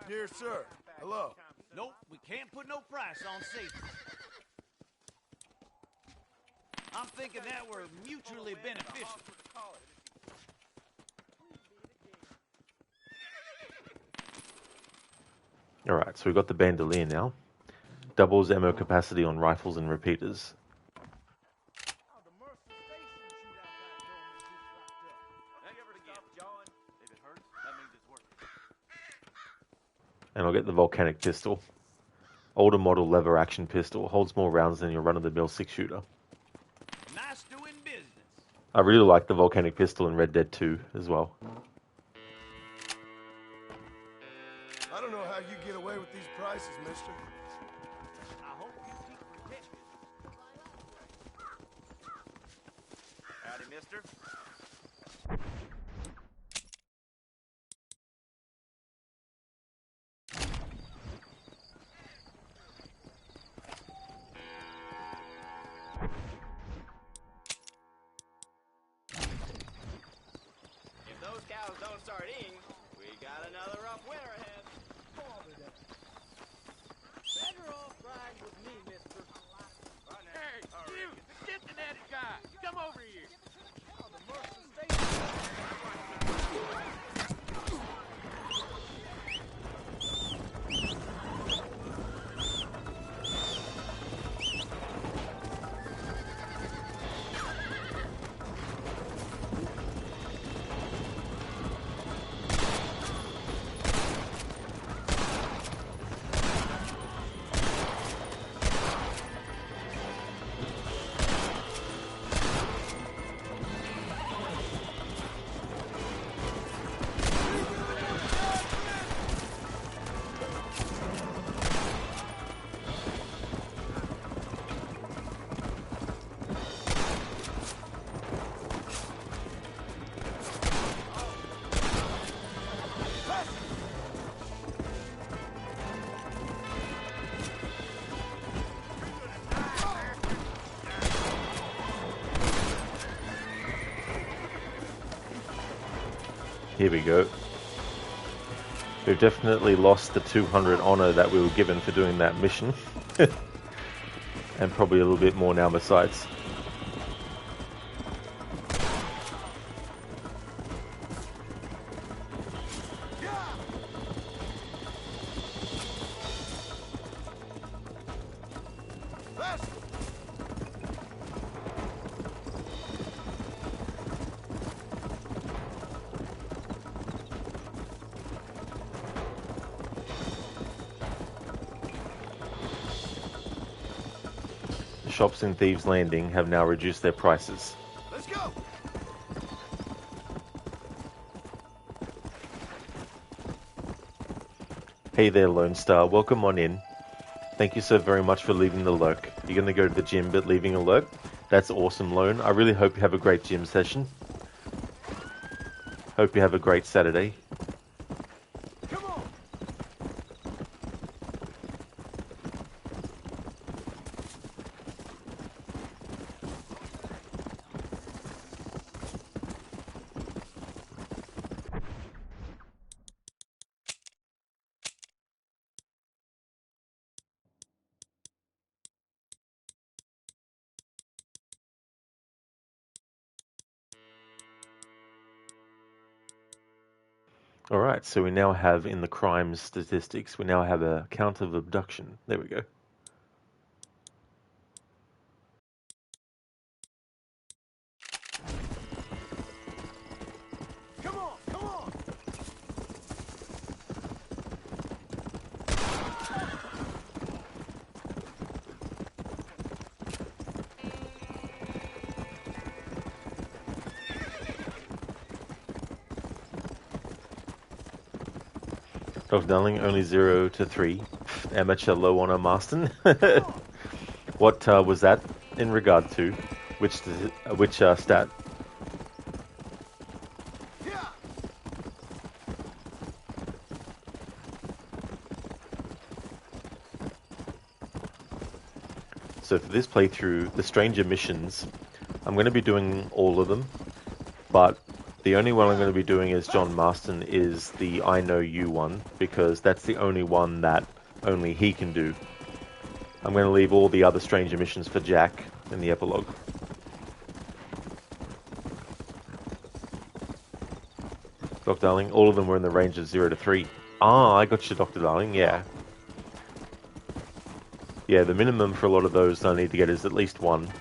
Dear sir, hello. Nope, we can't put no price on safety. I'm thinking that we're mutually beneficial. Alright, so we've got the bandolier now. Doubles ammo capacity on rifles and repeaters. And I'll get the volcanic pistol. Older model lever action pistol. Holds more rounds than your run-of-the-mill 6-shooter. Nice doing business. I really like the volcanic pistol in Red Dead 2 as well. I don't know how you get away with these prices, mister. I hope you keep protected. Howdy, mister. If those cows don't start eating, we got another rough winter ahead. Better off riding with me, mister. Hey, you, the Cincinnati guy, come over here. Here we go. We've definitely lost the 200 honor that we were given for doing that mission. And probably a little bit more now besides. Shops in Thieves Landing have now reduced their prices. Let's go. Hey there, Lone Star. Welcome on in. Thank you so very much for leaving the lurk. You're going to go to the gym but leaving a lurk? That's awesome, Lone. I really hope you have a great gym session. Hope you have a great Saturday. Alright, so we now have in the crime statistics, we now have a count of abduction. There we go. Come on, come on. Dr. Darling, only 0 to 3. Amateur low honor Marston. What was that in regard to? Which stat? So for this playthrough, the Stranger missions, I'm going to be doing all of them, but the only one I'm going to be doing as John Marston is the I Know You one, because that's the only one that only he can do. I'm going to leave all the other Stranger missions for Jack in the epilogue. Dr. Darling, all of them were in the range of 0 to 3. Ah, I got you, Dr. Darling, yeah. Yeah, the minimum for a lot of those I need to get is at least 1.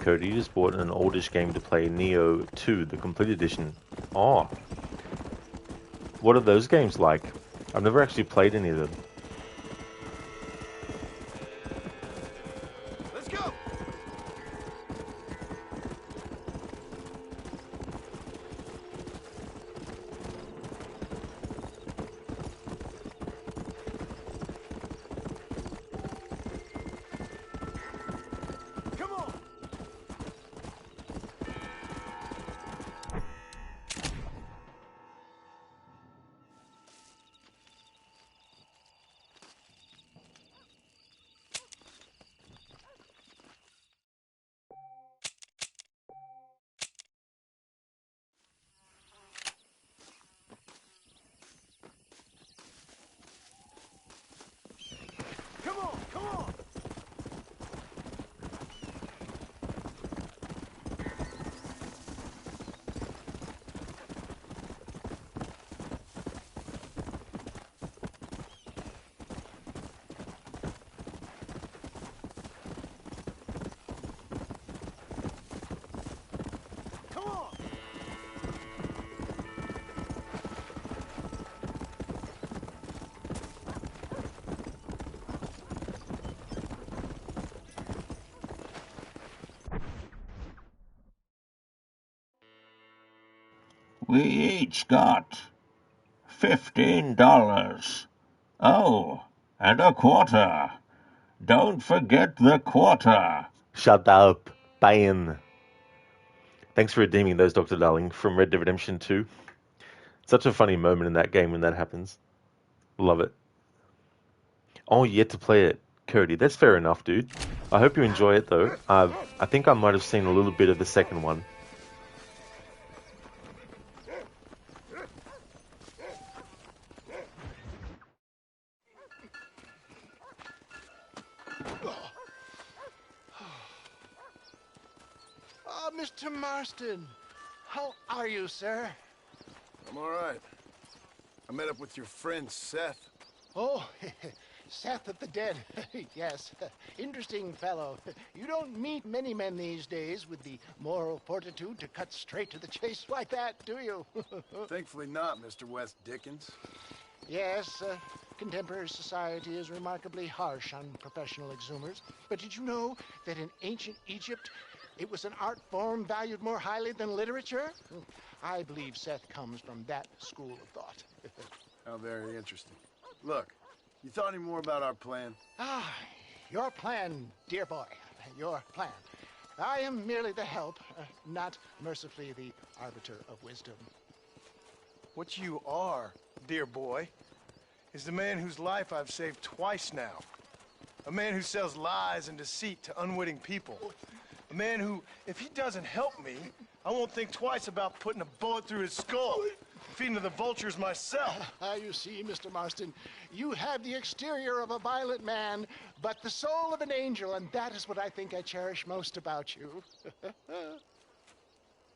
Cody, you just bought an oldish game to play, Neo 2, the complete edition. Oh. What are those games like? I've never actually played any of them. Let's go. Come on. We each got $15. Oh, and a quarter. Don't forget the quarter. Shut up, Bane. Thanks for redeeming those, Dr. Darling, from Red Dead Redemption 2. Such a funny moment in that game when that happens. Love it. Oh, yet to play it, Cody. That's fair enough, dude. I hope you enjoy it, though. I think I might have seen a little bit of the second one. Oh, Mr. Marston. How are you, sir? I'm all right. I met up with your friend, Seth. Oh, Seth of the Dead. Yes, interesting fellow. You don't meet many men these days with the moral fortitude to cut straight to the chase like that, do you? Thankfully not, Mr. West Dickens. Yes, contemporary society is remarkably harsh on professional exhumers. But did you know that in ancient Egypt, it was an art form valued more highly than literature? I believe Seth comes from that school of thought. How very interesting. Look, you thought any more about our plan? Ah, your plan, dear boy. Your plan. I am merely the help, not mercifully the arbiter of wisdom. What you are, dear boy, is the man whose life I've saved twice now. A man who sells lies and deceit to unwitting people. A man who, if he doesn't help me, I won't think twice about putting a bullet through his skull, feeding to the vultures myself. You see, Mr. Marston, you have the exterior of a violent man, but the soul of an angel, and that is what I think I cherish most about you.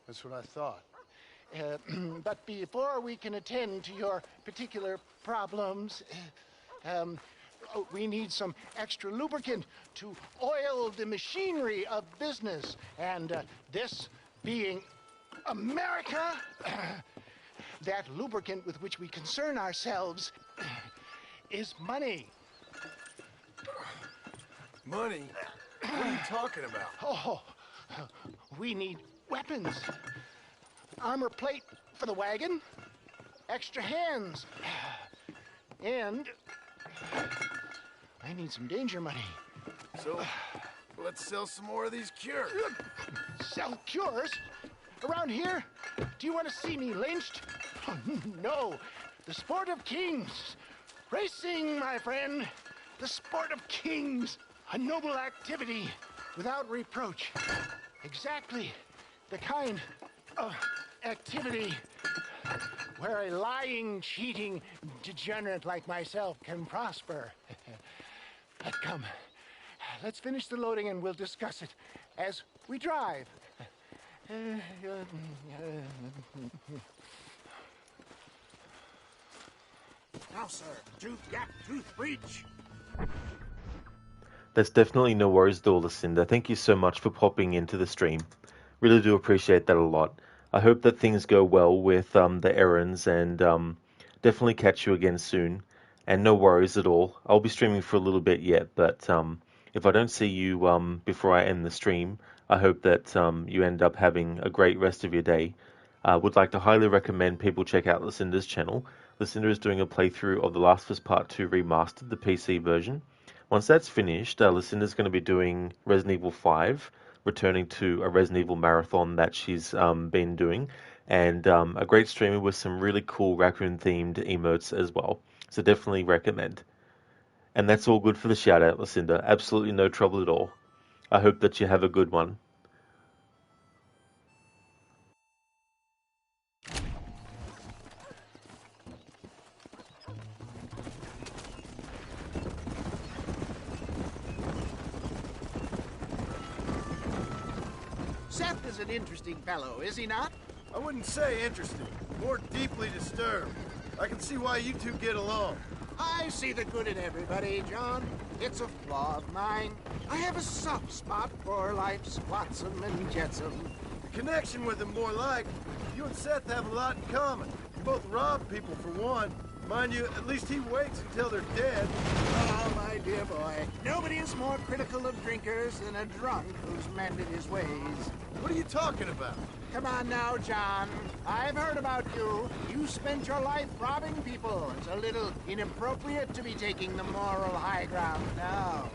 That's what I thought. But before we can attend to your particular problems, we need some extra lubricant to oil the machinery of business. And this being America, that lubricant with which we concern ourselves is money. Money? What are you talking about? Oh, we need weapons. Armor plate for the wagon, extra hands, and I need some danger money. So, let's sell some more of these cures. Sell cures? Around here? Do you want to see me lynched? Oh, no. The sport of kings. Racing, my friend. The sport of kings. A noble activity without reproach. Exactly the kind of activity where a lying, cheating degenerate like myself can prosper. But come, let's finish the loading and we'll discuss it as we drive. Now, sir, tooth gap, tooth breach. There's definitely no worries at all, Lucinda. Thank you so much for popping into the stream. Really do appreciate that a lot. I hope that things go well with the errands and definitely catch you again soon. And no worries at all. I'll be streaming for a little bit yet, but if I don't see you before I end the stream, I hope that you end up having a great rest of your day. Would like to highly recommend people check out Lucinda's channel. Lucinda is doing a playthrough of The Last of Us Part 2 Remastered, the PC version. Once that's finished, Lucinda's going to be doing Resident Evil 5, returning to a Resident Evil marathon that she's been doing, and a great streamer with some really cool raccoon-themed emotes as well. So definitely recommend. And that's all good for the shout-out, Lucinda. Absolutely no trouble at all. I hope that you have a good one. Seth is an interesting fellow, is he not? I wouldn't say interesting, more deeply disturbed. I can see why you two get along. I see the good in everybody, John. It's a flaw of mine. I have a soft spot for life's flotsam and jetsam. The connection with him, more like. You and Seth have a lot in common. You both rob people, for one. Mind you, at least he waits until they're dead. Oh, my dear boy. Nobody is more critical of drinkers than a drunk who's mended his ways. What are you talking about? come on now, John. I've heard about you. You spent your life robbing people. It's a little inappropriate to be taking the moral high ground now.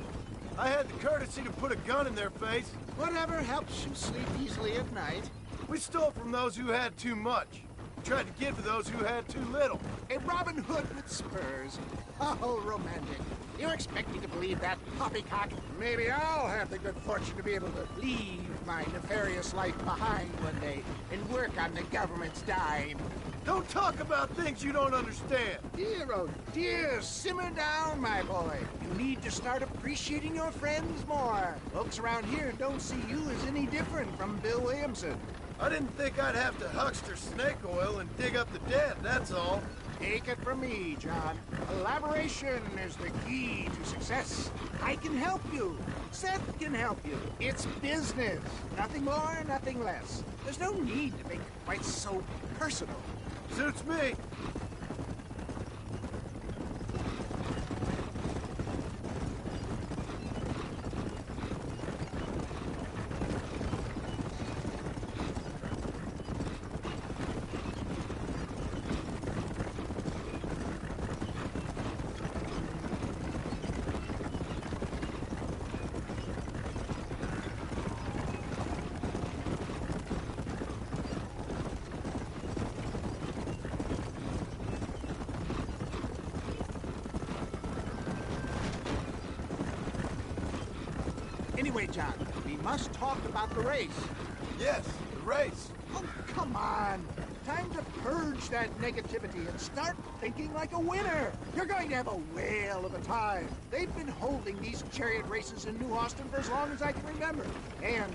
I had the courtesy to put a gun in their face. Whatever helps you sleep easily at night. We stole from those who had too much. Tried to give to those who had too little. A Robin Hood with spurs. Oh, romantic. You expect me to believe that poppycock? Maybe I'll have the good fortune to be able to leave my nefarious life behind one day and work on the government's dime. Don't talk about things you don't understand. Dear, oh dear, simmer down, my boy. You need to start appreciating your friends more. Folks around here don't see you as any different from Bill Williamson. I didn't think I'd have to huckster snake oil and dig up the dead, that's all. Take it from me, John. Collaboration is the key to success. I can help you. Seth can help you. It's business. Nothing more, nothing less. There's no need to make it quite so personal. Suits me. Anyway, John, we must talk about the race. Yes, the race. Oh, come on. Time to purge that negativity and start thinking like a winner. You're going to have a whale of a time. They've been holding these chariot races in New Austin for as long as I can remember. And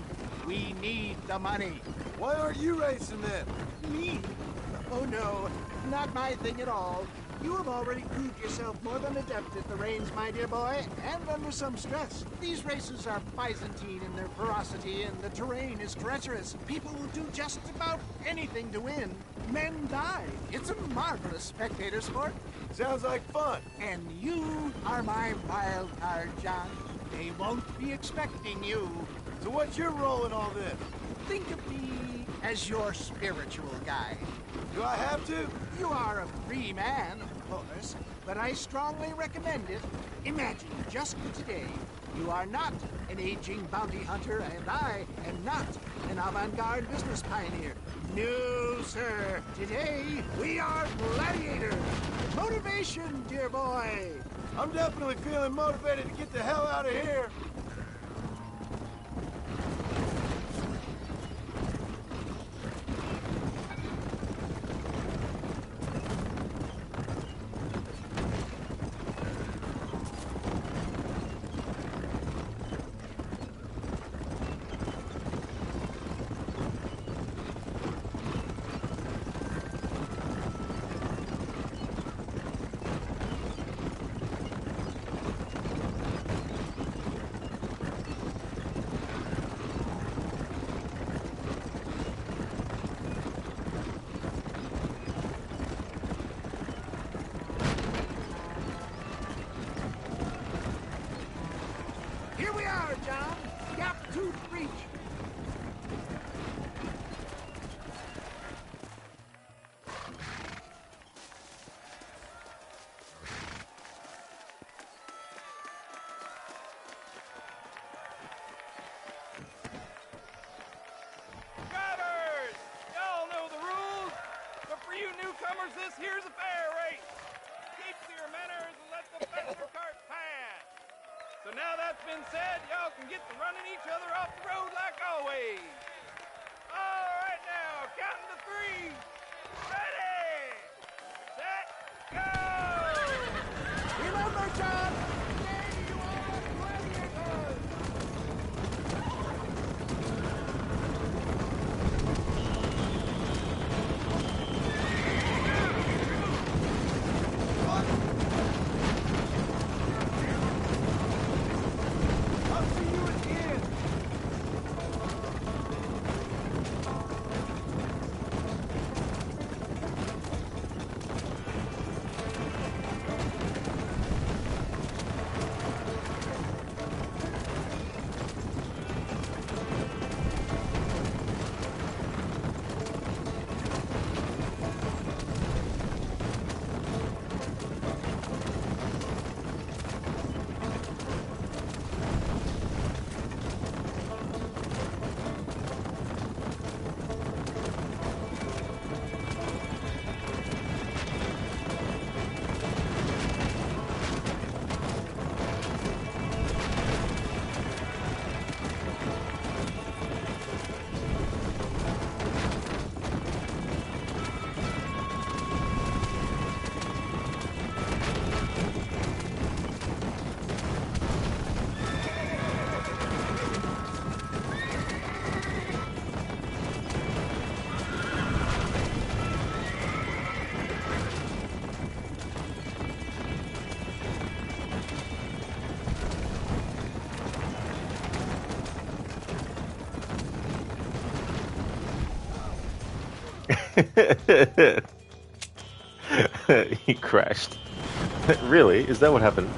we need the money. Why aren't you racing then? Me? Oh, no. Not my thing at all. You have already proved yourself more than adept at the reins, my dear boy, and under some stress. These races are Byzantine in their ferocity, and the terrain is treacherous. People will do just about anything to win. Men die. It's a marvelous spectator sport. Sounds like fun. And you are my wild card, John. They won't be expecting you. So what's your role in all this? Think of me as your spiritual guide. Do I have to? You are a free man, of course, but I strongly recommend it. Imagine, just for today, you are not an aging bounty hunter, and I am not an avant-garde business pioneer. No, sir. Today, we are gladiators. Motivation, dear boy. I'm definitely feeling motivated to get the hell out of here. Here we are, John. Gap tooth reach. Drivers! Y'all know the rules, but for you newcomers, this here's a fair race. Keep to your manners and let the faster cart pass. So now that's been said, y'all can get to running each other off the road like always. All right now, counting to three. Ready, set, go! Remember, John, today you are gladiators. I'll see you at the end. He crashed. Really? Is that what happened?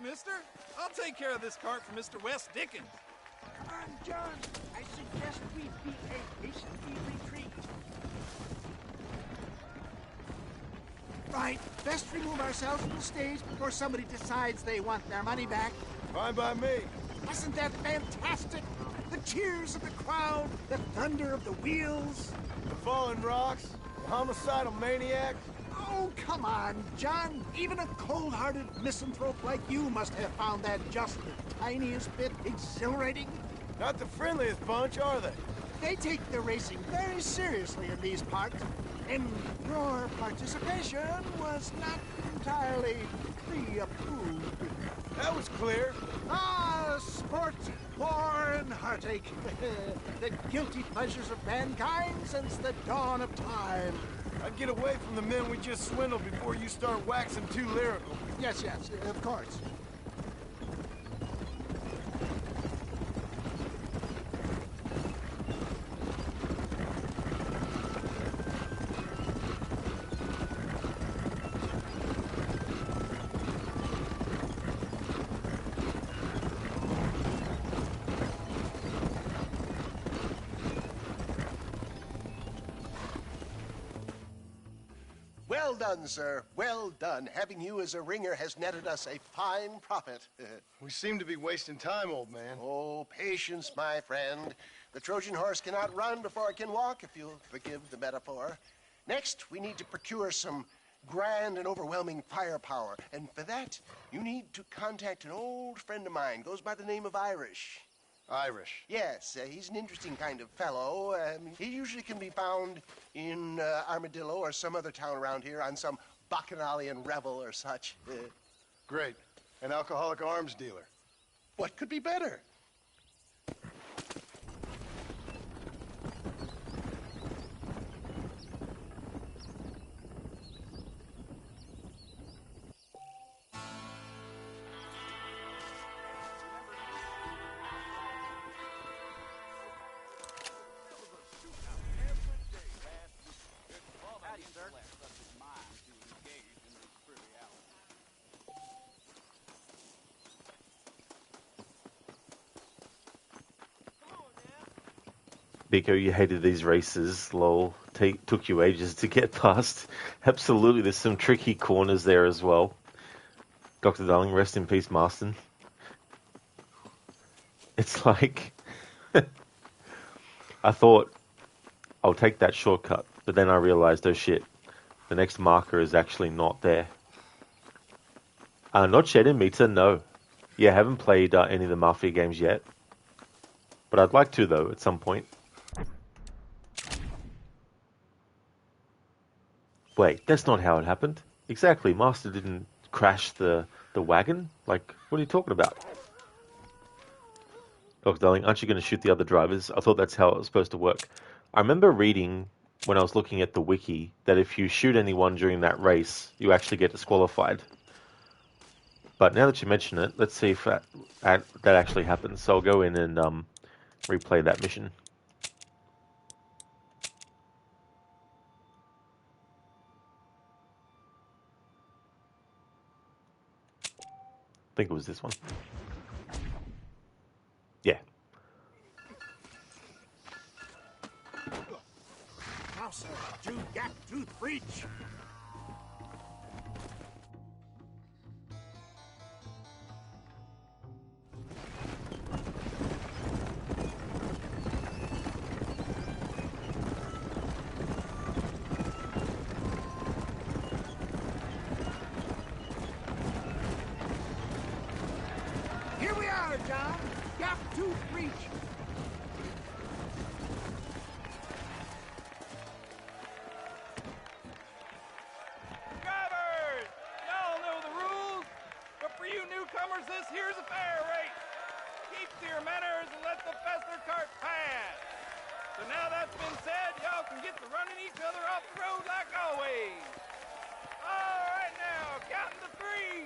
mister. I'll take care of this cart for Mr. West Dickens. Come on, John. I suggest we beat a hasty retreat. Right. Best remove ourselves from the stage before somebody decides they want their money back. Fine by me. Wasn't that fantastic? The cheers of the crowd, the thunder of the wheels. The falling rocks, the homicidal maniac. Oh, come on, John. Even a cold-hearted misanthrope like you must have found that just the tiniest bit exhilarating. Not the friendliest bunch, are they? They take their racing very seriously in these parts, and your participation was not entirely pre-approved. That was clear. Ah, sport, war, and heartache. The guilty pleasures of mankind since the dawn of time. I'd get away from the men we just swindled before you start waxing too lyrical. Yes, yes, of course. Well done, sir. Well done. Having you as a ringer has netted us a fine profit. We seem to be wasting time, old man. Oh, patience, my friend. The Trojan horse cannot run before it can walk, if you'll forgive the metaphor. Next, we need to procure some grand and overwhelming firepower. And for that, you need to contact an old friend of mine. Goes by the name of Irish. Irish? Yes, he's an interesting kind of fellow. He usually can be found in Armadillo or some other town around here on some bacchanalian revel or such. Great. An alcoholic arms dealer. What could be better? Biko, you hated these races, lol. Took you ages to get past. Absolutely, there's some tricky corners there as well. Dr. Darling, rest in peace, Marston. It's like... I thought, I'll take that shortcut, but then I realized, oh shit, the next marker is actually not there. Not Shed Meter, no. Yeah, I haven't played any of the Mafia games yet. But I'd like to, though, at some point. Wait, that's not how it happened. Exactly, Master didn't crash the wagon? Like, what are you talking about? Look, darling, aren't you going to shoot the other drivers? I thought that's how it was supposed to work. I remember reading, when I was looking at the wiki, that if you shoot anyone during that race, you actually get disqualified. But now that you mention it, let's see if that actually happens. So I'll go in and replay that mission. I think it was this one. Yeah. Now, sir, to gap tooth breach. Here we are, John. Gap tooth breach. Drivers! Y'all know the rules, but for you newcomers, this here's a fair race. Keep to your manners and let the faster cart pass. So now that's been said, y'all can get to running each other off the road like always. All right now, counting to three.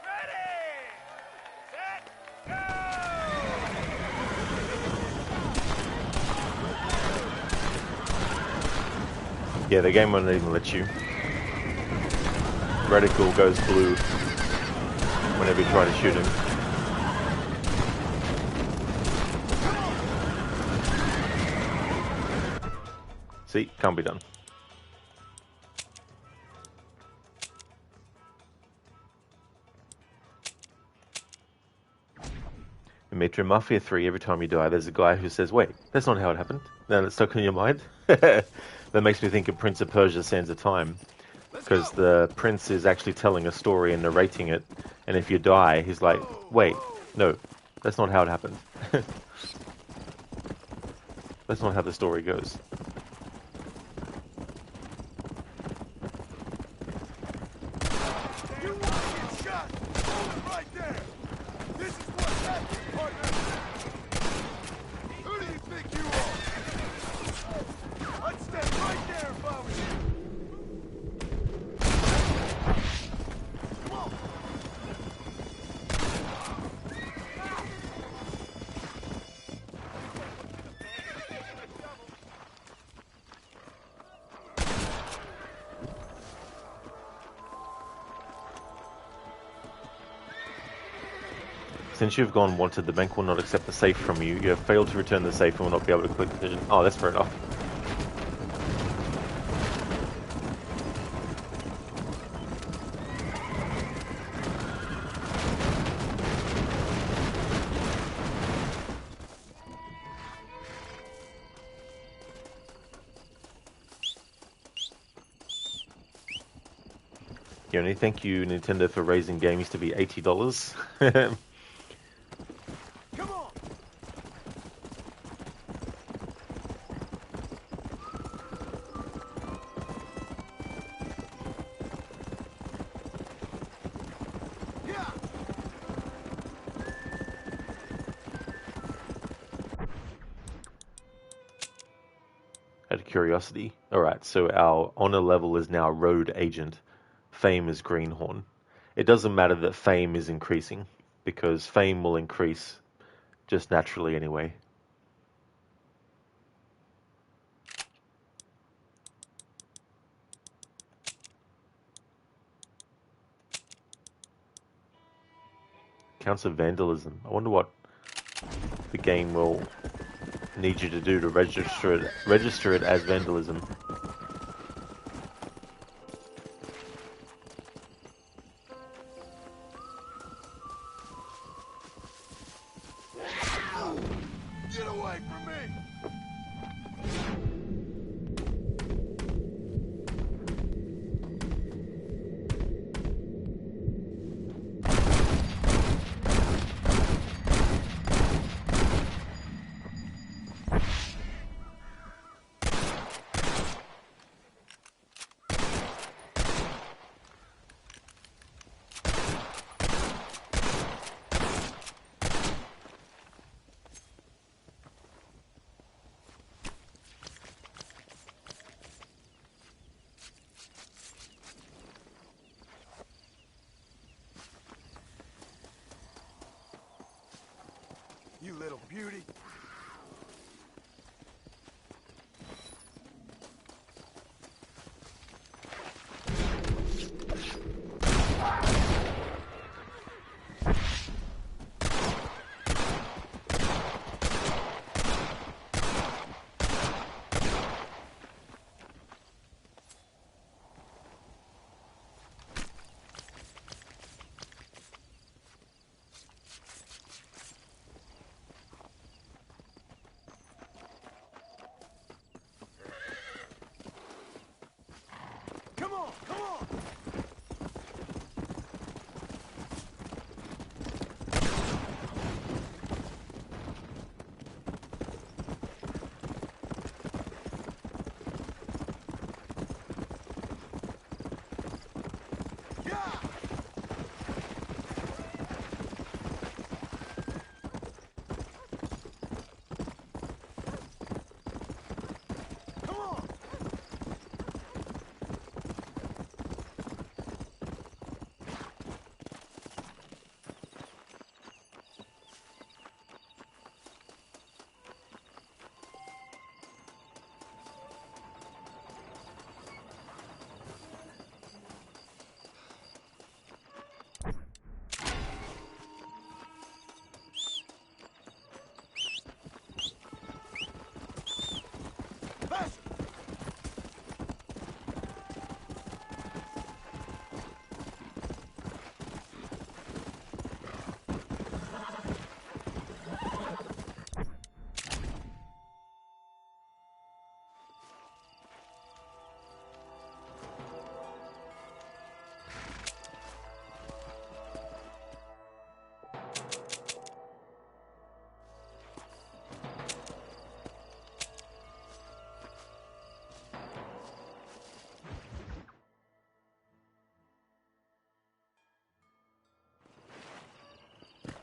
Ready, set, go! Yeah, the game won't even let you. Reticle goes blue whenever you try to shoot him. See, can't be done. In Metro Mafia 3, every time you die, there's a guy who says, wait, that's not how it happened. Then it's stuck in your mind. That makes me think of Prince of Persia: Sands of Time. Because the prince is actually telling a story and narrating it. And if you die, he's like, wait, no, that's not how it happened. That's not how the story goes. You want to get shot? Hold it right there. This is what's happening, partner. Who do you think you are? I'd stand right there if I was you. Come on. Since you've gone wanted, the bank will not accept the safe from you. You have failed to return the safe and will not be able to click the decision. Oh, that's fair enough. Yoni. Thank you, Nintendo, for raising games to be $80. Come on! Yeah! Out of curiosity. Alright, so our honor level is now Road Agent. Fame is Greenhorn. It doesn't matter that fame is increasing, because fame will increase just naturally anyway. Counts of vandalism. I wonder what the game will need you to do to register it as vandalism. Get away from me! You little beauty. Come on, come on!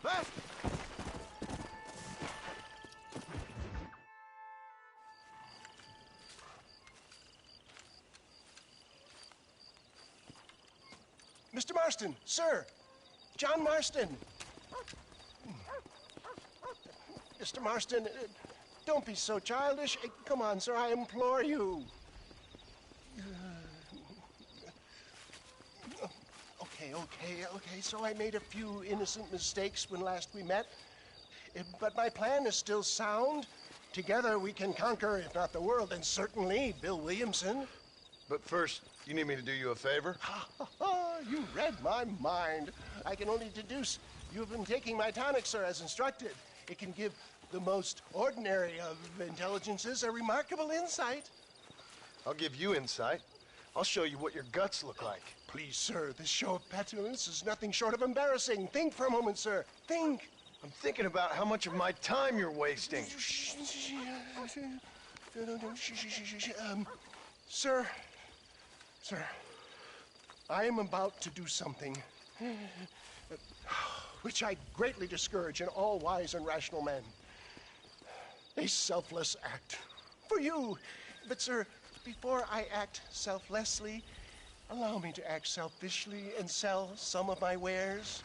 Fast! Mr. Marston, sir! John Marston! Mr. Marston, don't be so childish. Come on, sir, I implore you. Okay, so I made a few innocent mistakes when last we met. But my plan is still sound. Together we can conquer, if not the world, then certainly Bill Williamson. But first, you need me to do you a favor? You read my mind. I can only deduce you have been taking my tonic, sir, as instructed. It can give the most ordinary of intelligences a remarkable insight. I'll give you insight. I'll show you what your guts look like. Please, sir, this show of petulance is nothing short of embarrassing. Think for a moment, sir. Think. I'm thinking about how much of my time you're wasting. Sir, I am about to do something which I greatly discourage in all wise and rational men. A selfless act for you. But, sir, before I act selflessly, allow me to act selfishly and sell some of my wares.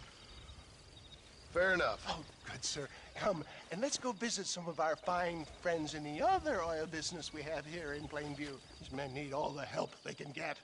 Fair enough. Oh, good, sir. Come, and let's go visit some of our fine friends in the other oil business we have here in Plainview. These men need all the help they can get.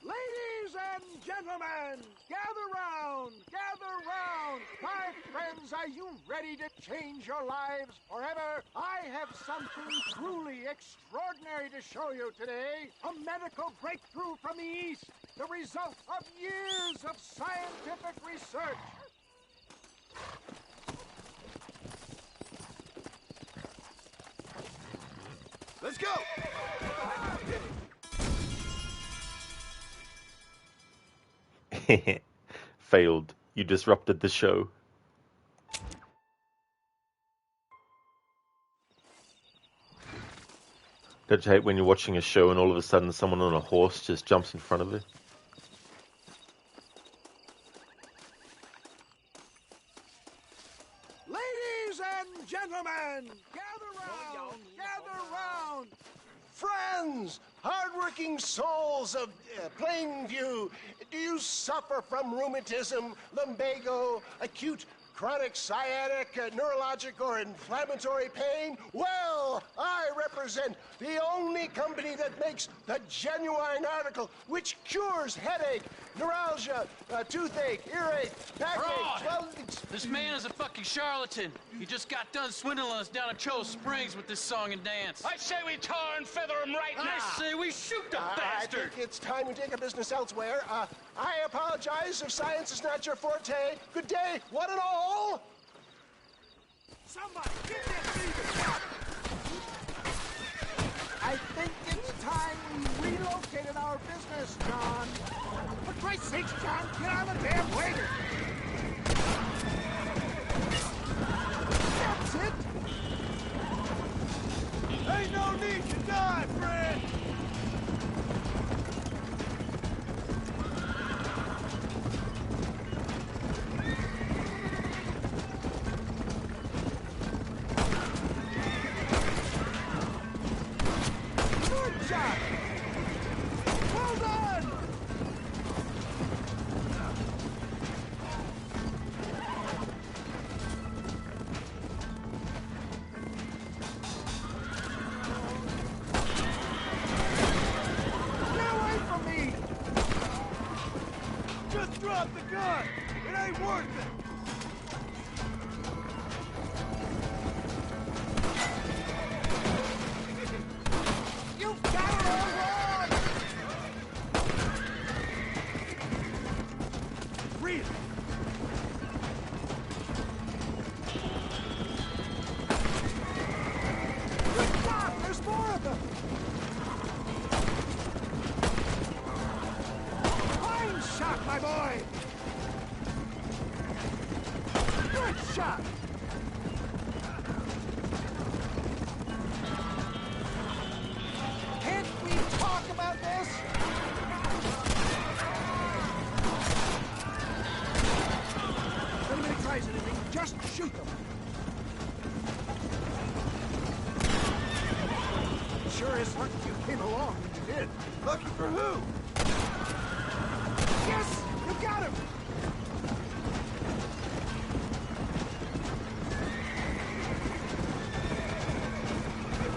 Ladies and gentlemen, gather round, gather round. My friends, are you ready to change your lives forever? I have something truly extraordinary to show you today. A medical breakthrough from the East. The result of years of scientific research. Let's go! Failed. You disrupted the show. Don't you hate when you're watching a show and all of a sudden someone on a horse just jumps in front of it? Ladies and gentlemen, gather round, gather round. Friends, hardworking souls of Plainview, do you suffer from rheumatism, lumbago, acute chronic sciatic, neurologic, or inflammatory pain? Well, I represent the only company that makes the genuine article which cures headache, neuralgia, toothache, earache, backache, Fraud! This man is a fucking charlatan. He just got done swindling us down at Cho Springs with this song and dance. I say we tar and feather him right now. I say we shoot the I bastard. think it's time we take our business elsewhere. I apologize if science is not your forte. Good day, one and all. Somebody get this thing. I think it's time we relocated our business, John. For Christ's sakes, John, get on the damn wagon. That's it. Ain't no need to die, friend. Good job. Well done. Get away from me. Just drop the gun. It ain't worth it. You've got it all wrong. Really? Good job. There's more of them. Fine shot, my boy. Good shot. Can't we talk about this? If anybody tries anything, just shoot them. Sure is lucky you came along when you did. Lucky for who? Yes, you got him.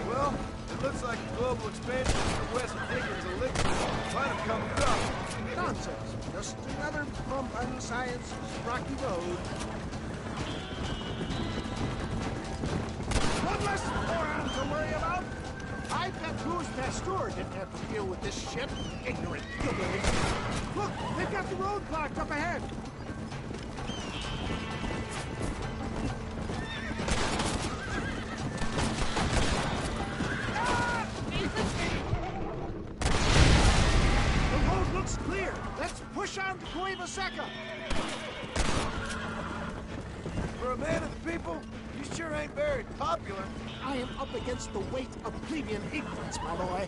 Well, it looks like the global expansion of West Dickens elixir might have come through. process. Just another bump on science's rocky road. One less moron to worry about. I bet Cruz Pasteur didn't have to deal with this shit. Ignorant gibberish. Look, they've got the road blocked up ahead. The road looks clear. Let's push on to Cueva Seca. For a man of the people, you sure ain't very popular. I am up against the weight of plebeian ignorance, my boy.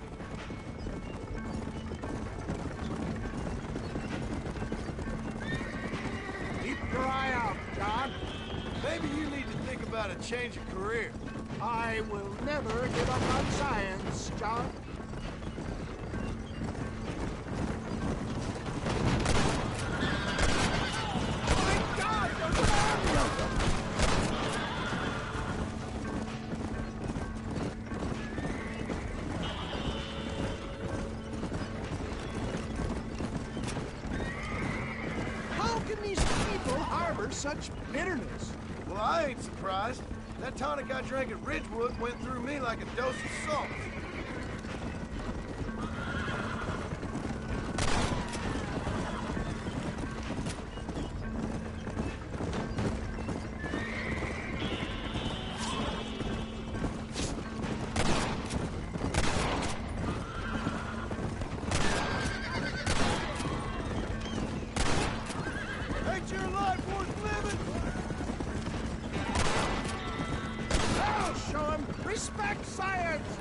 Keep your eye out, John. Maybe you need to think about a change of career. I will never give up on science, John. My God, there's an army of them! How can these people harbor such bitterness? Well, I ain't surprised. That tonic I drank at Ridgewood went through me like a dose of salt. Ain't your life worth living? I'll show him respect science!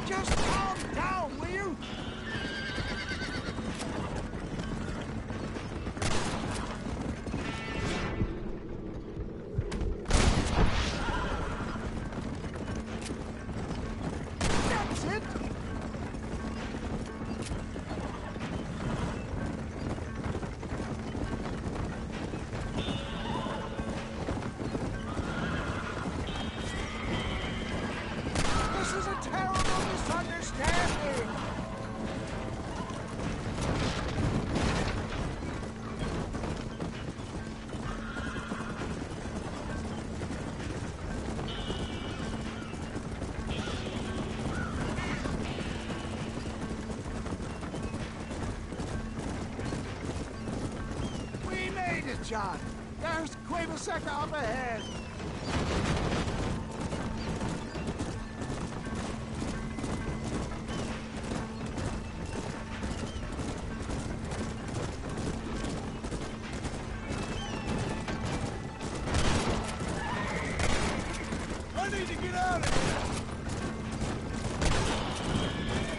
Just calm down, will you? That's it! This is a terrible misunderstanding! We made it, John. There's Cueva Seca up ahead. I need to get out of here.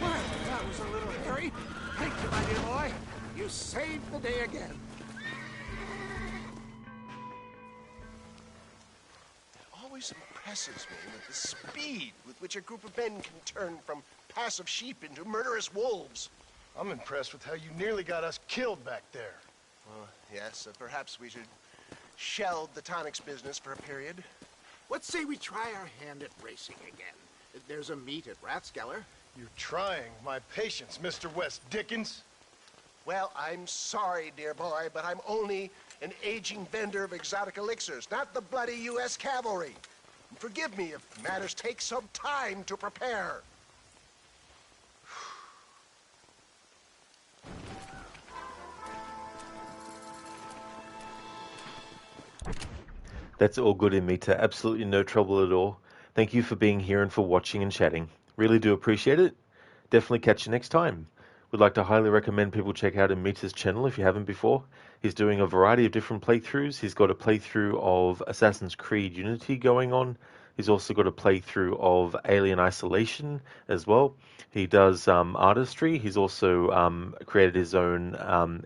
Well, that was a little hairy. Thank you, my dear boy. You saved the day again. It always impresses me with the speed with which a group of men can turn from passive sheep into murderous wolves. I'm impressed with how you nearly got us killed back there. Yes, perhaps we should shelve the tonics business for a period. What say we try our hand at racing again? There's a meet at Rathskeller. You're trying my patience, Mr. West Dickens. Well, I'm sorry, dear boy, but I'm only an aging vendor of exotic elixirs, not the bloody U.S. cavalry. Forgive me if matters take some time to prepare. That's all good in Mita. Absolutely no trouble at all. Thank you for being here and for watching and chatting. Really do appreciate it. Definitely catch you next time. Would like to highly recommend people check out Mita's channel if you haven't before. He's doing a variety of different playthroughs. He's got a playthrough of Assassin's Creed Unity going on. He's also got a playthrough of Alien Isolation as well. He does artistry. He's also created his own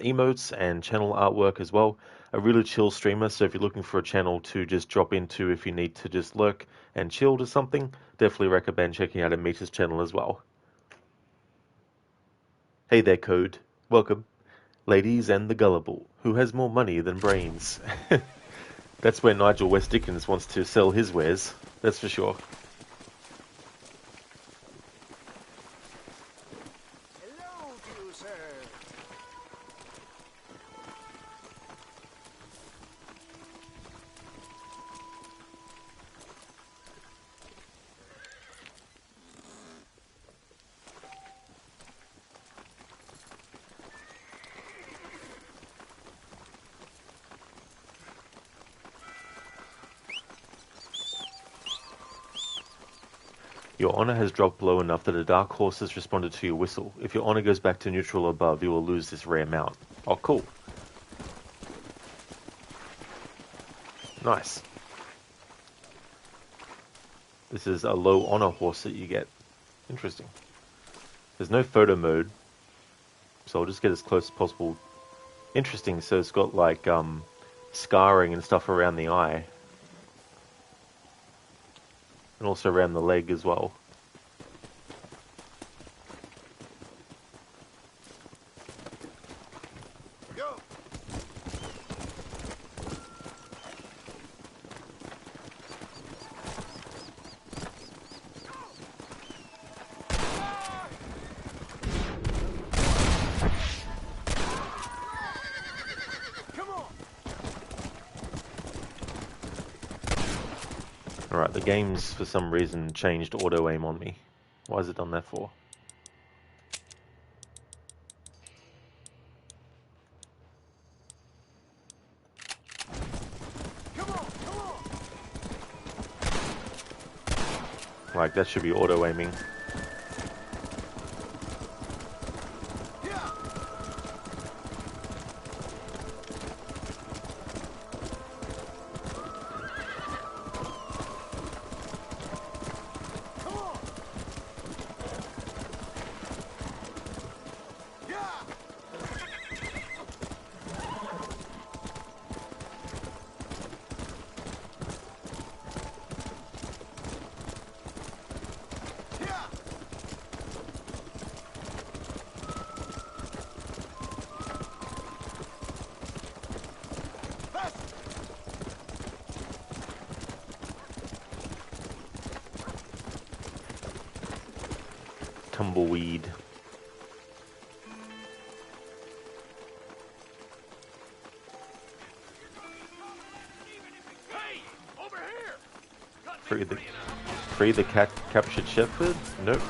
emotes and channel artwork as well. A really chill streamer, so if you're looking for a channel to just drop into if you need to just lurk and chill to something, definitely recommend checking out Amita's channel as well. Hey there, Code. Welcome. Ladies and the gullible. Who has more money than brains? That's where Nigel West Dickens wants to sell his wares. That's for sure. Hello to you, sir. Your honor has dropped low enough that a dark horse has responded to your whistle. If your honor goes back to neutral or above, you will lose this rare mount. Oh, cool. Nice. This is a low honor horse that you get. Interesting. There's no photo mode, so I'll just get as close as possible. Interesting, so it's got like scarring and stuff around the eye. And also around the leg as well. Go. Alright, the game's for some reason changed auto aim on me. Why has it done that for? Like, that should be auto aiming. Tumbleweed. Free the captured shepherd? Nope.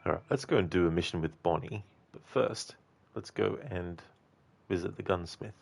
Alright, let's go and do a mission with Bonnie. But first, let's go and visit the gunsmith.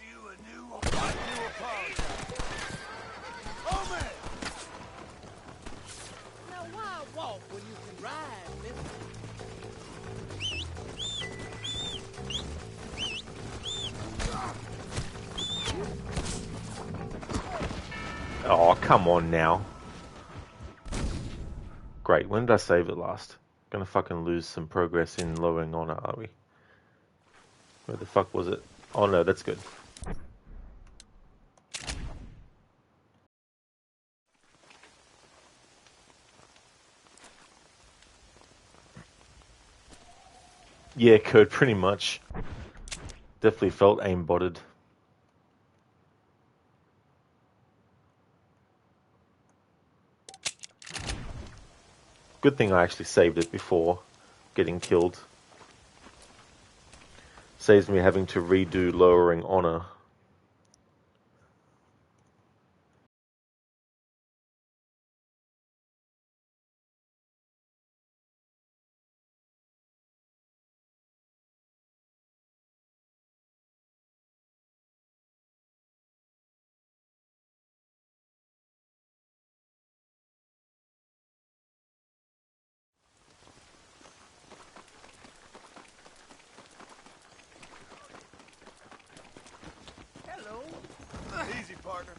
you a new apology. Oh, man! Now, why walk when you can ride, mister? Oh, come on now. Great, when did I save it last? Gonna fucking lose some progress in lowering honor, are we? Where the fuck was it? Oh no, that's good. Yeah, code pretty much. Definitely felt aimbotted. Good thing I actually saved it before getting killed. Saves me having to redo lowering honor. Hello. Easy, partner.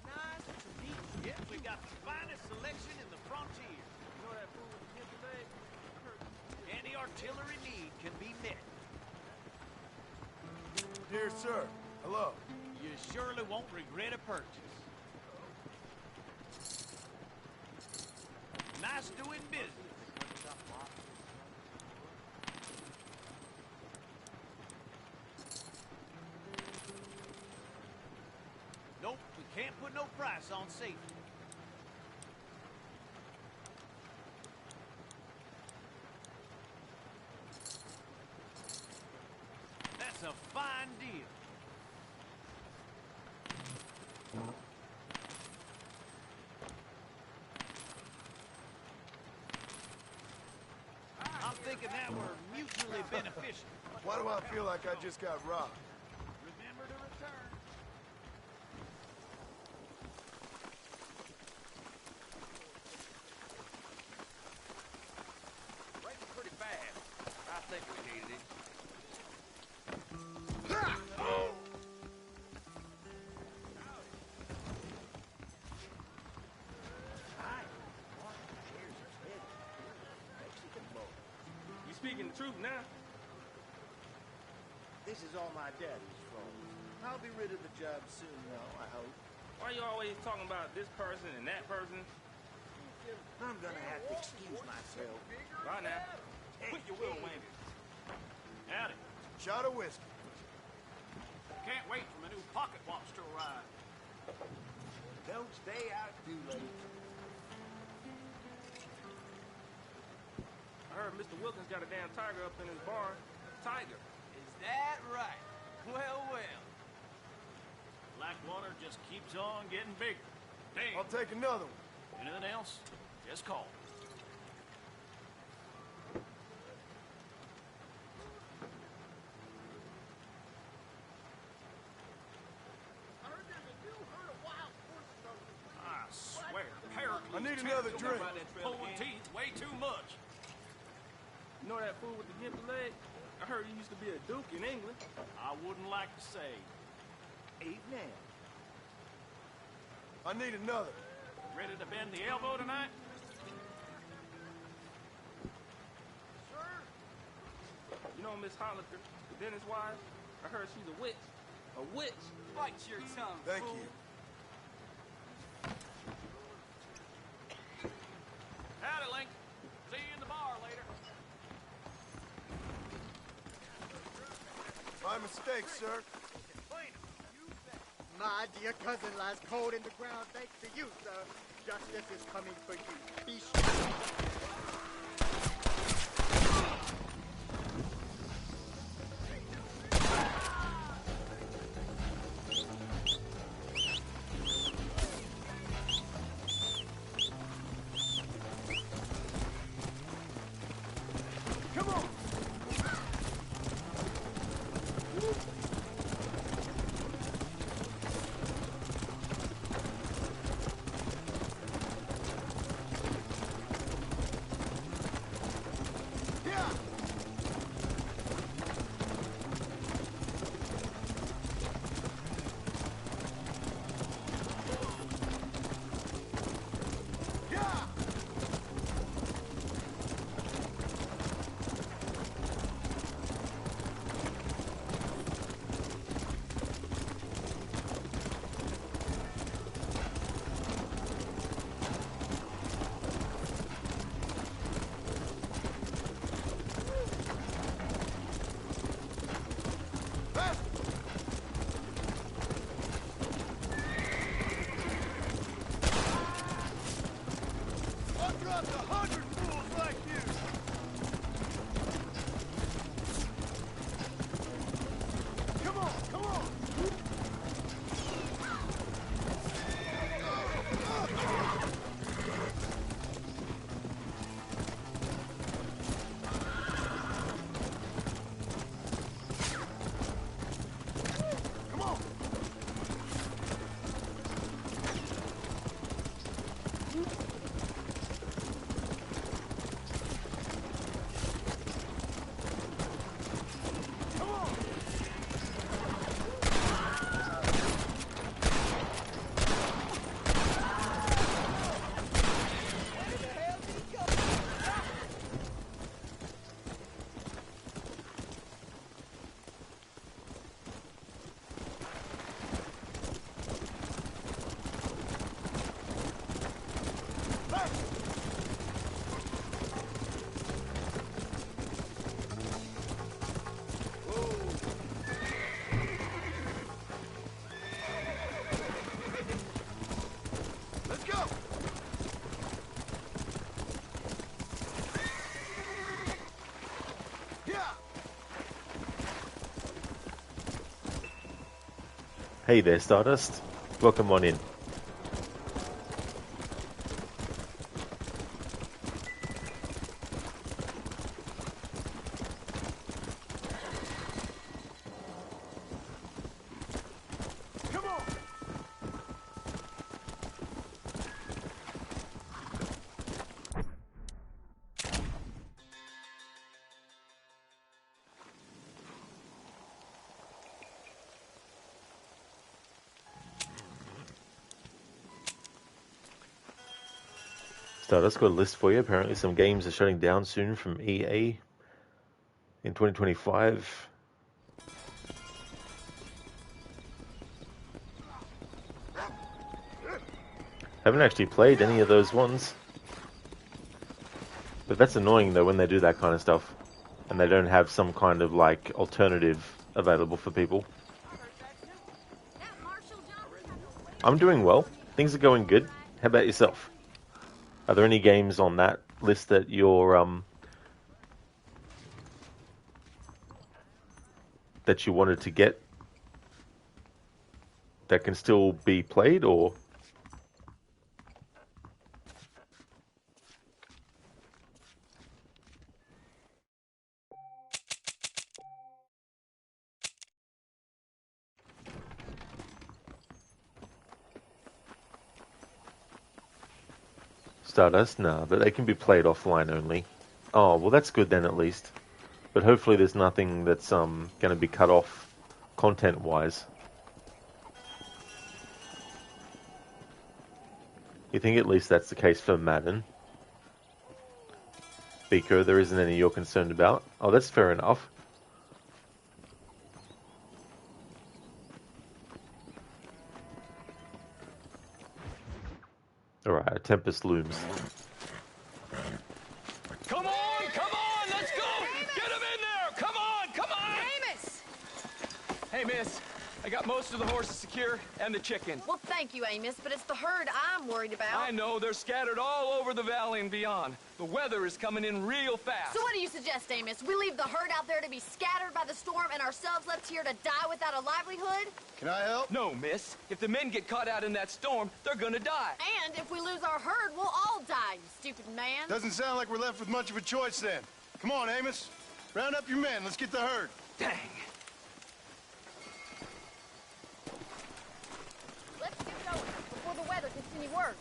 Nice to meet you. Yep, we got the finest selection in the frontier. You know that fool with the gift leg? Any artillery need can be met. Dear sir, hello. You surely won't regret a purchase. Nice doing business. Nope, we can't put no price on safety. That's a fine deal. I'm thinking that we're mutually beneficial. Why do I feel like I just got robbed? Remember to return. Raining pretty bad. I think we needed it. You speaking the truth now? This is all my daddy's fault. I'll be rid of the job soon, though, I hope. Why you always talking about this person and that person? I'm gonna have to excuse myself. Bye now. Quit your will, Wayne. Howdy. Shot of whiskey. Can't wait for my new pocket watch to arrive. Don't stay out too late. I heard Mr. Wilkins got a damn tiger up in his barn. Tiger. Is that right? Well, well. Blackwater just keeps on getting bigger. Damn. I'll take another one. Anything else? Just call. I swear, Pericles I need another drink. Pulling teeth way too much. You know that fool with the gimpy leg? I heard he used to be a duke in England. I wouldn't like to say. Evening. I need another. Ready to bend the elbow tonight? You know Miss Holliker, the dentist wife? I heard she's a witch. A witch? Bite your tongue, Thank fool. you. Howdy, Link. See you in the bar later. My mistake, sir. My dear cousin lies cold in the ground thanks to you, sir. Justice is coming for you. Be sure. Come on. Hey there, Stardust. Welcome on in. Stardust, got a list for you. Apparently some games are shutting down soon from EA in 2025. Haven't actually played any of those ones. But that's annoying though when they do that kind of stuff and they don't have some kind of like alternative available for people. I'm doing well. Things are going good. How about yourself? Are there any games on that list that you're that you wanted to get that can still be played, or Stardust? Nah, but they can be played offline only. Oh, well that's good then at least. But hopefully there's nothing that's going to be cut off content-wise. You think at least that's the case for Madden? Beaker, there isn't any you're concerned about. Oh, that's fair enough. Alright, Tempest looms. Come on, let's go! Get him in there! Come on! Amos! Hey, miss, I got most of the horses secure and the chickens. Well, thank you, Amos, but it's the herd I'm worried about. I know, they're scattered all over the valley and beyond. The weather is coming in real fast. So what do you suggest, Amos? We leave the herd out there to be scattered by the storm and ourselves left here to die without a livelihood? Can I help? No, miss. If the men get caught out in that storm, they're gonna die. And if we lose our herd, we'll all die, you stupid man. Doesn't sound like we're left with much of a choice then. Come on, Amos. Round up your men. Let's get the herd. Dang. Let's get going before the weather gets any worse.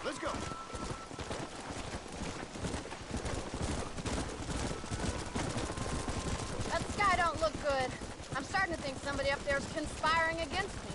Let's go. That sky don't look good. I'm starting to think somebody up there is conspiring against me.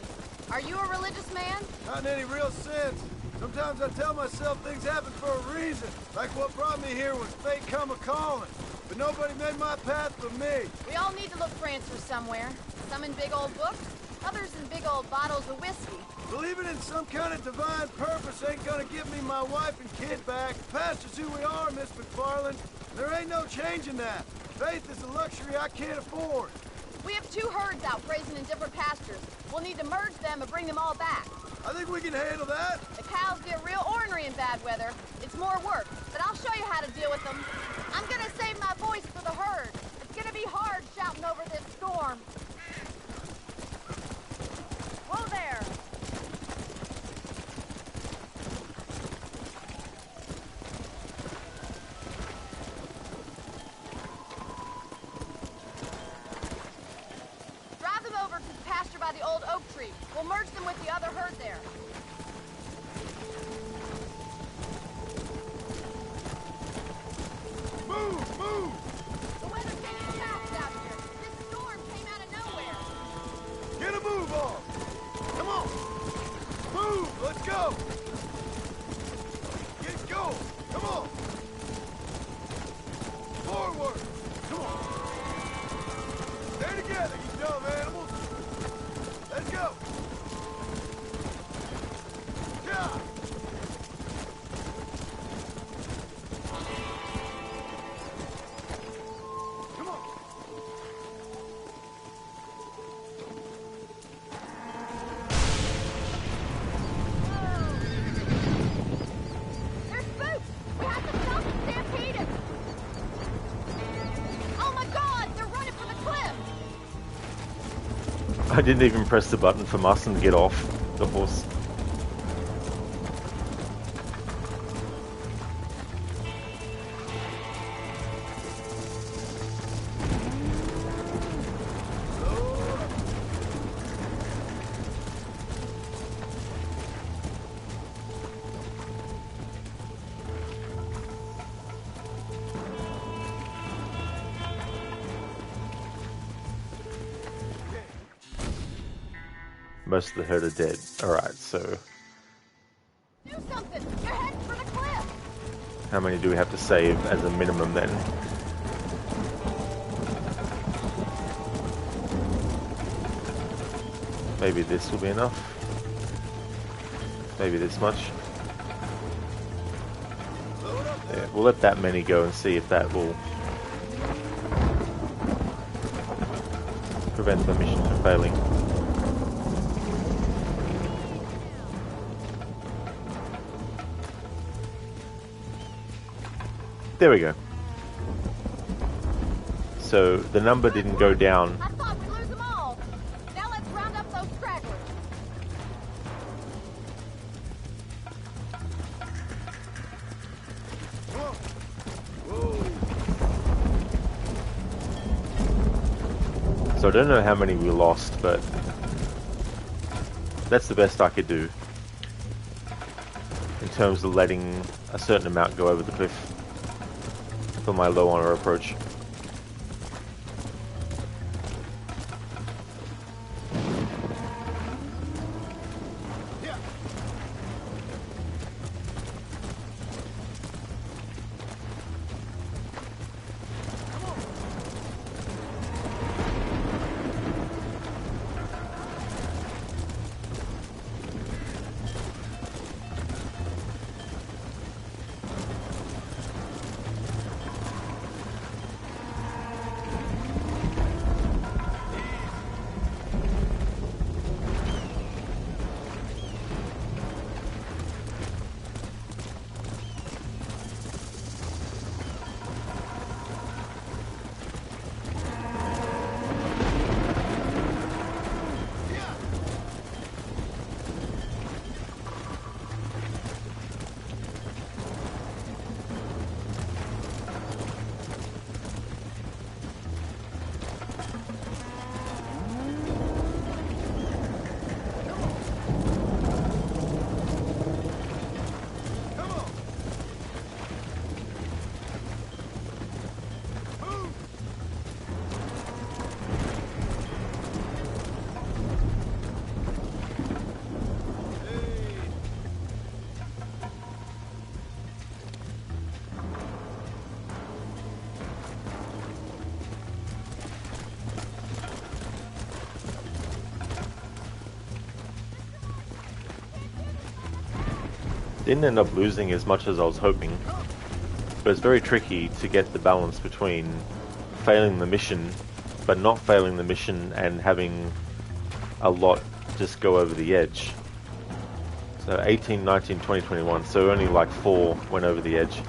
Are you a religious man? Not in any real sense. Sometimes I tell myself things happen for a reason. Like what brought me here was fate come a-calling. But nobody made my path for me. We all need to look for answers somewhere. Some in big old books, others in big old bottles of whiskey. Believing in some kind of divine purpose ain't gonna give me my wife and kid back. Past is who we are, Miss McFarland. There ain't no changing that. Faith is a luxury I can't afford. We have 2 herds out grazing in different pastures. We'll need to merge them and bring them all back. I think we can handle that. The cows get real ornery in bad weather. It's more work, but I'll show you how to deal with them. I'm gonna save my voice for the herd. It's gonna be hard shouting over this storm. Whoa there! Drive them over to the pasture by the old oak tree. We'll merge them with the other herd there. Move! Move! The weather's getting fast out here. This storm came out of nowhere. Get a move on! Come on! Move! Let's go! Get going! Come on! Forward! Come on! Stay together, you dumb animals! Let's go! Yeah! Come on! There's spooks! We have to stop and stampede him! Oh my god! They're running for the cliff! I didn't even press the button for Marston to get off the horse. Most of the herd are dead. Alright, so... Do something! You're heading for the cliff! how many do we have to save as a minimum then? Maybe this will be enough. Maybe this much. Yeah, we'll let that many go and see if that will prevent the mission from failing. There we go. So the number didn't go down. I thought we'd lose them all. Now let's round up those stragglers. So I don't know how many we lost, but that's the best I could do in terms of letting a certain amount go over the cliff for my low honor approach. Didn't end up losing as much as I was hoping, but it's very tricky to get the balance between failing the mission, but not failing the mission and having a lot just go over the edge. So 18, 19, 20, 21, so only like 4 went over the edge.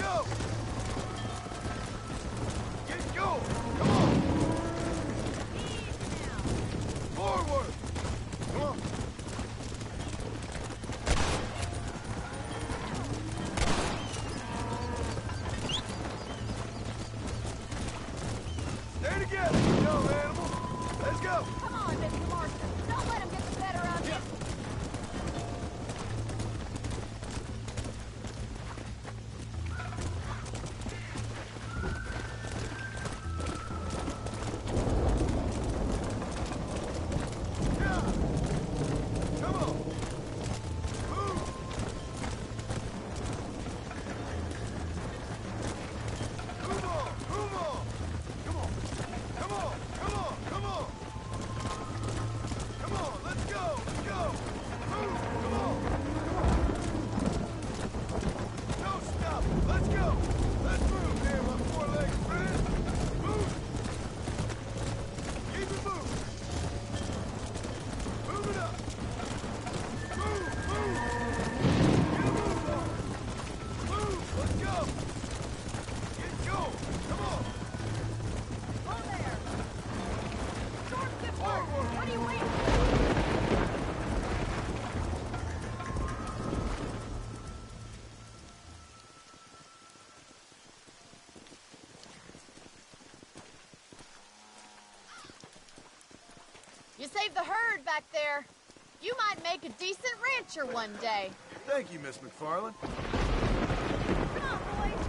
go! Get going! Come on! Forward! Come on! Stay together, you dumb animal! Let's go! Come on, Mr. Marston. Don't let him get the better of you. Come on! Move! Move on! Move on! Come on! Come on! Come on! Come on! Come on! Let's go! Let's go! Move! Come on! Don't stop! Let's go! Let's move here, my four-legged friend! Move! Keep it moving! Move it up! Move! Move! Get a move on! Move! Let's go! Get going! Come on! Hold there. George, get Forward! What are you waiting for? You saved the herd back there. You might make a decent rancher one day. Thank you, Miss McFarland. Come on, boys.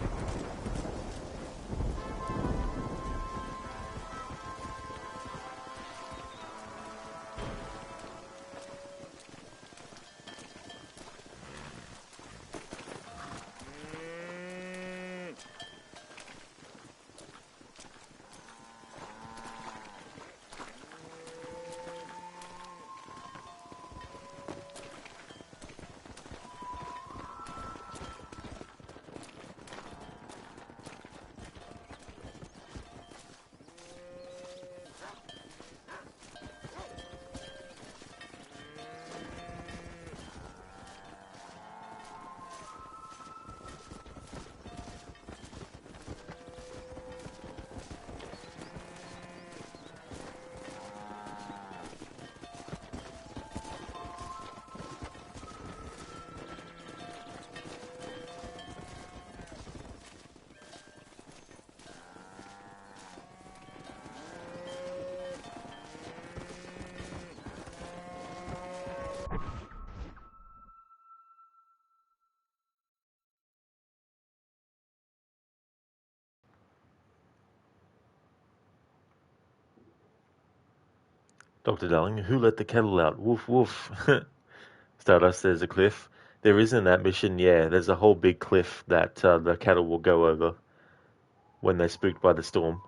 Dr. Darling, who let the cattle out? Woof woof. Stardust, there's a cliff. There is in that mission, yeah, there's a whole big cliff that the cattle will go over when they're spooked by the storm.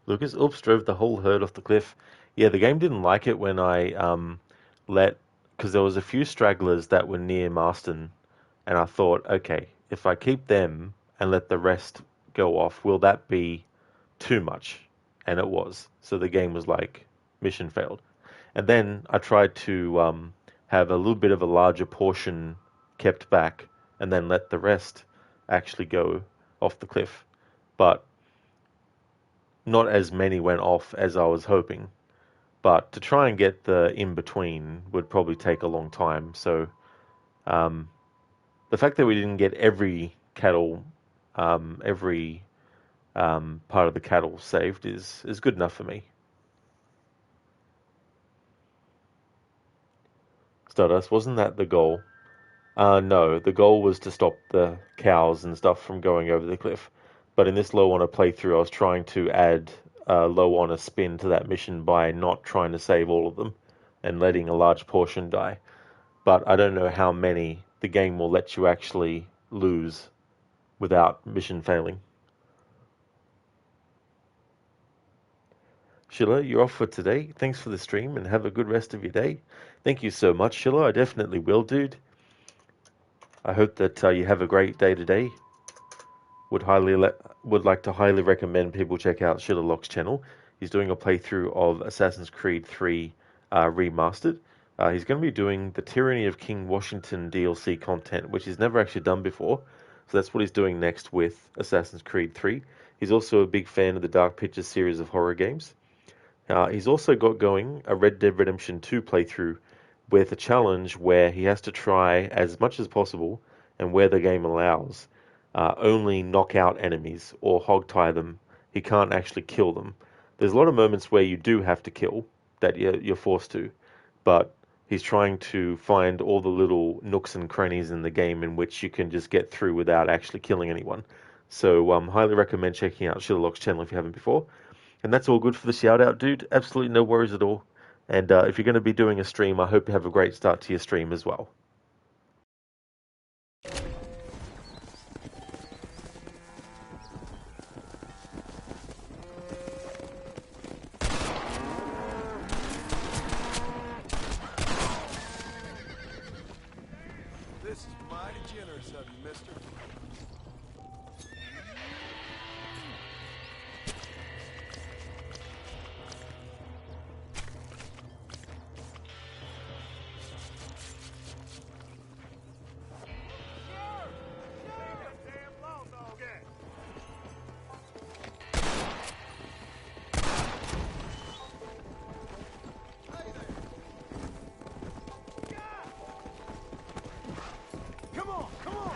Lucas, oops, drove the whole herd off the cliff. Yeah, the game didn't like it when I because there was a few stragglers that were near Marston, and I thought, okay, if I keep them and let the rest go off, will that be too much? And it was. So the game was like, mission failed. And then I tried to have a little bit of a larger portion kept back, and then let the rest actually go off the cliff. But not as many went off as I was hoping. But to try and get the in-between would probably take a long time. So the fact that we didn't get every cattle, every part of the cattle saved is good enough for me. Stardust, wasn't that the goal? No, the goal was to stop the cows and stuff from going over the cliff. But in this low honor playthrough, I was trying to add a low honor spin to that mission by not trying to save all of them and letting a large portion die. But I don't know how many the game will let you actually lose without mission failing. Sheila, you're off for today. Thanks for the stream and have a good rest of your day. Thank you so much, Sheila. I definitely will, dude. I hope that you have a great day today. Would like to highly recommend people check out Sheila Locke's channel. He's doing a playthrough of Assassin's Creed 3 Remastered. He's going to be doing the Tyranny of King Washington DLC content, which he's never actually done before. So that's what he's doing next with Assassin's Creed 3. He's also a big fan of the Dark Pictures series of horror games. He's also got going a Red Dead Redemption 2 playthrough with a challenge where he has to try as much as possible, and where the game allows, only knock out enemies or hogtie them. He can't actually kill them. There's a lot of moments where you do have to kill, that you're forced to, but he's trying to find all the little nooks and crannies in the game in which you can just get through without actually killing anyone. So highly recommend checking out Shillock's channel if you haven't before. And that's all good for the shout out, dude. Absolutely no worries at all. And if you're going to be doing a stream, I hope you have a great start to your stream as well. This is mighty generous of you, mister. Come on, come on!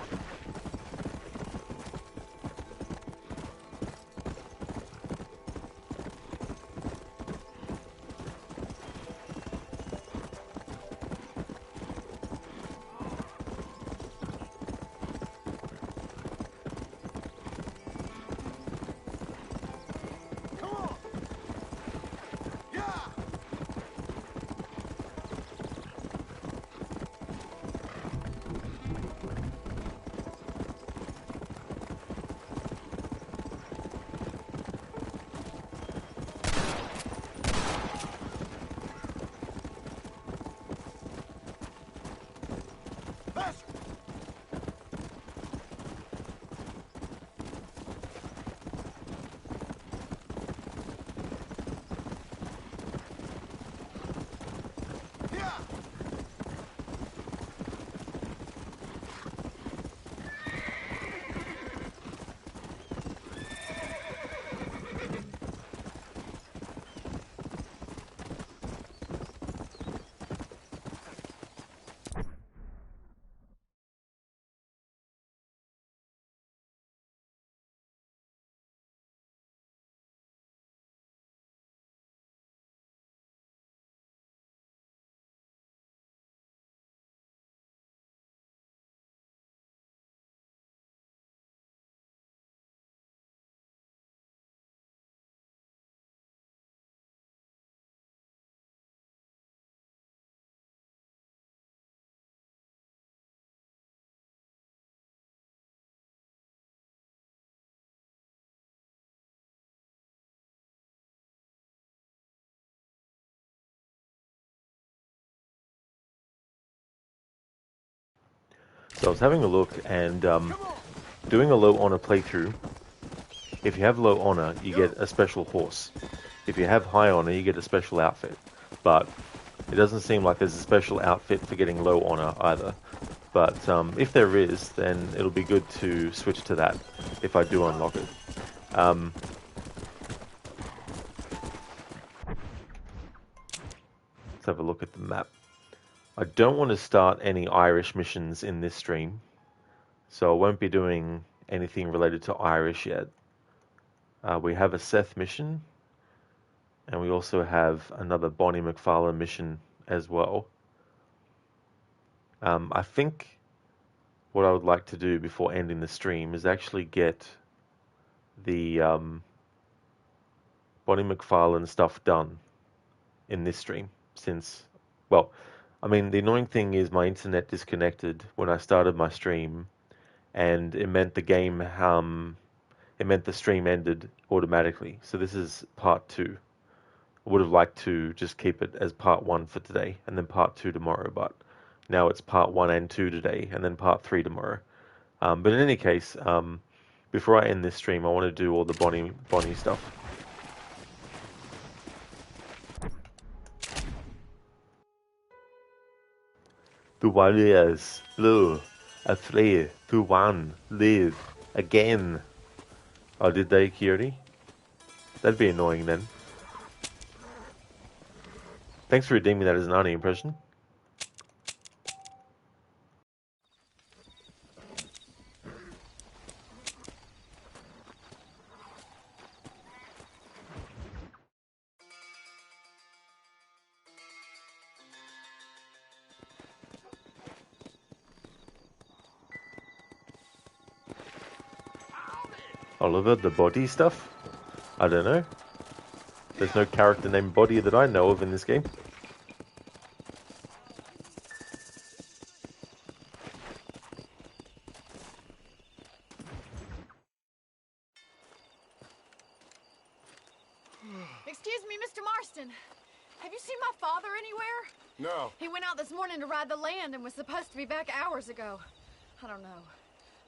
Come on! Yeah! Faster! Yeah! So I was having a look and doing a low honor playthrough. If you have low honor, you get a special horse. If you have high honor, you get a special outfit. But it doesn't seem like there's a special outfit for getting low honor either. But if there is, then it'll be good to switch to that if I do unlock it. Let's have a look at the map. I don't want to start any Irish missions in this stream, so I won't be doing anything related to Irish yet. We have a Seth mission, and we also have another Bonnie McFarlane mission as well. I think what I would like to do before ending the stream is actually get the Bonnie McFarlane stuff done in this stream, since, well, I mean, the annoying thing is my internet disconnected when I started my stream, and it meant the game, it meant the stream ended automatically. So this is part 2. I would have liked to just keep it as part 1 for today, and then part 2 tomorrow, but now it's part 1 and 2 today, and then part 3 tomorrow. But in any case, before I end this stream, I want to do all the Bonnie stuff. The Warriors, blue, a 3, 2, 1, live, again. Oh, did they, Kiri? That'd be annoying then. Thanks for redeeming that as an Arnie impression. Oliver, the body stuff? I don't know. There's no character named Body that I know of in this game. Excuse me, Mr. Marston. Have you seen my father anywhere? No. He went out this morning to ride the land and was supposed to be back hours ago. I don't know.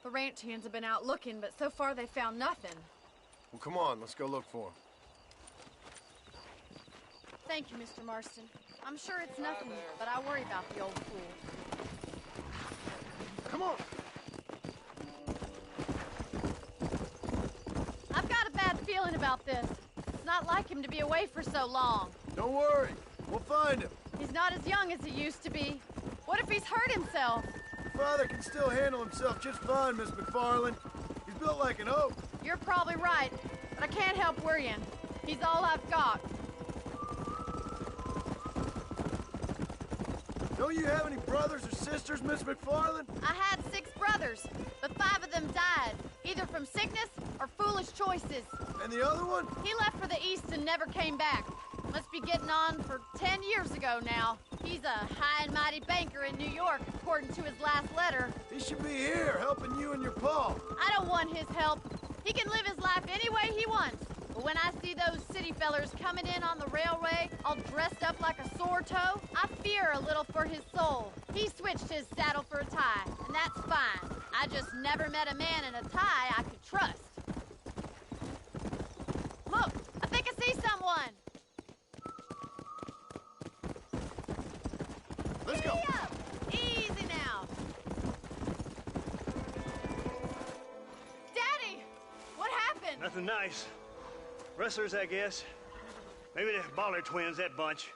The ranch hands have been out looking, but so far they found nothing. Well, come on, let's go look for him. Thank you, Mr. Marston. I'm sure it's nothing, but I worry about the old fool. Come on! I've got a bad feeling about this. It's not like him to be away for so long. Don't worry. We'll find him. He's not as young as he used to be. What if he's hurt himself? Your father can still handle himself just fine, Miss McFarland. He's built like an oak. You're probably right, but I can't help worrying. He's all I've got. Don't you have any brothers or sisters, Miss McFarland? I had 6 brothers, but 5 of them died, either from sickness or foolish choices. And the other one? He left for the east and never came back. Must be getting on for 10 years ago now. He's a high and mighty banker in New York, according to his last letter. He should be here, helping you and your pa. I don't want his help. He can live his life any way he wants. But when I see those city fellers coming in on the railway, all dressed up like a sore toe, I fear a little for his soul. He switched his saddle for a tie, and that's fine. I just never met a man in a tie I could trust. Look, I think I see someone. Let's go. Easy now. Daddy, what happened? Nothing nice. Rustlers, I guess. Maybe the Baller twins, that bunch.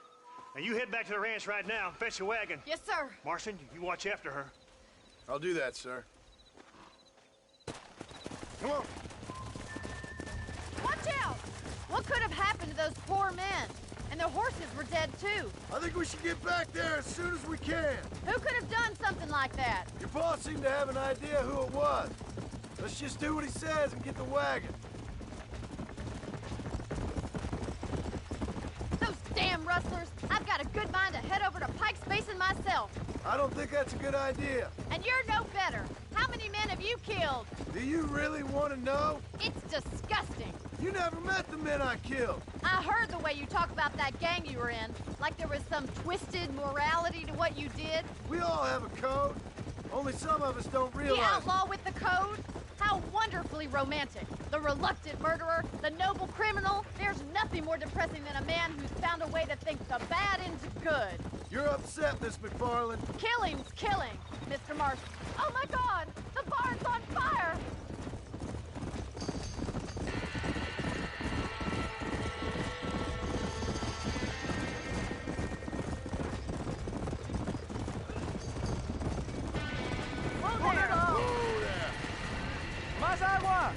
Now you head back to the ranch right now and fetch the wagon. Yes, sir. Marston, you watch after her. I'll do that, sir. Come on. Watch out! What could have happened to those poor men? And their horses were dead, too. I think we should get back there as soon as we can. Who could have done something like that? Your boss seemed to have an idea who it was. Let's just do what he says and get the wagon. Those damn rustlers! I've got a good mind to head over to Pike's Basin myself. I don't think that's a good idea. And you're no better. How many men have you killed? Do you really want to know? It's disgusting. You never met the men I killed. I heard the way you talk about that gang you were in, like there was some twisted morality to what you did. We all have a code. Only some of us don't realize. The outlaw with the code? How wonderfully romantic. The reluctant murderer, the noble criminal. There's nothing more depressing than a man who's found a way to think the bad into good. You're upset, Miss McFarland. Killing's killing, Mr. Marston. Oh my God! The barn's on fire! Más agua!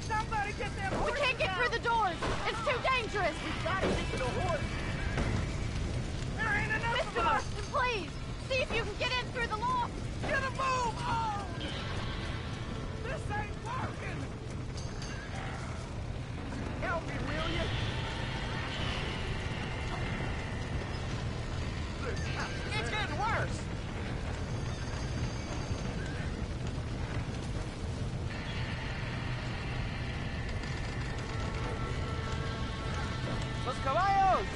Somebody get them We horses can't get out. through the doors. It's too dangerous. We've got to get to the horse. There ain't enough Mr. of us. Marston, please. See if you can get in through the loft. Get a move! Oh! This ain't working! Help me, will you? It's getting worse! Los caballos!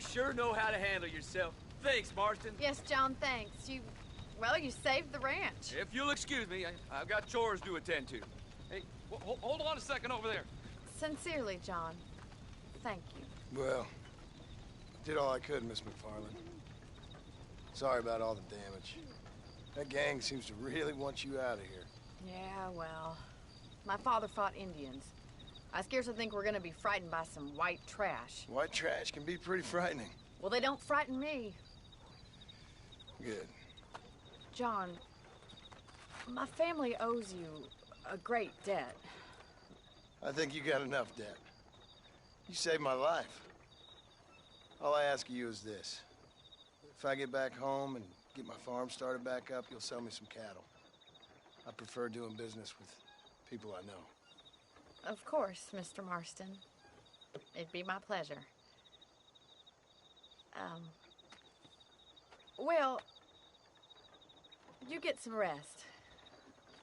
sure know how to handle yourself. Thanks, Marston. Yes, John, thanks. Well, you saved the ranch. If you'll excuse me, I've got chores to attend to. Hey, hold on a second over there. Sincerely, John. Thank you. Well, did all I could, Miss McFarland. Sorry about all the damage. That gang seems to really want you out of here. Yeah, well, my father fought Indians. I scarcely think we're gonna be frightened by some white trash. White trash can be pretty frightening. Well, they don't frighten me. Good. John, my family owes you a great debt. I think you got enough debt. You saved my life. All I ask of you is this. If I get back home and get my farm started back up, you'll sell me some cattle. I prefer doing business with people I know. Of course, Mr. Marston. It'd be my pleasure. Well, you get some rest.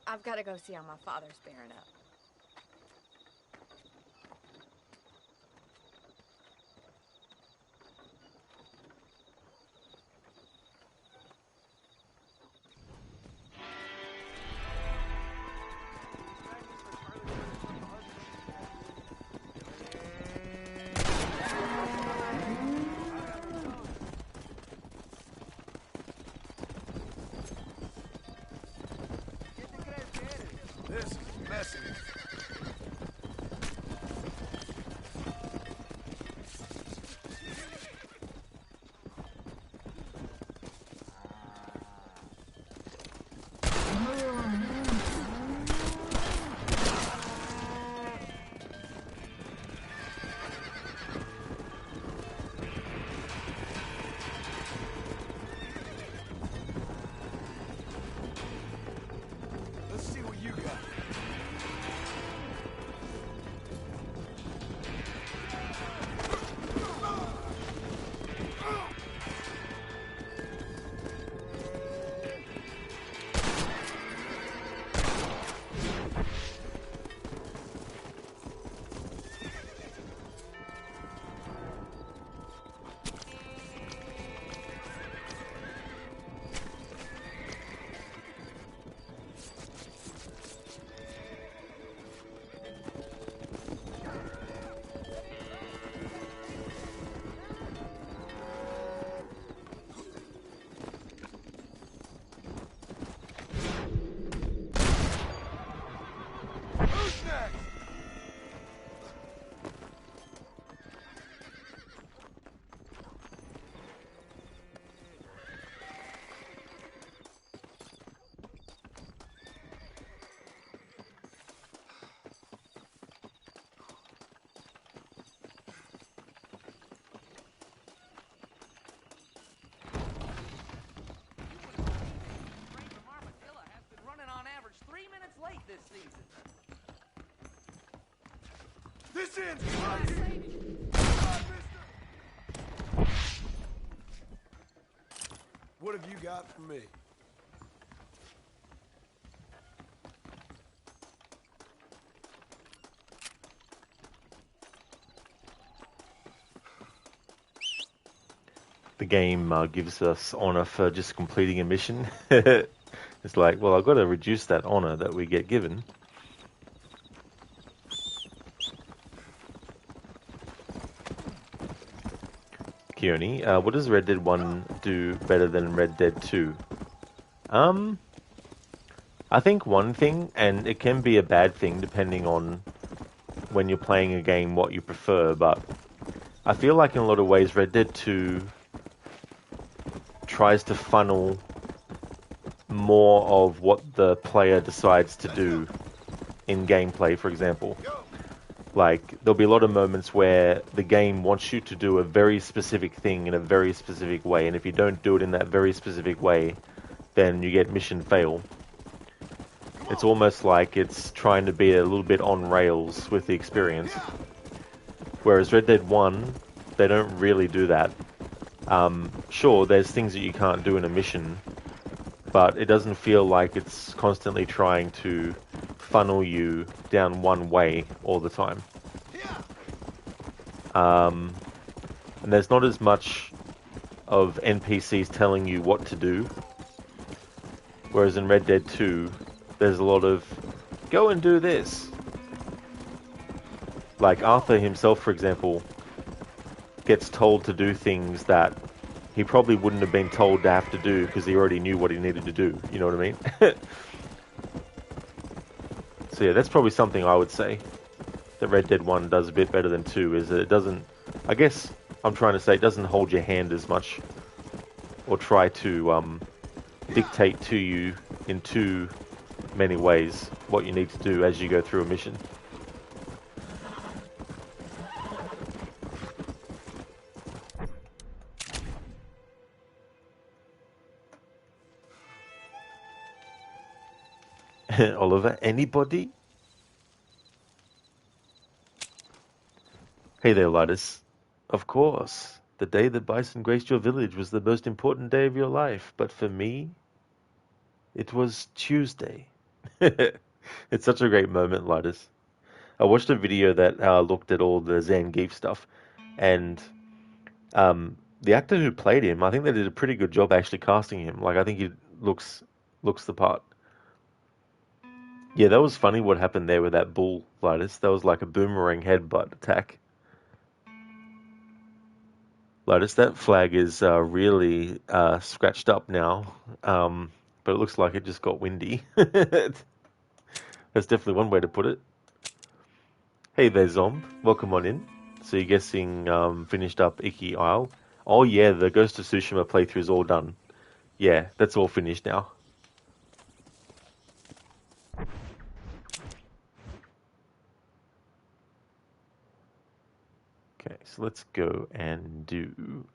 I've got to go see how my father's bearing up. This is messy. Let's see what you got. Who's next? This ends right here. Come on, mister. What have you got for me? The game gives us honor for just completing a mission. It's like, well, I've got to reduce that honor that we get given. Keone, what does Red Dead 1 do better than Red Dead 2? I think one thing, and it can be a bad thing depending on when you're playing a game what you prefer, but I feel like in a lot of ways Red Dead 2 tries to funnel more of what the player decides to do in gameplay, for example. Like, there'll be a lot of moments where the game wants you to do a very specific thing in a very specific way, and if you don't do it in that very specific way, then you get mission fail. It's almost like it's trying to be a little bit on rails with the experience. Whereas Red Dead 1, they don't really do that. Sure, there's things that you can't do in a mission, but it doesn't feel like it's constantly trying to funnel you down one way all the time. and there's not as much of NPCs telling you what to do. Whereas in Red Dead 2, there's a lot of, go and do this. Like Arthur himself, for example, gets told to do things that he probably wouldn't have been told to have to do because he already knew what he needed to do. You know what I mean? So yeah, that's probably something I would say that Red Dead 1 does a bit better than 2, is that it doesn't, I guess I'm trying to say, it doesn't hold your hand as much or try to dictate to you in too many ways what you need to do as you go through a mission. Oliver, anybody? Hey there, Lidus. Of course. The day that Bison graced your village was the most important day of your life, but for me, it was Tuesday. It's such a great moment, Lidus. I watched a video that looked at all the Zangief stuff, and the actor who played him, I think they did a pretty good job actually casting him. Like, I think he looks the part. Yeah, that was funny what happened there with that bull, Lidus. That was like a boomerang headbutt attack. Lidus, that flag is really scratched up now, but it looks like it just got windy. That's definitely one way to put it. Hey there, Zomb. Welcome on in. So you're guessing finished up Iki Isle? Oh yeah, the Ghost of Tsushima playthrough is all done. Yeah, that's all finished now. Okay, so let's go and do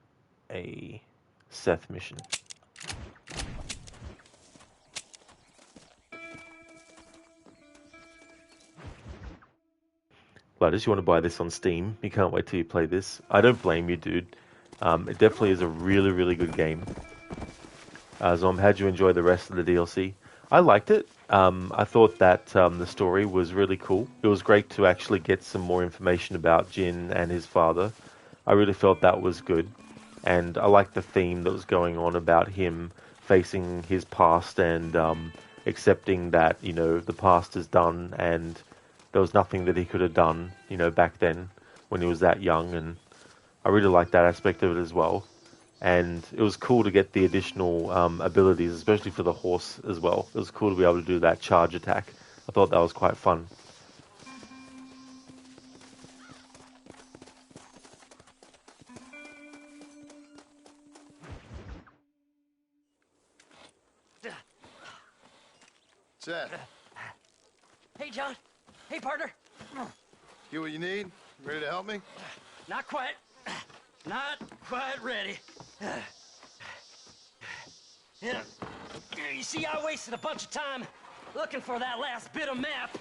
a Seth mission. Gladys, you want to buy this on Steam? You can't wait till you play this. I don't blame you, dude. It definitely is a really, really good game. Zom, how'd you enjoy the rest of the DLC? I liked it. I thought that the story was really cool. It was great to actually get some more information about Jin and his father. I really felt that was good. And I liked the theme that was going on about him facing his past and accepting that, you know, the past is done and there was nothing that he could have done, you know, back then when he was that young. And I really liked that aspect of it as well. And it was cool to get the additional abilities, especially for the horse as well. It was cool to be able to do that charge attack. I thought that was quite fun. Seth. Hey, John. Hey, partner. Get what you need? Ready to help me? Not quite. Not quite ready. You see, I wasted a bunch of time looking for that last bit of map.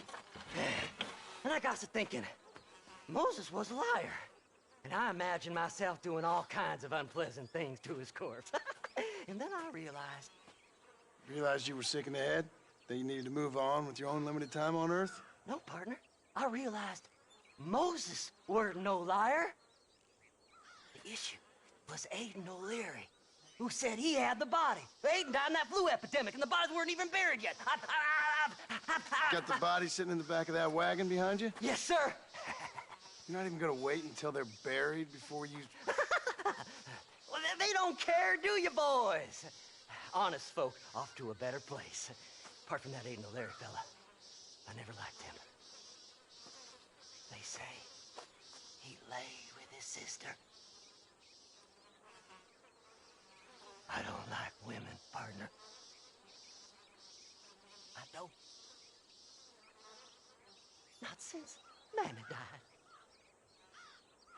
And I got to thinking, Moses was a liar. And I imagined myself doing all kinds of unpleasant things to his corpse. And then I realized... Realized you were sick in the head? That you needed to move on with your own limited time on Earth? No, partner. I realized Moses weren't no liar. The issue was Aiden O'Leary, who said he had the body. Aiden died in that flu epidemic, and the bodies weren't even buried yet. Got the body sitting in the back of that wagon behind you? Yes, sir. You're not even gonna wait until they're buried before you... Well, they don't care, do you, boys? Honest folk off to a better place. Apart from that Aiden O'Leary fella, I never liked him. They say he laid with his sister. I don't like women, partner. I don't. Not since Mammy died.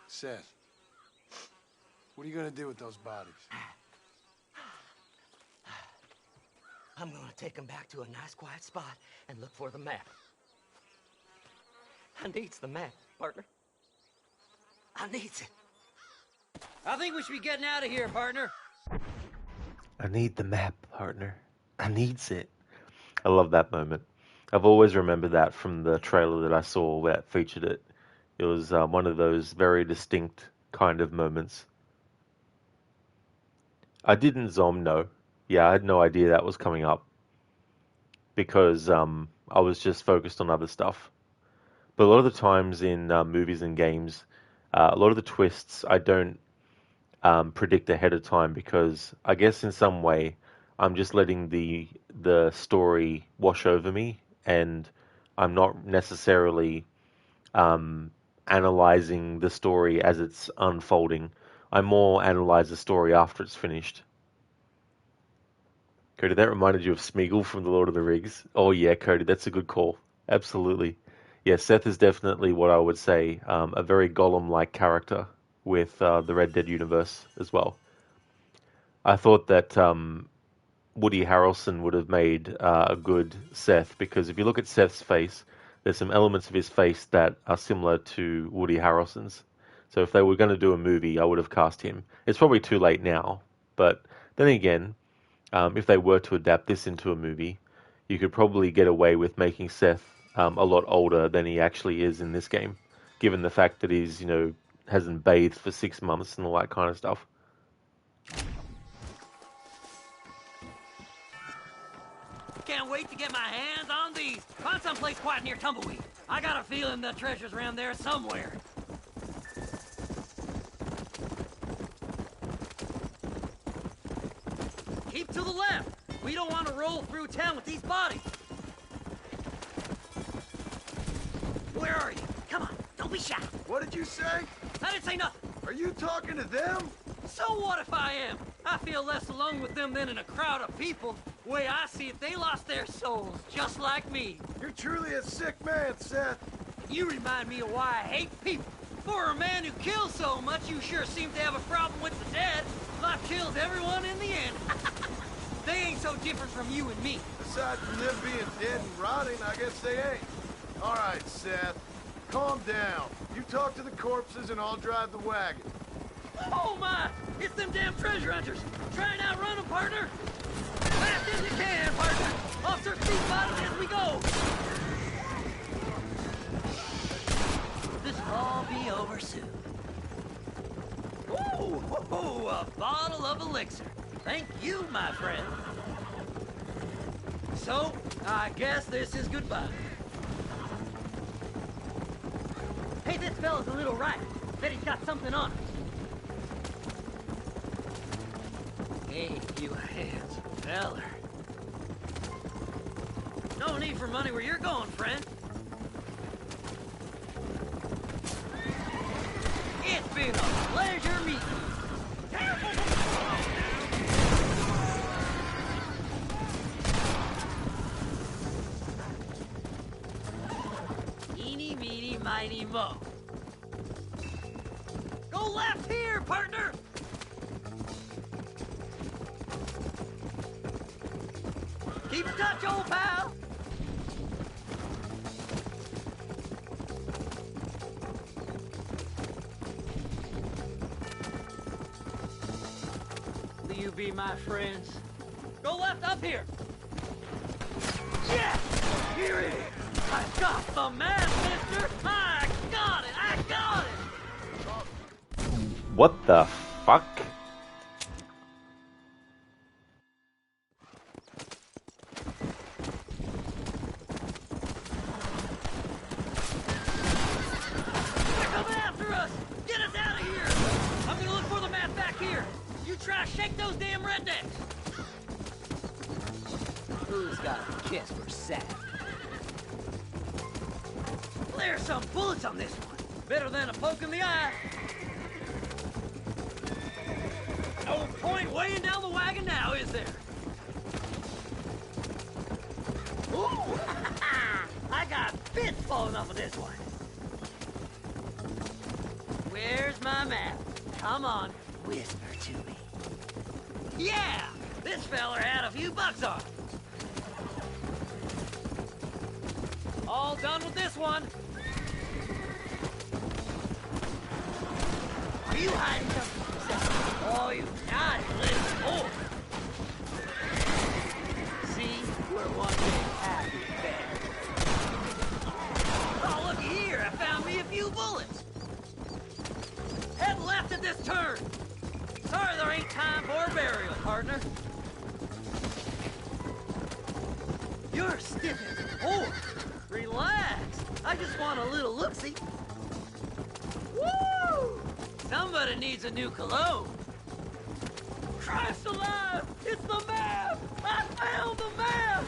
Seth, what are you gonna do with those bodies? I'm gonna take them back to a nice quiet spot and look for the map. I needs the map, partner. I needs it. I think we should be getting out of here, partner. I need the map, partner. I needs it. I love that moment. I've always remembered that from the trailer that I saw that featured it. It was one of those very distinct kind of moments I didn't Zom, no. Yeah, I had no idea that was coming up because I was just focused on other stuff. But a lot of the times in movies and games, a lot of the twists I don't predict ahead of time because I guess in some way I'm just letting the story wash over me, and I'm not necessarily analyzing the story as it's unfolding. I more analyze the story after it's finished. Cody, that reminded you of Smeagol from The Lord of the Rings. Oh yeah, Cody, that's a good call. Absolutely. Yeah, Seth is definitely what I would say, a very Gollum-like character with the Red Dead universe as well. I thought that Woody Harrelson would have made a good Seth, because if you look at Seth's face, there's some elements of his face that are similar to Woody Harrelson's. So if they were going to do a movie, I would have cast him. It's probably too late now, but then again, if they were to adapt this into a movie, you could probably get away with making Seth a lot older than he actually is in this game, given the fact that he's, hasn't bathed for 6 months and all that kind of stuff. Can't wait to get my hands on these. Find someplace quiet near Tumbleweed. I got a feeling the treasure's around there somewhere. Keep to the left. We don't want to roll through town with these bodies. Where are you? Come on, don't be shy. What did you say? I didn't say nothing. Are you talking to them? So what if I am? I feel less alone with them than in a crowd of people. The way I see it, they lost their souls, just like me. You're truly a sick man, Seth. You remind me of why I hate people. For a man who kills so much, you sure seem to have a problem with the dead. Life kills everyone in the end. They ain't so different from you and me. Aside from them being dead and rotting, I guess they ain't. All right, Seth. Calm down. You talk to the corpses and I'll drive the wagon. Oh my! It's them damn treasure hunters! Try and outrun them, partner! Fast as you can, partner! Off their feet bottom as we go! This'll all be over soon. Ooh, a bottle of elixir. Thank you, my friend. So, I guess this is goodbye. Hey, this fella's a little right. Bet he's got something on him. Hey, you handsome feller. No need for money where you're going, friend. It's been a pleasure meeting you. Eeny, meeny, miny, mo. Go left here, partner! Keep in touch, old pal! Will you be my friends? Go left up here! Yeah! Here it is! I got the man, mister! I got it! I got it! What the fuck? They're coming after us! Get us out of here! I'm gonna look for the map back here! You try to shake those damn rednecks! Who's got a kiss for Seth? There's some bullets on this one. Better than a poke in the eye. No point weighing down the wagon now, is there? Ooh! I got bits falling off of this one. Where's my map? Come on, whisper to me. Yeah! This feller had a few bucks on him. All done with this one. Are you hiding something? Oh, you naughty little whore. See? We're one big happy family. Oh, looky here. I found me a few bullets. Head left at this turn. Sorry there ain't time for a burial. partner. You're stiff as a board. Relax. I just want a little look-see. Woo! Somebody needs a new cologne. Christ alive! It's the map! I found the map!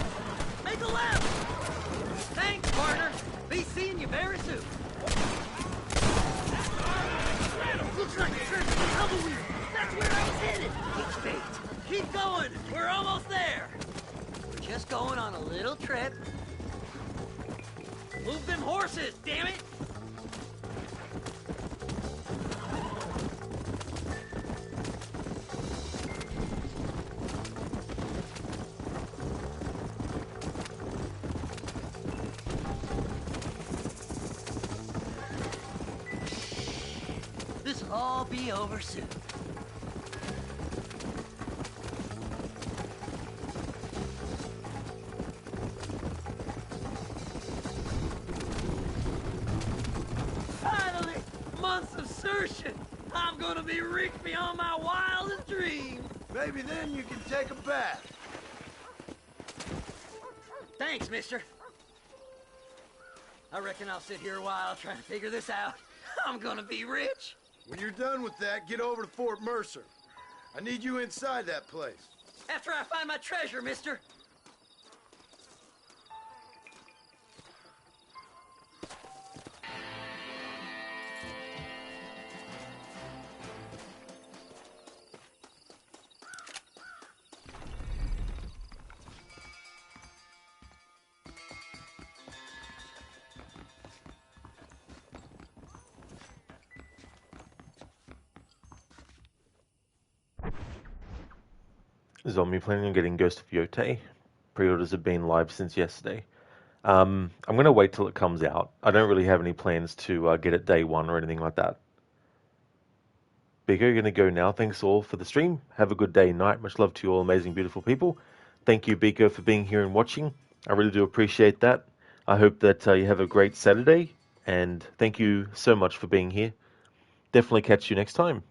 Make a left! Thanks, partner. Be seeing you very soon. Looks like a treasure in Tumbleweed. That's where I was headed. It's fate. Keep going. We're almost there. We're just going on a little trip. Move them horses, damn it! This'll all be over soon. Finally! Months of searching! I'm gonna be rich beyond my wildest dreams! Maybe then you can take a bath. Thanks, mister. I reckon I'll sit here a while trying to figure this out. I'm gonna be rich. When you're done with that, get over to Fort Mercer. I need you inside that place. After I find my treasure, mister. Zombie planning on getting Ghost of Yotei. Pre-orders have been live since yesterday. I'm going to wait till it comes out. I don't really have any plans to get it day one or anything like that. Bigger, you're going to go now. Thanks all for the stream. Have a good day and night. Much love to you all amazing, beautiful people. Thank you, Biko, for being here and watching. I really do appreciate that. I hope that you have a great Saturday. And thank you so much for being here. Definitely catch you next time.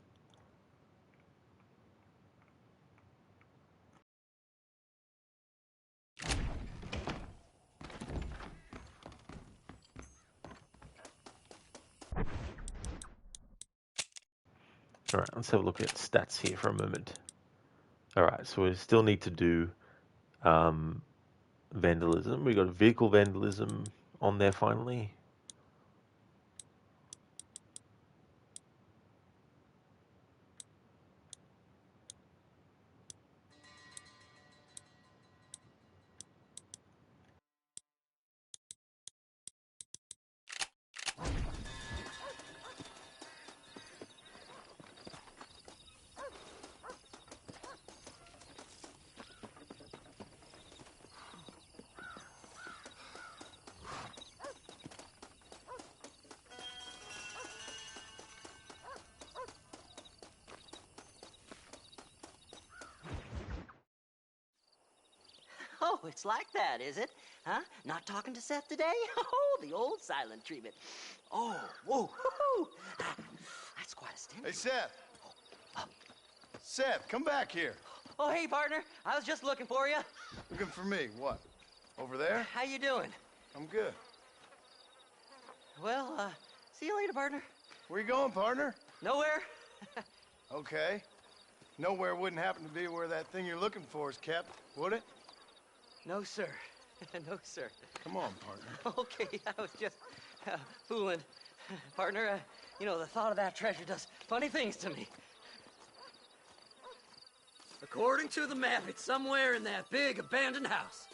Alright, let's have a look at stats here for a moment. Alright, so we still need to do vandalism. We got vehicle vandalism on there finally. Oh, it's like that, is it? Huh? Not talking to Seth today? Oh, the old silent treatment. Oh, whoa, woo-hoo. That's quite a stench. Hey, Seth. Seth, come back here. Oh, hey, partner. I was just looking for you. Looking for me? What? Over there? How you doing? I'm good. Well, see you later, partner. Where you going, partner? Nowhere. Okay. Nowhere wouldn't happen to be where that thing you're looking for is kept, would it? No, sir. No, sir. Come on, partner. Okay, I was just fooling. Partner, you know, the thought of that treasure does funny things to me. According to the map, it's somewhere in that big abandoned house.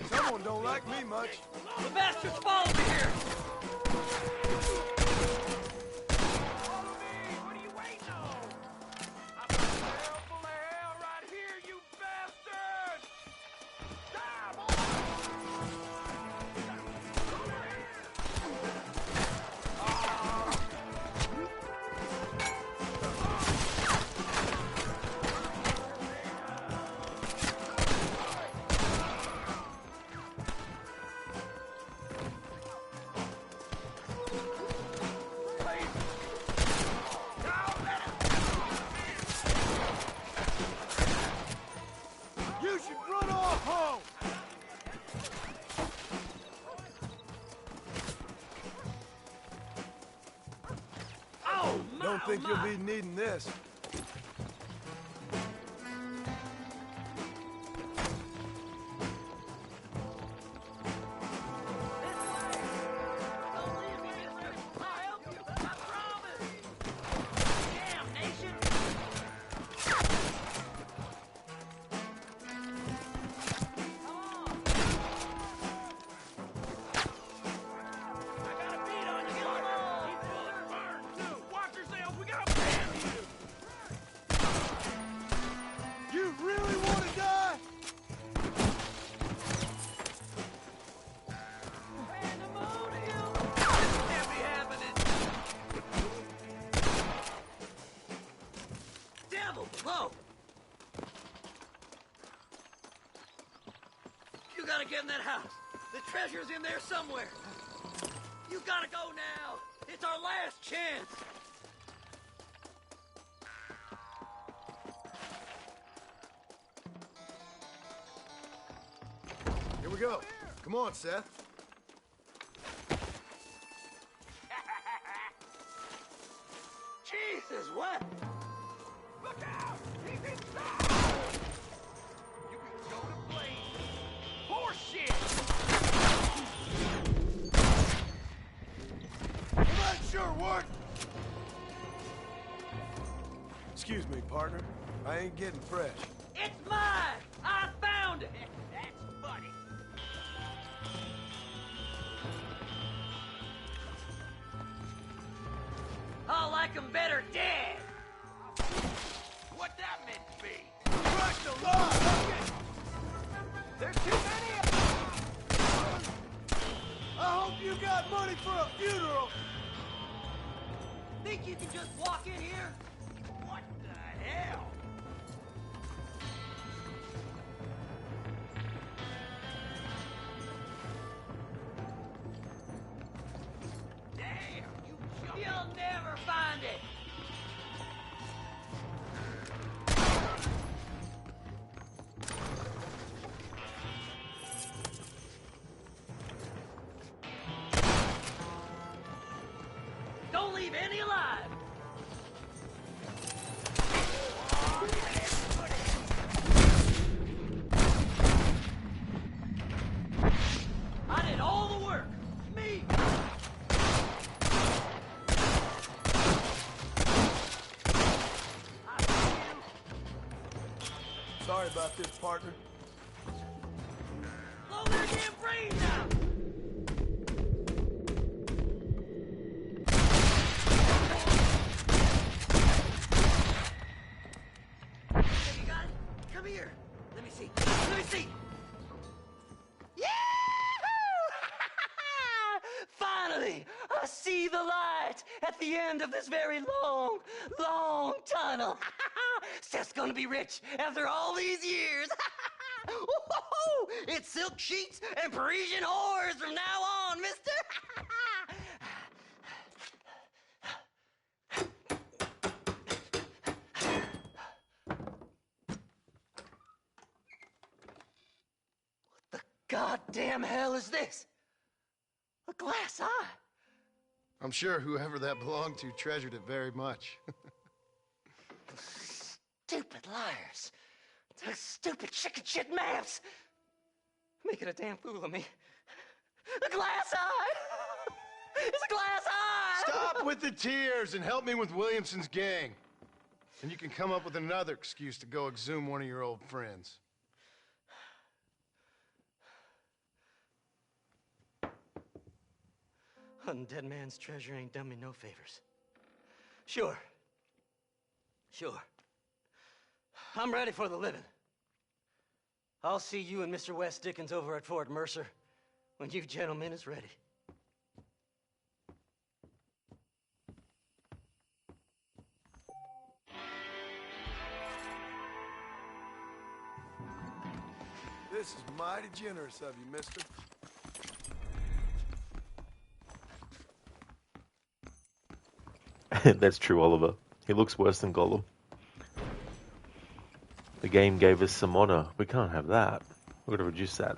Someone don't like me much. The bastards followed me here. You should run off home! Oh, my, Don't think oh, you'll my. be needing this. You really want to die? Devil, whoa! You gotta get in that house. The treasure's in there somewhere. You gotta go now. It's our last chance. Here we go. Come on, Seth. Jesus, what? Look out! He's inside! You can go to blazes. Horseshit! Well, that sure worked. Excuse me, partner. I ain't getting fresh. It's mine! I found it! That's funny. I'll like 'em better dead! What that meant to be? Crushed a lot! There's too many of them! I hope you got money for a funeral! Think you can just walk in here? What the hell? Damn, you'll never find it! Don't leave any alive! I did all the work! Me! Sorry about this, partner. Blow their damn brains out! You got it? Come here. Let me see. Let me see. Yahoo! Finally, I see the light at the end of this very long, long tunnel. Seth's gonna be rich after all these years. Woo-hoo-hoo! It's silk sheets and Parisian whores from now on, mister. Goddamn hell is this? A glass eye? I'm sure whoever that belonged to treasured it very much. Stupid liars. Those stupid chicken shit maps. Making a damn fool of me. A glass eye! It's a glass eye! Stop with the tears and help me with Williamson's gang. And you can come up with another excuse to go exhume one of your old friends. Hunting dead man's treasure ain't done me no favors. Sure. I'm ready for the living. I'll see you and Mr. West Dickens over at Fort Mercer when you gentlemen is ready. This is mighty generous of you, mister. That's true, Oliver. He looks worse than Gollum. The game gave us some honor. We can't have that. We're going to reduce that.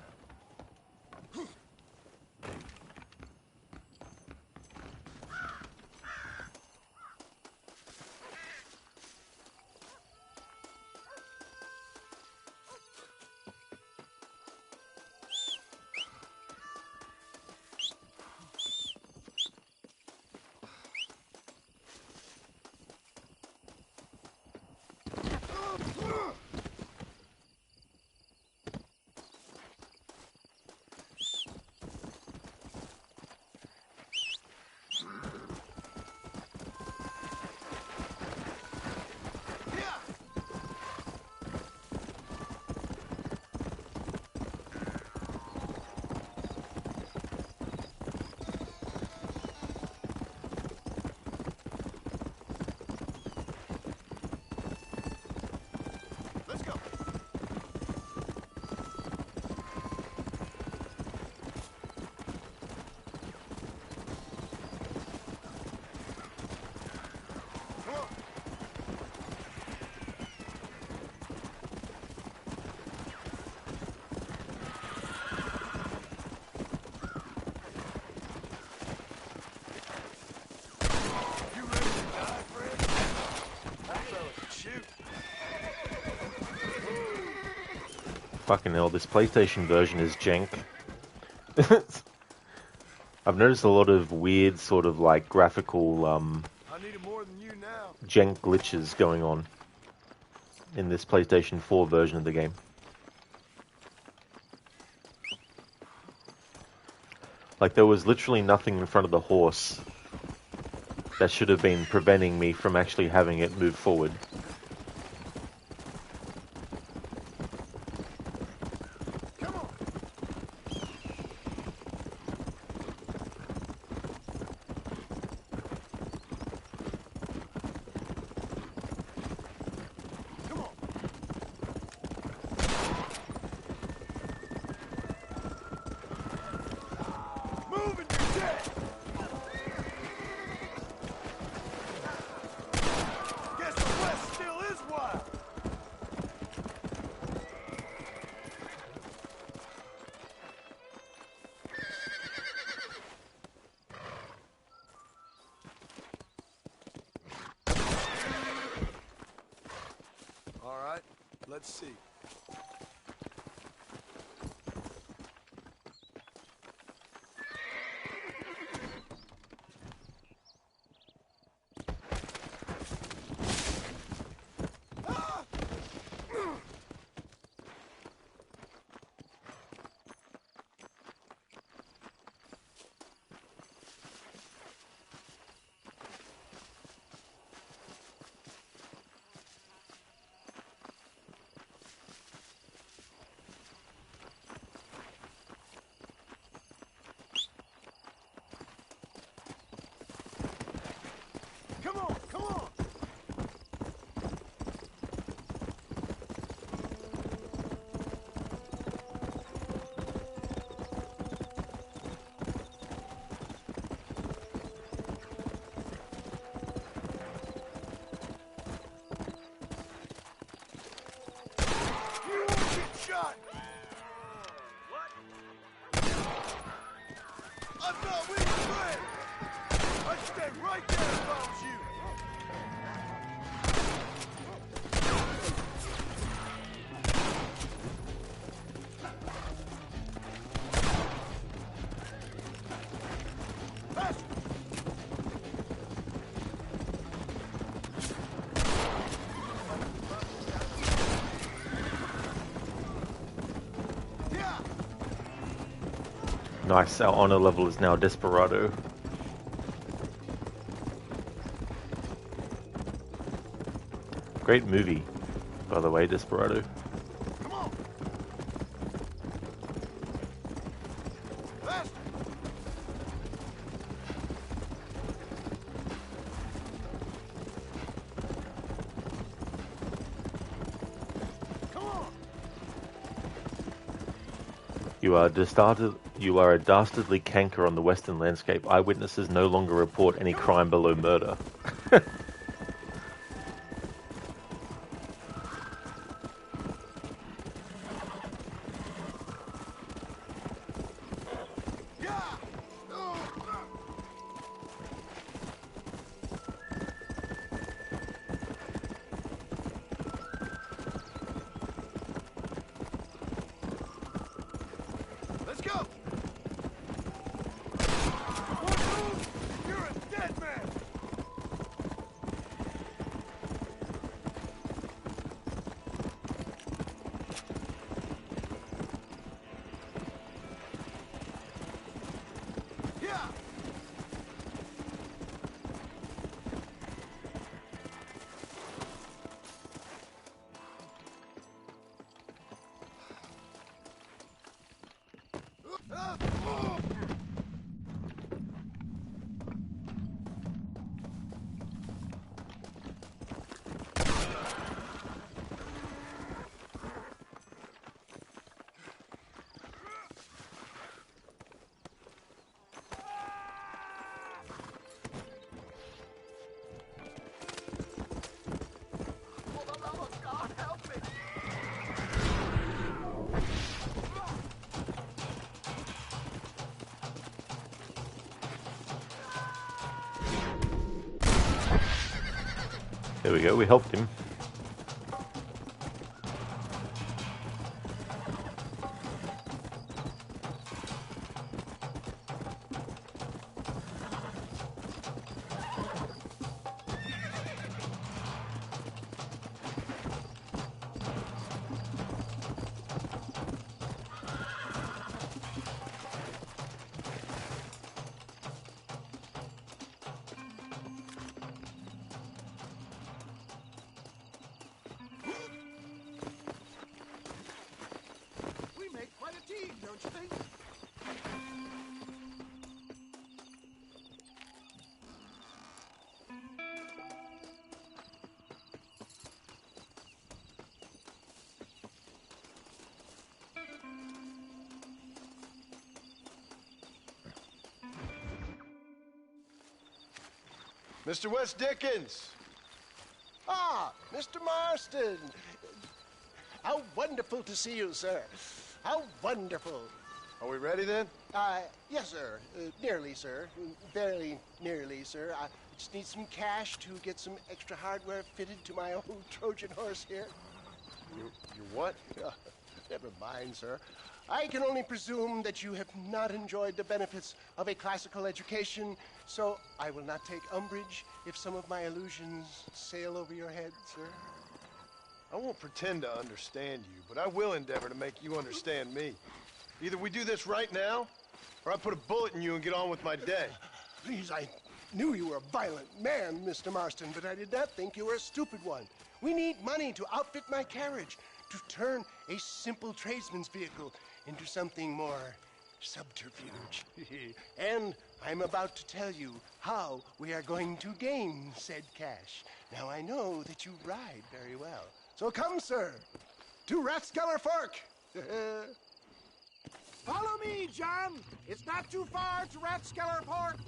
Fucking hell, this PlayStation version is jank. I've noticed a lot of weird sort of like graphical jank glitches going on in this PlayStation 4 version of the game. Like there was literally nothing in front of the horse that should have been preventing me from actually having it move forward. Let's see. Shot! What? I thought we were friends! I'd stay right there if I was you! Nice, our honor level is now Desperado. Great movie, by the way, Desperado. Come on! Faster! Come on! You are a dastardly canker on the western landscape. Eyewitnesses no longer report any crime below murder. Let's go! One move, you're a dead man! Yeah! There we go, we helped him. We make quite a team, don't you think? Mr. West Dickens! Ah, Mr. Marston! How wonderful to see you, sir. How wonderful. Are we ready then? Yes, sir. Nearly, sir. Barely nearly, sir. I just need some cash to get some extra hardware fitted to my old Trojan horse here. You what? Never mind, sir. I can only presume that you have not enjoyed the benefits of a classical education, so I will not take umbrage if some of my illusions sail over your head, sir. I won't pretend to understand you, but I will endeavor to make you understand me. Either we do this right now, or I put a bullet in you and get on with my day. Please, I knew you were a violent man, Mr. Marston, but I did not think you were a stupid one. We need money to outfit my carriage, to turn a simple tradesman's vehicle into something more subterfuge. And I'm about to tell you how we are going to gain said cash. Now, I know that you ride very well. So come, sir, to Rathskeller Fork. Follow me, John. It's not too far to Rathskeller Fork.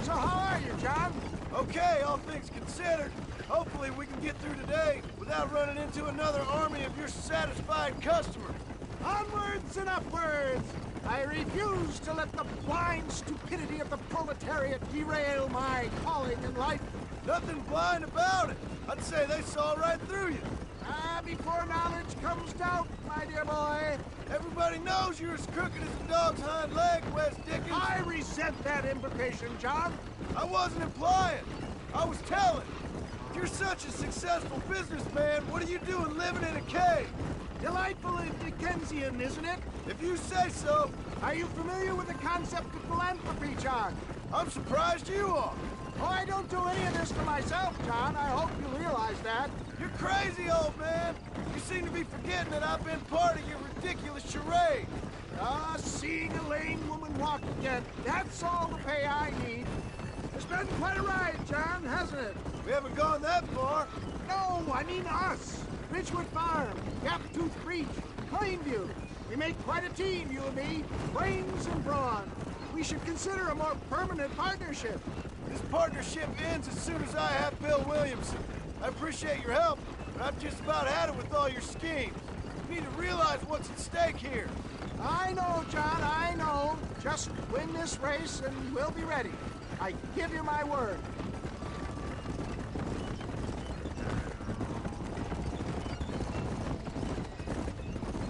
So how are you, John? Okay, all things considered. Hopefully we can get through today without running into another army of your satisfied customers. Onwards and upwards! I refuse to let the blind stupidity of the proletariat derail my calling in life. Nothing blind about it. I'd say they saw right through you. Before knowledge comes doubt, my dear boy. Everybody knows you're as crooked as a dog's hind leg, West Dickens. I resent that implication, John. I wasn't implying. I was telling. If you're such a successful businessman, what are you doing living in a cave? Delightful and Dickensian, isn't it? If you say so. Are you familiar with the concept of philanthropy, John? I'm surprised you are. Oh, I don't do any of this for myself, John. I hope you realize that. You're crazy, old man. You seem to be forgetting that I've been part of your ridiculous charade. Seeing a lame woman walk again. That's all the pay I need. It's been quite a ride, John, hasn't it? We haven't gone that far. No, I mean us. Ridgewood Farm, Gaptooth Breach, Plainview. We make quite a team, you and me. Brains and brawn. We should consider a more permanent partnership. This partnership ends as soon as I have Bill Williamson. I appreciate your help, but I've just about had it with all your schemes. You need to realize what's at stake here. I know, John, I know. Just win this race and we'll be ready. I give you my word.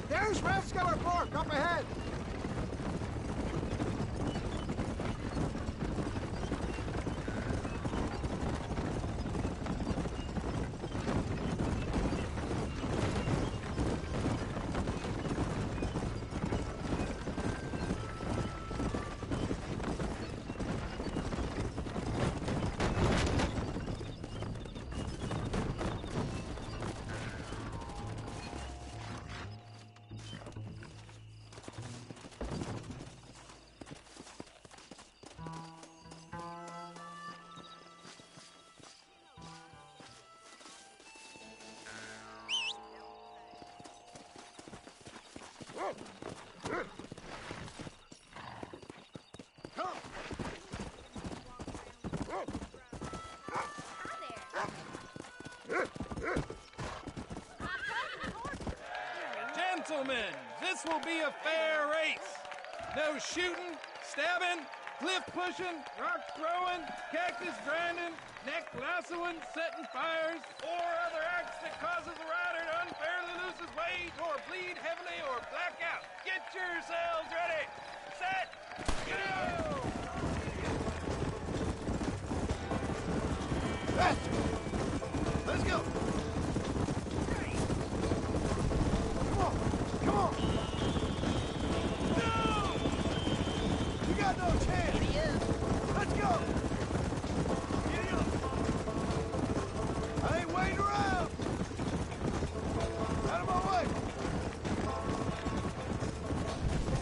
There's Rathskeller Fork up ahead. Gentlemen, this will be a fair race. No shooting, stabbing, cliff pushing, rock throwing, cactus grinding, neck lassoing, setting fires, or other acts that causes the rider to unfairly lose his weight or bleed heavily or black out. Get yourselves ready. Set, go! Let's go. Come on! No! You got no chance! Idiot! Let's go! Giddy up! I ain't waiting around! Out of my way! Come on!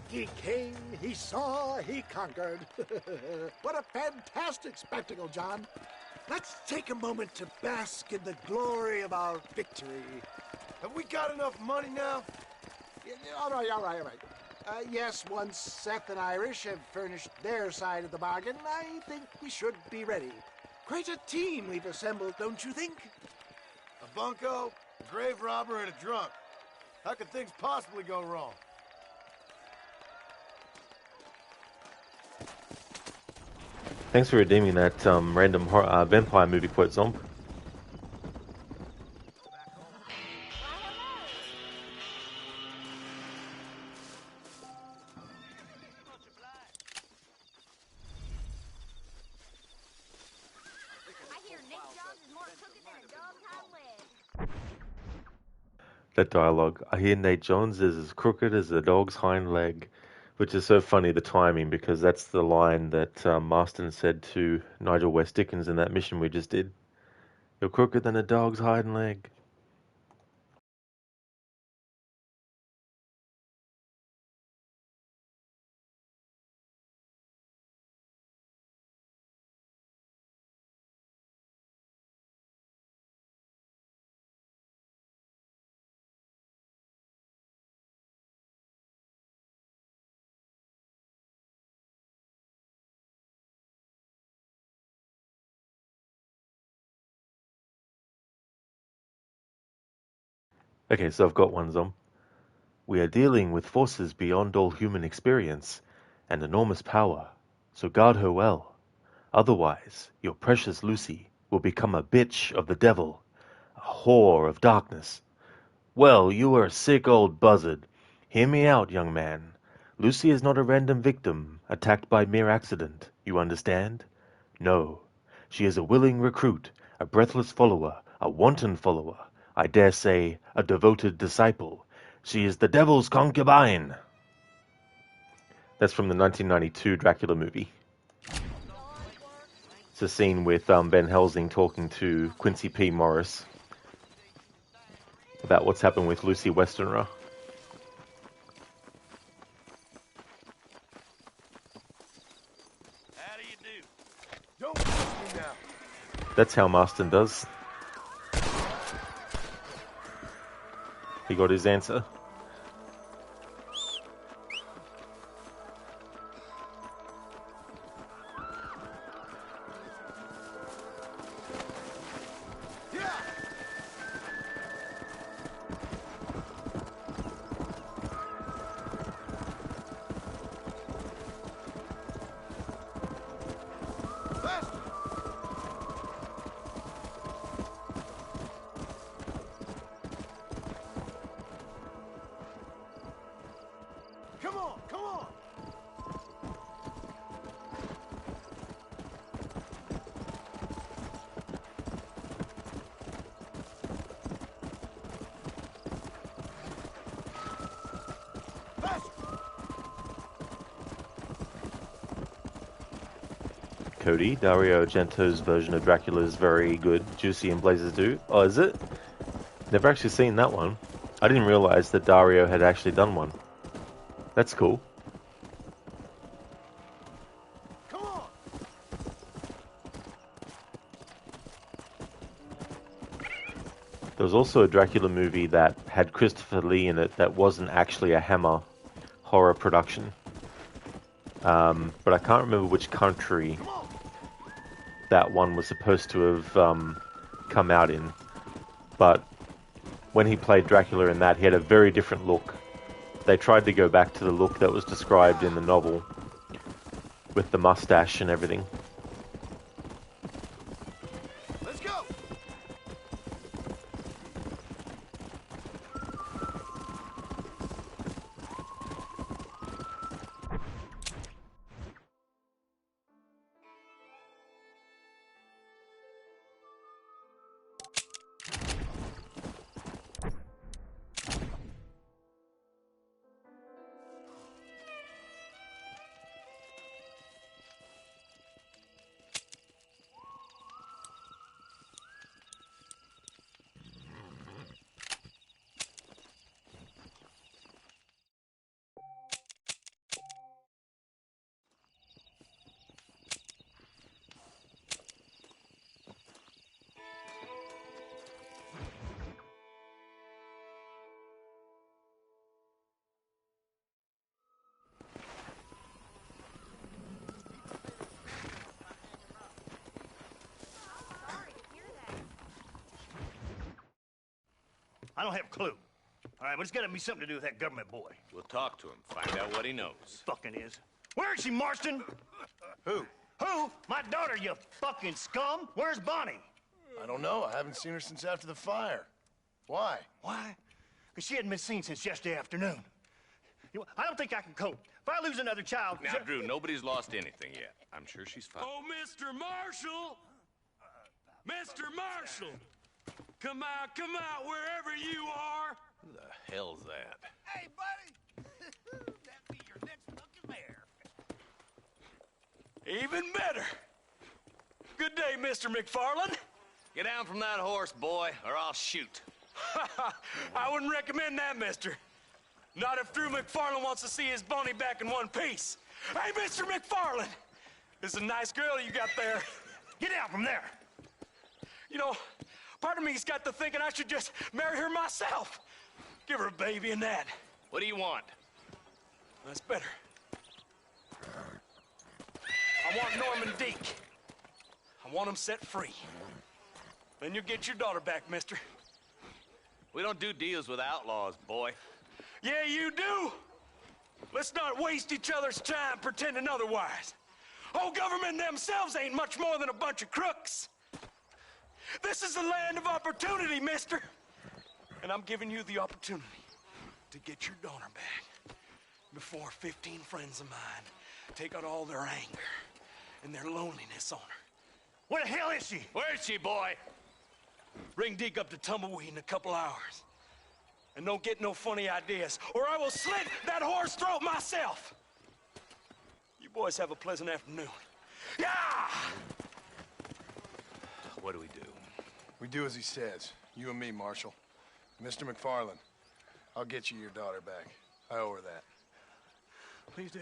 He came, he saw, he conquered. What a fantastic spectacle, John. Let's take a moment to bask in the glory of our victory. Have we got enough money now? All right. Yes, once Seth and Irish have furnished their side of the bargain, I think we should be ready. Quite a team we've assembled, don't you think? A bunco, a grave robber, and a drunk. How could things possibly go wrong? Thanks for redeeming that random vampire movie quote, Zomp. That dialogue. I hear Nate Jones is as crooked as a dog's hind leg, which is so funny, the timing, because that's the line that Marston said to Nigel West Dickens in that mission we just did. You're crooked than a dog's hind leg. Okay, so I've got one, Zom. We are dealing with forces beyond all human experience and enormous power, so guard her well. Otherwise, your precious Lucy will become a bitch of the devil, a whore of darkness. Well, you are a sick old buzzard. Hear me out, young man. Lucy is not a random victim, attacked by mere accident, you understand? No. She is a willing recruit, a breathless follower, a wanton follower, I dare say, a devoted disciple. She is the devil's concubine. That's from the 1992 Dracula movie. It's a scene with Van Helsing talking to Quincy P. Morris about what's happened with Lucy Westenra. How do you do? Don't push me now. That's how Marston does. He got his answer. Come on! Cody, Dario Argento's version of Dracula is very good, juicy and blazes do. Oh, is it? Never actually seen that one. I didn't realize that Dario had actually done one. That's cool. Come on! There was also a Dracula movie that had Christopher Lee in it that wasn't actually a Hammer horror production. But I can't remember which country that one was supposed to have come out in. But when he played Dracula in that, he had a very different look. They tried to go back to the look that was described in the novel, with the mustache and everything. Let's go! I don't have a clue. All right, but it's got to be something to do with that government boy. We'll talk to him, find out what he knows. Fucking is. Where is she, Marston? Who? Who? My daughter, you fucking scum. Where's Bonnie? I don't know. I haven't seen her since after the fire. Why? Why? Because she hadn't been seen since yesterday afternoon. You know, I don't think I can cope. If I lose another child... Now, Drew, nobody's lost anything yet. I'm sure she's fine. Oh, Mr. Marshall! Mr. Marshall! Come out, wherever you are! Who the hell's that? Hey, buddy! That be your next lucky mare. Even better! Good day, Mr. McFarland. Get down from that horse, boy, or I'll shoot. I wouldn't recommend that, mister. Not if Drew McFarland wants to see his Bonnie back in one piece. Hey, Mr. McFarland! This is a nice girl you got there. Get out from there! You know, part of me's got to thinking I should just marry her myself. Give her a baby and that. What do you want? That's better. I want Norman Deke. I want him set free. Then you'll get your daughter back, mister. We don't do deals with outlaws, boy. Yeah, you do. Let's not waste each other's time pretending otherwise. Oh, government themselves ain't much more than a bunch of crooks. This is the land of opportunity, mister. And I'm giving you the opportunity to get your daughter back before 15 friends of mine take out all their anger and their loneliness on her. Where the hell is she? Where is she, boy? Bring Deke up to Tumbleweed in a couple hours. And don't get no funny ideas, or I will slit that horse throat myself. You boys have a pleasant afternoon. Yeah! What do we do? We do as he says. You and me, Marshal. Mr. McFarland, I'll get you your daughter back. I owe her that. Please do.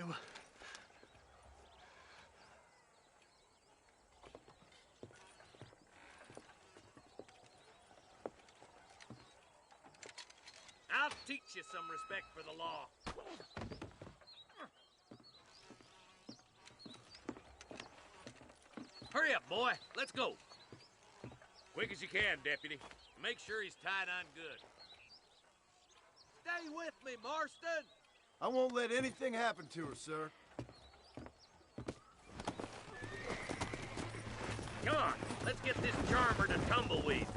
I'll teach you some respect for the law. Hurry up, boy. Let's go. Quick as you can, Deputy. Make sure he's tied on good. Stay with me, Marston. I won't let anything happen to her, sir. Come on, let's get this charmer to Tumbleweed.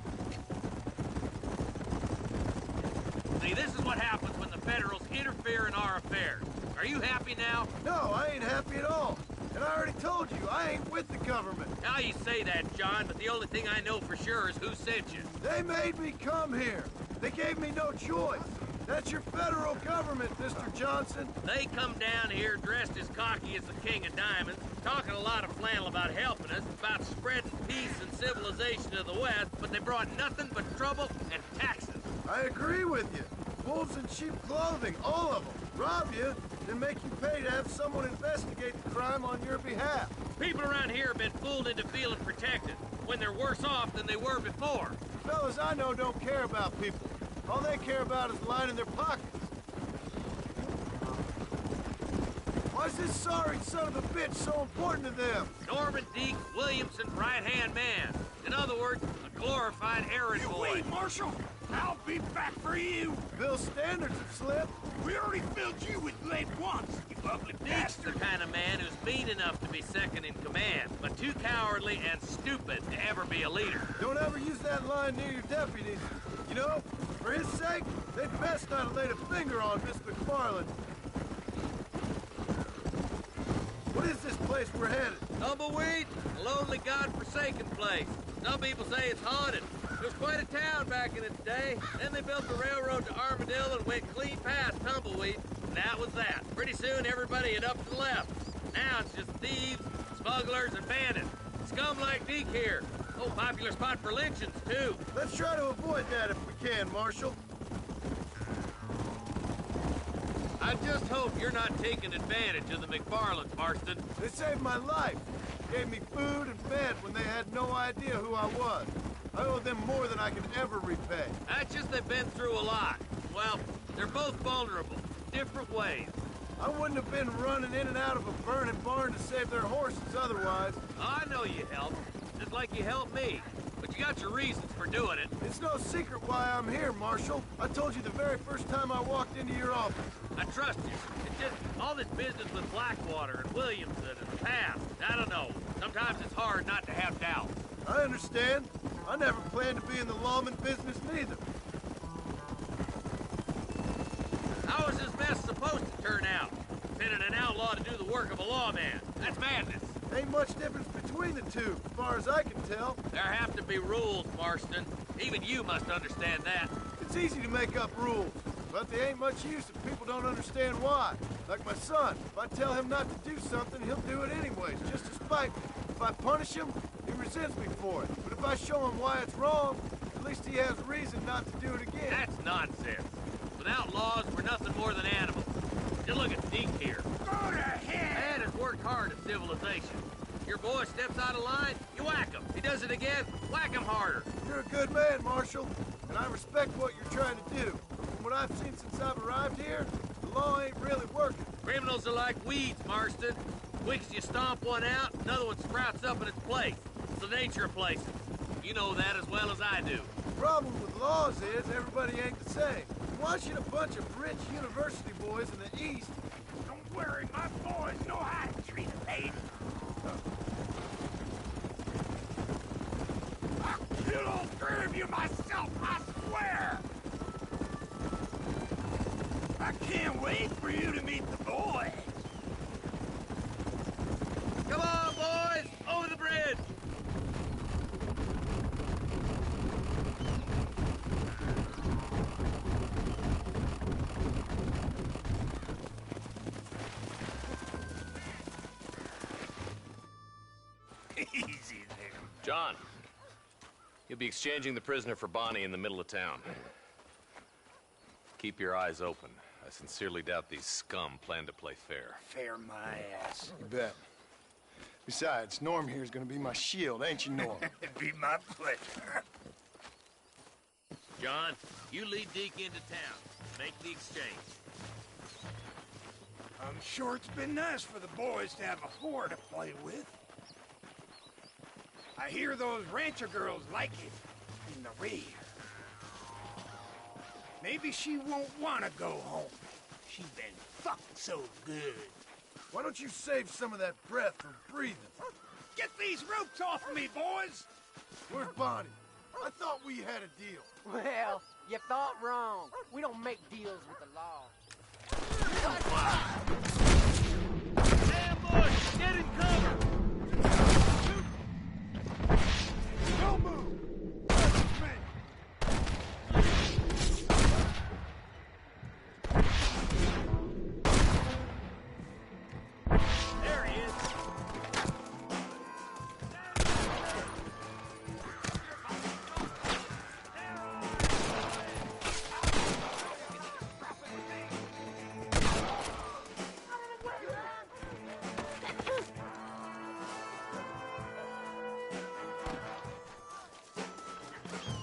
See, this is what happens when the Federals interfere in our affairs. Are you happy now? No, I ain't happy at all. And I already told you, I ain't with the government. Now you say that, John, but the only thing I know for sure is who sent you. They made me come here. They gave me no choice. That's your federal government, Mr. Johnson. They come down here dressed as cocky as the King of Diamonds, talking a lot of flannel about helping us, about spreading peace and civilization to the West, but they brought nothing but trouble and taxes. I agree with you. Wolves in sheep clothing, all of them. Rob you, then make you pay to have someone investigate the crime on your behalf. People around here have been fooled into feeling protected, when they're worse off than they were before. Fellas I know don't care about people. All they care about is lining their pockets. Why's this sorry son of a bitch so important to them? Norman Deke Williamson's right-hand man. In other words, a glorified errand boy. Wait, Marshal! I'll be back for you! Bill's standards have slipped. We already filled you with lead once, you ugly Deke's the bastard! kind of man who's mean enough to be second in command, but too cowardly and stupid to ever be a leader. Don't ever use that line near your deputies. You know, for his sake, they'd best not have laid a finger on Miss McFarland. What is this place we're headed? Tumbleweed, a lonely, god-forsaken place. Some people say it's haunted. It was quite a town back in its day. Then they built the railroad to Armadillo and went clean past Tumbleweed. And that was that. Pretty soon, everybody had up to the left. Now it's just thieves, smugglers, and bandits. Scum like Deke here. Oh, popular spot for lynchings, too. Let's try to avoid that if we can, Marshal. I just hope you're not taking advantage of the McFarlands, Marston. They saved my life. Gave me food and bed when they had no idea who I was. I owe them more than I can ever repay. That's just they've been through a lot. Well, they're both vulnerable, different ways. I wouldn't have been running in and out of a burning barn to save their horses otherwise. I know you helped. just like you helped me. But you got your reasons for doing it. It's no secret why I'm here, Marshal. I told you the very first time I walked into your office. I trust you. It's just all this business with Blackwater and Williamson and the past. I don't know. Sometimes it's hard not to have doubt. I understand. I never planned to be in the lawman business neither. How is this mess supposed to turn out? Sending an outlaw to do the work of a lawman. That's madness. Ain't much difference between the two, as far as I can tell. There have to be rules, Marston. Even you must understand that. It's easy to make up rules, but they ain't much use if people don't understand why. Like my son, if I tell him not to do something, he'll do it anyways, just to spite me. If I punish him, he resents me for it. But if I show him why it's wrong, at least he has reason not to do it again. That's nonsense. Without laws, we're nothing more than animals. Just look at Deke here. Go to hell! Man has worked hard at civilization. Your boy steps out of line, you whack him. He does it again, whack him harder. You're a good man, Marshal, and I respect what you're trying to do. From what I've seen since I've arrived here, the law ain't really working. Criminals are like weeds, Marston. Quick as you stomp one out, another one sprouts up in its place. It's the nature of places. You know that as well as I do. The problem with laws is everybody ain't the same. Why should a bunch of rich university boys in the East... Don't worry, my boys know how to treat a lady. I'll kill all three of you myself, I swear! I can't wait for you to meet the boys. Come on, boys! Over the bridge! Easy there. John, you'll be exchanging the prisoner for Bonnie in the middle of town. Keep your eyes open. I sincerely doubt these scum plan to play fair. Fair my ass. You bet. Besides, Norm here's gonna be my shield, ain't you, Norm? It'd be my pleasure. John, you lead Deke into town. Make the exchange. I'm sure it's been nice for the boys to have a whore to play with. I hear those rancher girls like it in the rear. Maybe she won't want to go home. She's been fucked so good. Why don't you save some of that breath for breathing? Get these ropes off of me, boys! Where's Bonnie? I thought we had a deal. Well, you thought wrong. We don't make deals with the law. Ambush! Get in cover! Don't move! There he is!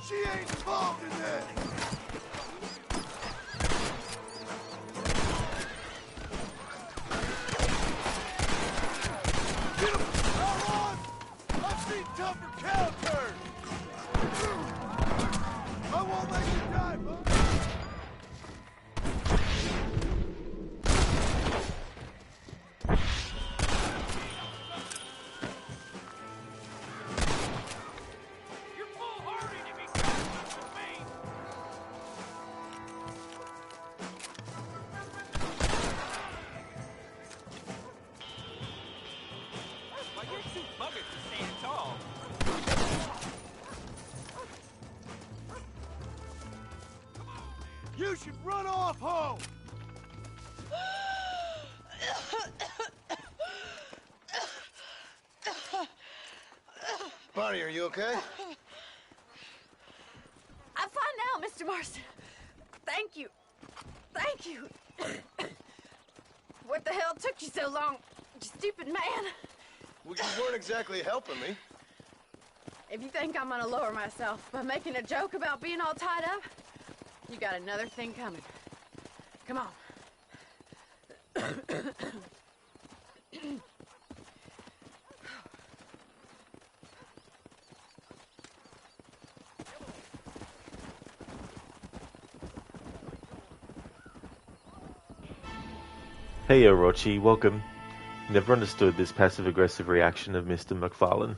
She ain't involved in that! Get him! Outrun! I've seen tougher cow turns! I won't let you die, bud! You're foolhardy to be catching with me! Well, you're too buggered to stand tall. You should run off home! Bonnie, are you okay? I'm fine now, Mr. Marston. Thank you. Thank you. What the hell took you so long, you stupid man? Well, you weren't exactly helping me. If you think I'm gonna lower myself by making a joke about being all tied up, you got another thing coming. Come on. Hey Orochi, welcome. Never understood this passive-aggressive reaction of Mr. McFarlane.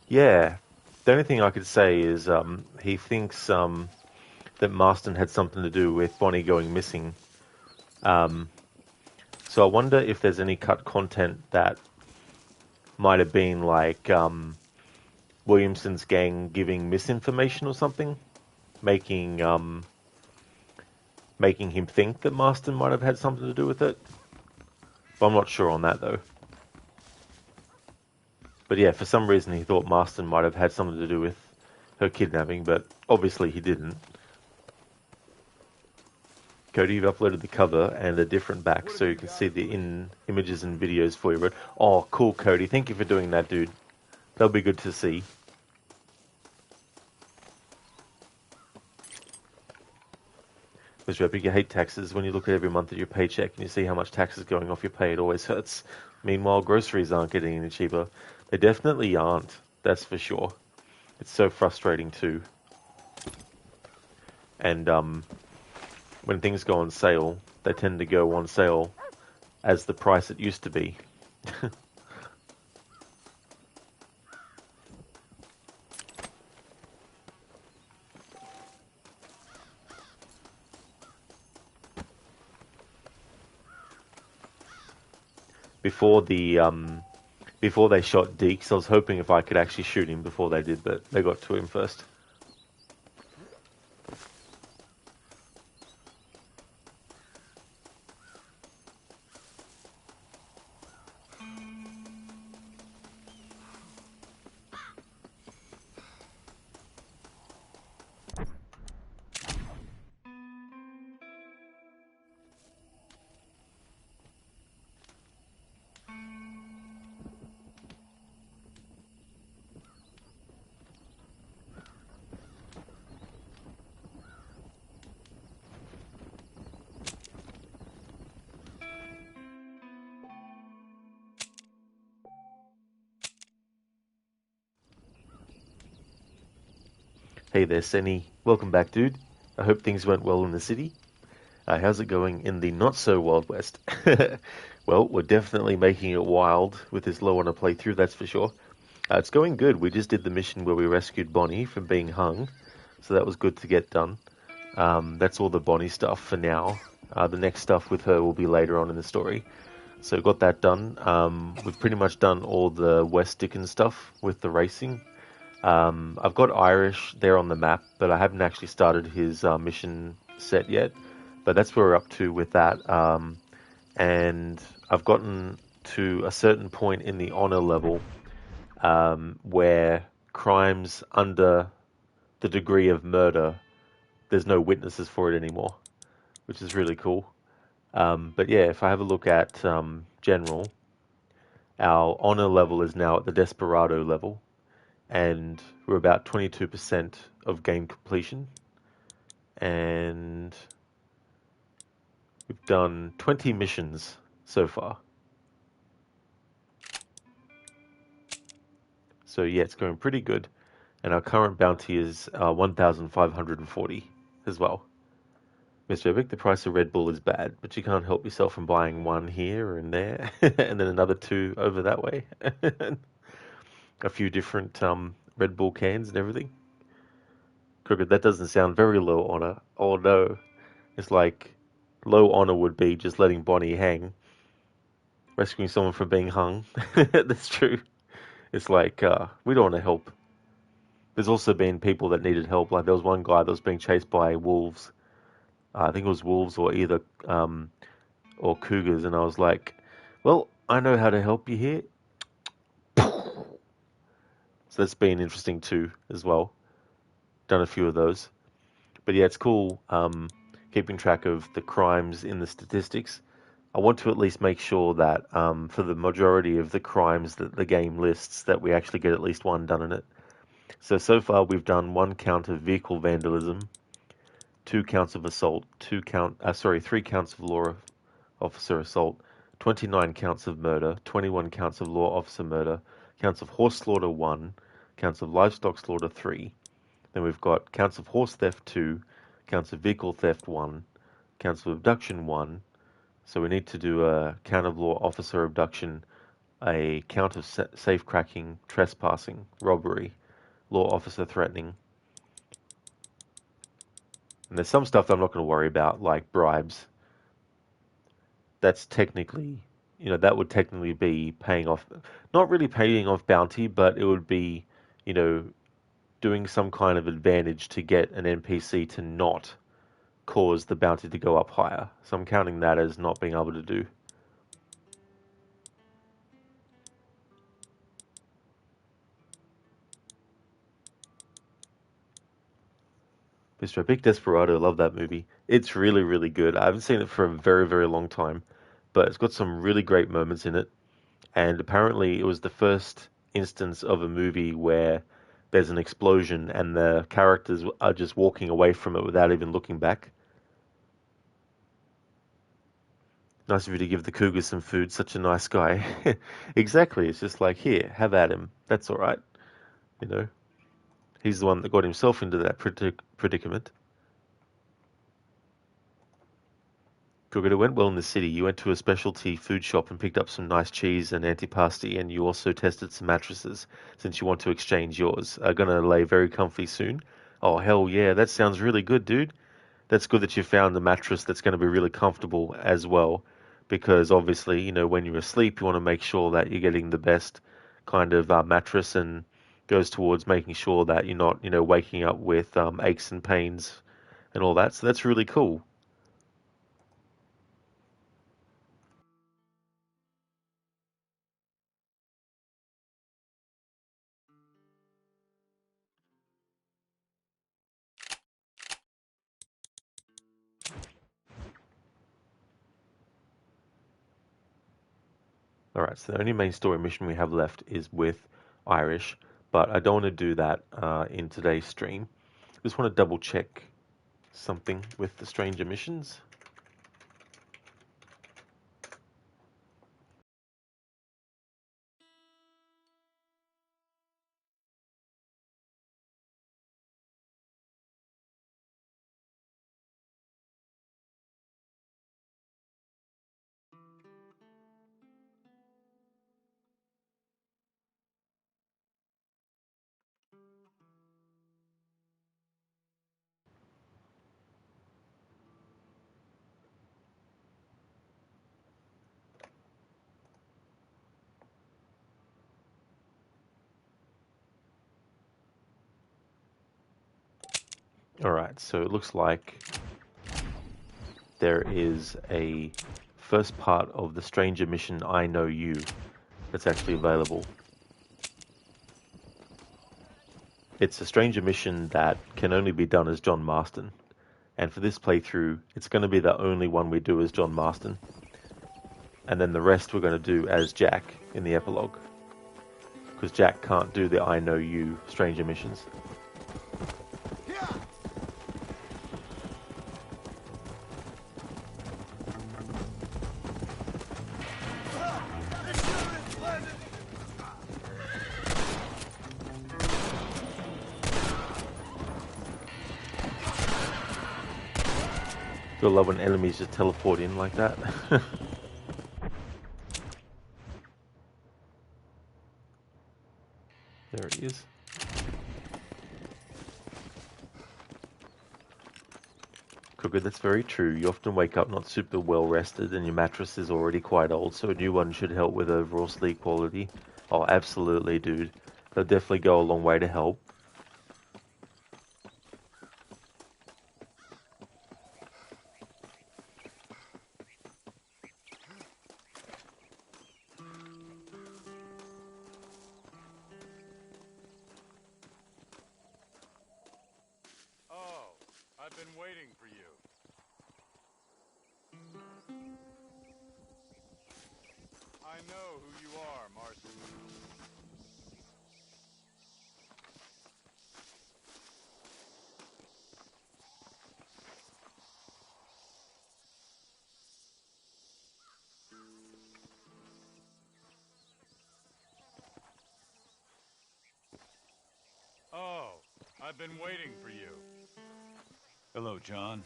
Yeah, the only thing I could say is he thinks that Marston had something to do with Bonnie going missing. So I wonder if there's any cut content that might have been like Williamson's gang giving misinformation or something, making him think that Marston might have had something to do with it. But I'm not sure on that though. But yeah, for some reason he thought Marston might have had something to do with her kidnapping, but obviously he didn't. Cody, you've uploaded the cover and a different back so you can see the images and videos for you. Oh, cool, Cody. Thank you for doing that, dude. That'll be good to see. Mr. Epic, you hate taxes. When you look at every month at your paycheck and you see how much tax is going off your pay, it always hurts. Meanwhile, groceries aren't getting any cheaper. They definitely aren't, that's for sure. It's so frustrating too. And when things go on sale, they tend to go on sale as the price it used to be. Before they shot Deeks, I was hoping if I could actually shoot him before they did, but they got to him first. Hey there, Senny. Welcome back, dude. I hope things went well in the city. How's it going in the not-so-Wild West? Well, we're definitely making it wild with this low on a playthrough, that's for sure. It's going good. We just did the mission where we rescued Bonnie from being hung, so that was good to get done. That's all the Bonnie stuff for now. The next stuff with her will be later on in the story. So got that done. We've pretty much done all the West Dickens stuff with the racing. I've got Irish there on the map, but I haven't actually started his mission set yet. But that's where we're up to with that. And I've gotten to a certain point in the honor level where crimes under the degree of murder, there's no witnesses for it anymore, which is really cool. But yeah, if I have a look at General, our honor level is now at the Desperado level. And we're about 22% of game completion. And we've done 20 missions so far. So yeah, it's going pretty good. And our current bounty is 1,540 as well. Mr. Epic, the price of Red Bull is bad, but you can't help yourself from buying one here and there, and then another two over that way. A few different Red Bull cans and everything. Crooked, that doesn't sound very low honor. Oh no. It's like low honor would be just letting Bonnie hang. Rescuing someone from being hung. That's true. It's like, we don't want to help. There's also been people that needed help. Like there was one guy that was being chased by wolves. I think it was wolves or either, or cougars. And I was like, well, I know how to help you here. So that's been interesting too, as well. Done a few of those. But yeah, it's cool keeping track of the crimes in the statistics. I want to at least make sure that for the majority of the crimes that the game lists, that we actually get at least one done in it. So far we've done 1 count of vehicle vandalism, 2 counts of assault, 3 counts of law officer assault, 29 counts of murder, 21 counts of law officer murder, counts of horse slaughter 1, counts of livestock slaughter 3. Then we've got counts of horse theft 2, counts of vehicle theft 1, counts of abduction 1, So we need to do a count of law officer abduction, a count of safe cracking, trespassing, robbery, law officer threatening. And there's some stuff that I'm not going to worry about, like bribes. That's technically, that would technically be paying off, not really paying off bounty, but it would be, doing some kind of advantage to get an NPC to not cause the bounty to go up higher. So I'm counting that as not being able to do. Mr. Big Desperado, love that movie. It's really, really good. I haven't seen it for a very, very long time, but it's got some really great moments in it. And apparently it was the first instance of a movie where there's an explosion and the characters are just walking away from it without even looking back. Nice of you to give the cougar some food, such a nice guy. Exactly, it's just like, here, have at him. That's alright. He's the one that got himself into that predicament. Cougar, it went well in the city. You went to a specialty food shop and picked up some nice cheese and antipasti, and you also tested some mattresses, since you want to exchange yours. Are gonna lay very comfy soon? Oh, hell yeah, that sounds really good, dude. That's good that you found a mattress that's going to be really comfortable as well, because obviously, when you're asleep, you want to make sure that you're getting the best kind of mattress, and goes towards making sure that you're not, waking up with aches and pains and all that. So that's really cool. Alright, so the only main story mission we have left is with Irish, but I don't want to do that in today's stream. Just want to double check something with the stranger missions. Alright, so it looks like there is a first part of the stranger mission, I Know You, that's actually available. It's a stranger mission that can only be done as John Marston. And for this playthrough, it's going to be the only one we do as John Marston. And then the rest we're going to do as Jack in the epilogue. Because Jack can't do the I Know You stranger missions. You'll love when enemies just teleport in like that. There he is. Cougar, that's very true. You often wake up not super well rested and your mattress is already quite old, so a new one should help with overall sleep quality. Oh, absolutely, dude. They'll definitely go a long way to help. I've been waiting for you. I know who you are, Marston. Oh, I've been waiting for you. Hello, John.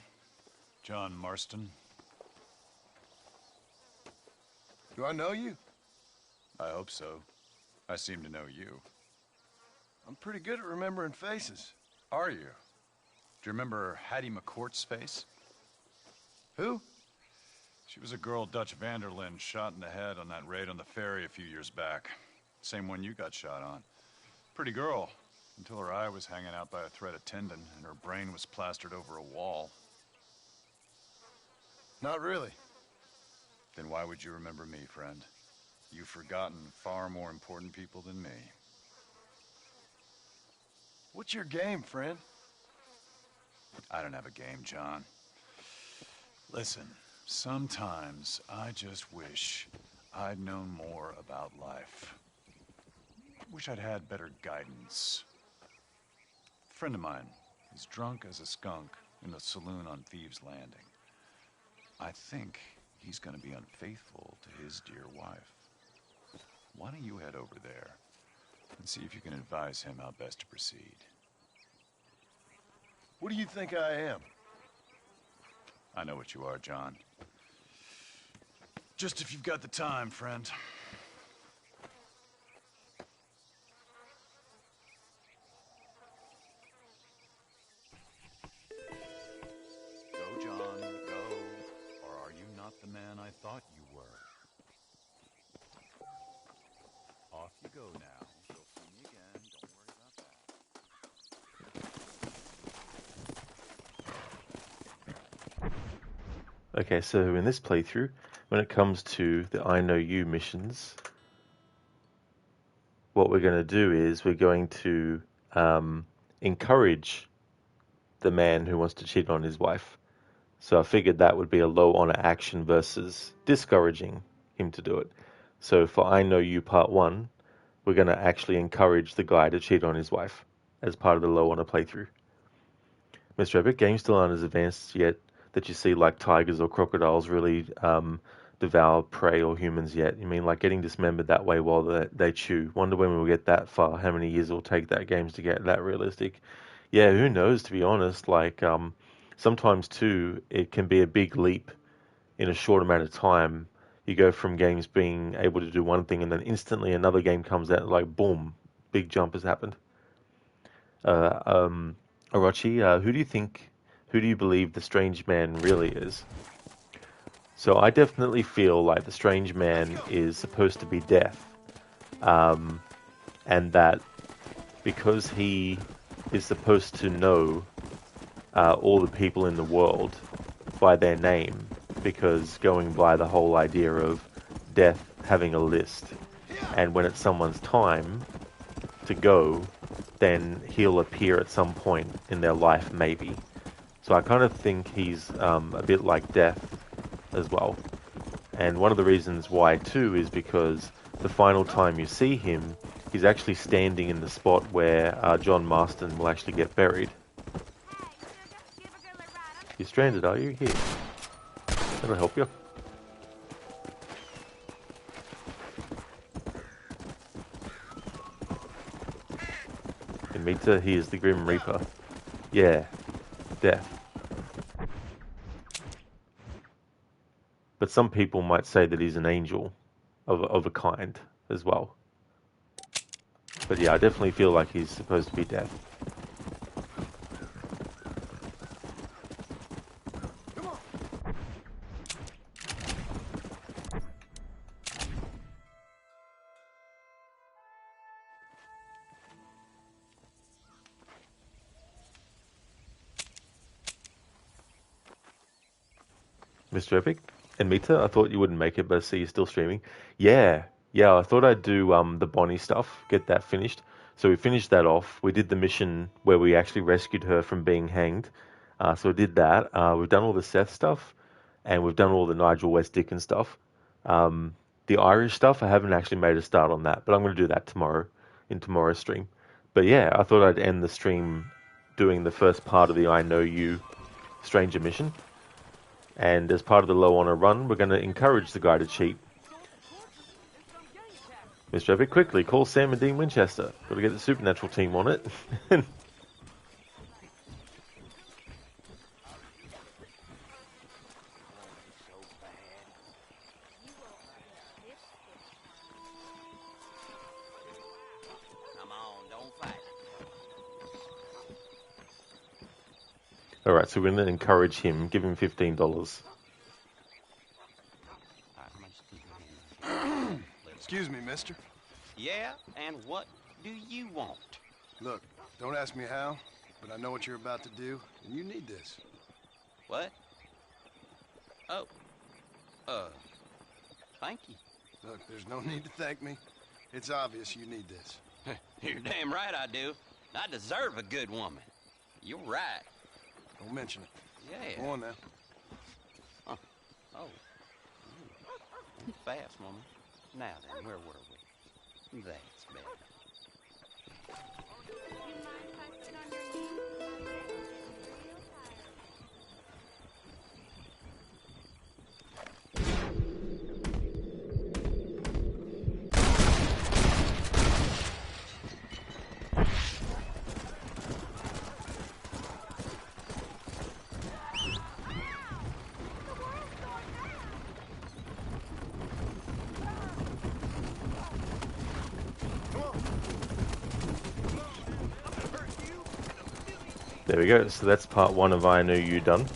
John Marston. Do I know you? I hope so. I seem to know you. I'm pretty good at remembering faces. Are you? Do you remember Hattie McCourt's face? Who? She was a girl Dutch Vanderlyn shot in the head on that raid on the ferry a few years back. Same one you got shot on. Pretty girl, until her eye was hanging out by a thread of tendon and her brain was plastered over a wall. Not really. Then why would you remember me, friend? You've forgotten far more important people than me. What's your game, friend? I don't have a game, John. Listen, sometimes I just wish I'd known more about life. Wish I'd had better guidance. A friend of mine is drunk as a skunk in the saloon on Thieves' Landing. I think he's gonna be unfaithful to his dear wife. Why don't you head over there and see if you can advise him how best to proceed? What do you think I am? I know what you are, John. Just if you've got the time, friend. Go, John, go. Or are you not the man I thought you were? Off you go now. You'll see me again. Don't worry about that. Okay, so in this playthrough, when it comes to the I Know You missions, what we're going to do is we're going to encourage the man who wants to cheat on his wife. So I figured that would be a low honor action versus discouraging him to do it. So for I Know You Part 1, we're going to actually encourage the guy to cheat on his wife as part of the low honor playthrough. Mr. Epic, games still aren't as advanced yet that you see like tigers or crocodiles really devour prey or humans yet. You mean like getting dismembered that way while they chew? Wonder when we'll get that far, how many years it'll take that games to get that realistic. Yeah, who knows, to be honest. Like sometimes too, it can be a big leap in a short amount of time. You go from games being able to do one thing and then instantly another game comes out, like boom, big jump has happened. Orochi, who do you believe the strange man really is? So I definitely feel like the strange man is supposed to be Death. And that because he is supposed to know all the people in the world by their name, because going by the whole idea of Death having a list, and when it's someone's time to go, then he'll appear at some point in their life, maybe. So I kind of think he's a bit like Death as well. And one of the reasons why too is because the final time you see him, he's actually standing in the spot where John Marston will actually get buried. You're stranded, are you? Here. That'll help you. And Mita, he is the Grim Reaper. Yeah. Death. But some people might say that he's an angel of a kind as well. But yeah, I definitely feel like he's supposed to be Death. Mr. Epic and Mita, I thought you wouldn't make it, but I see you're still streaming. Yeah, I thought I'd do the Bonnie stuff, get that finished. So we finished that off. We did the mission where we actually rescued her from being hanged. So we did that. We've done all the Seth stuff, and we've done all the Nigel West Dickens stuff. The Irish stuff, I haven't actually made a start on that, but I'm going to do that tomorrow, in tomorrow's stream. But yeah, I thought I'd end the stream doing the first part of the I Know You Stranger mission. And as part of the low honor run, we're going to encourage the guy to cheat. Mr. Epic, quickly, call Sam and Dean Winchester. Got to get the Supernatural team on it. on, don't fight. Alright, so we're going to encourage him, give him $15. Excuse me, mister. Yeah, and what do you want? Look, don't ask me how, but I know what you're about to do, and you need this. What? Oh. Thank you. Look, there's no need to thank me. It's obvious you need this. You're damn right I do. I deserve a good woman. You're right. Don't mention it. Yeah. Go on now. Huh. Oh. Fast, woman. Now then, where were we? That's better. There we go, so that's part 1 of I Know You done.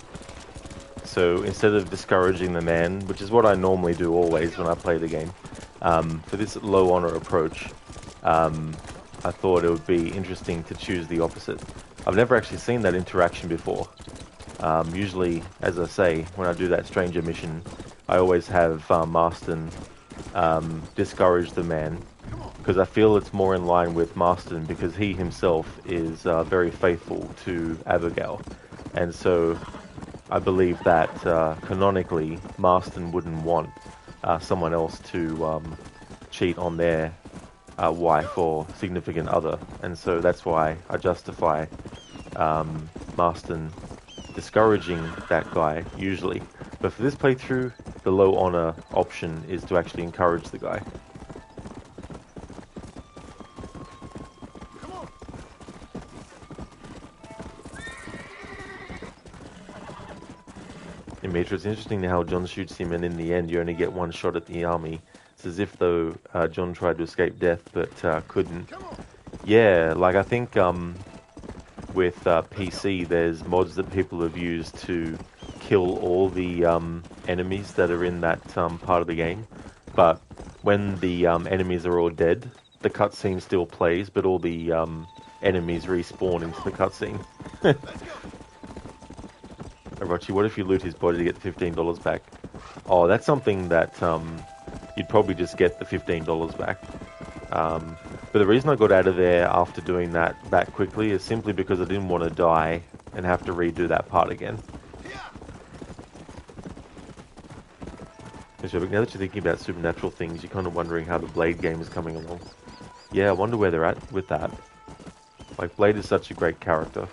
So instead of discouraging the man, which is what I normally do always when I play the game, for this low honor approach, I thought it would be interesting to choose the opposite. I've never actually seen that interaction before. Usually, as I say, when I do that stranger mission, I always have Marston discourage the man, because I feel it's more in line with Marston, because he himself is very faithful to Abigail, and so I believe that canonically Marston wouldn't want someone else to cheat on their wife or significant other, and so that's why I justify Marston discouraging that guy usually. But for this playthrough, the low honor option is to actually encourage the guy. Demetra, it's interesting how John shoots him, and in the end you only get one shot at the army. It's as if though John tried to escape death but couldn't. Yeah, like I think with PC there's mods that people have used to kill all the enemies that are in that part of the game, but when the enemies are all dead, the cutscene still plays, but all the enemies respawn into the cutscene. Rochi, what if you loot his body to get the $15 back? Oh, that's something that you'd probably just get the $15 back. But the reason I got out of there after doing that quickly is simply because I didn't want to die and have to redo that part again. Now that you're thinking about supernatural things, you're kind of wondering how the Blade game is coming along. Yeah, I wonder where they're at with that. Like, Blade is such a great character.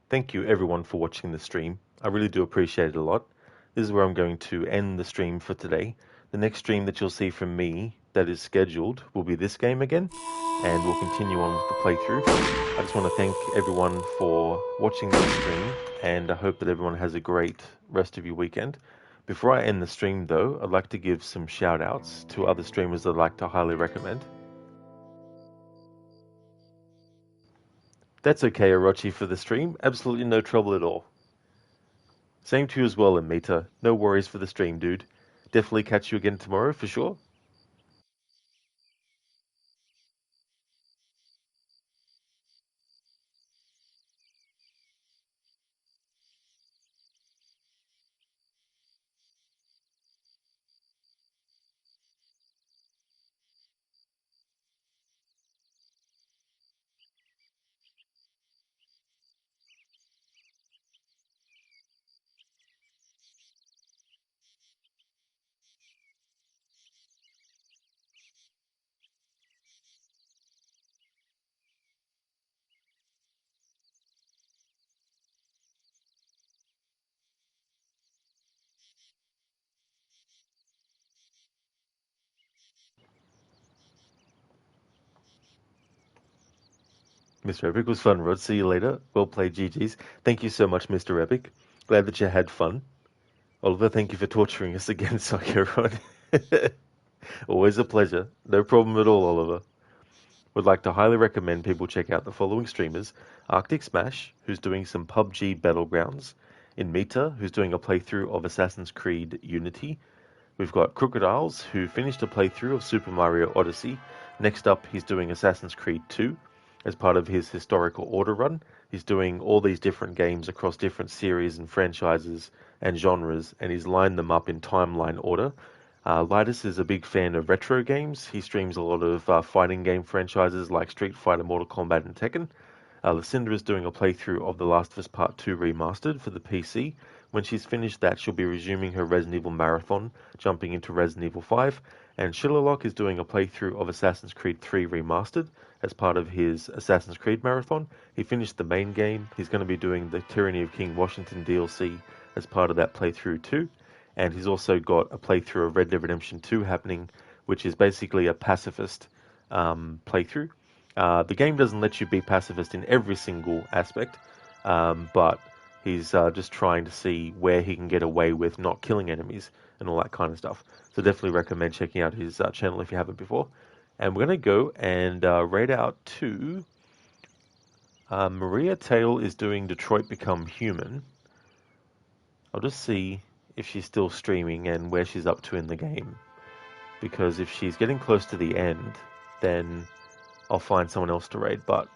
Thank you everyone for watching the stream. I really do appreciate it a lot. This is where I'm going to end the stream for today. The next stream that you'll see from me that is scheduled will be this game again, and we'll continue on with the playthrough. I just want to thank everyone for watching this stream, and I hope that everyone has a great rest of your weekend. Before I end the stream though, I'd like to give some shout outs to other streamers that I'd like to highly recommend. That's okay, Orochi, for the stream. Absolutely no trouble at all. Same to you as well, Amita. No worries for the stream, dude. Definitely catch you again tomorrow for sure. Mr. Epic was fun, Rod. See you later. Well played, GG's. Thank you so much, Mr. Epic. Glad that you had fun. Oliver, thank you for torturing us again, Rod. Always a pleasure. No problem at all, Oliver. Would like to highly recommend people check out the following streamers. Arctic Smash, who's doing some PUBG Battlegrounds. Inmita, who's doing a playthrough of Assassin's Creed Unity. We've got Crocodiles, who finished a playthrough of Super Mario Odyssey. Next up, he's doing Assassin's Creed 2 as part of his historical order run. He's doing all these different games across different series and franchises and genres, and he's lined them up in timeline order. Lidus is a big fan of retro games. He streams a lot of fighting game franchises like Street Fighter, Mortal Kombat, and Tekken. Lucinda is doing a playthrough of The Last of Us Part 2 Remastered for the PC. When she's finished that, she'll be resuming her Resident Evil marathon, jumping into Resident Evil 5. And Shillerlock is doing a playthrough of Assassin's Creed 3 Remastered as part of his Assassin's Creed marathon. He finished the main game. He's going to be doing the Tyranny of King Washington DLC as part of that playthrough too. And he's also got a playthrough of Red Dead Redemption 2 happening, which is basically a pacifist playthrough. The game doesn't let you be pacifist in every single aspect, but he's just trying to see where he can get away with not killing enemies and all that kind of stuff. So definitely recommend checking out his channel if you haven't before. And we're going to go and raid out to Maria Tail is doing Detroit Become Human. I'll just see if she's still streaming and where she's up to in the game. Because if she's getting close to the end, then I'll find someone else to raid. But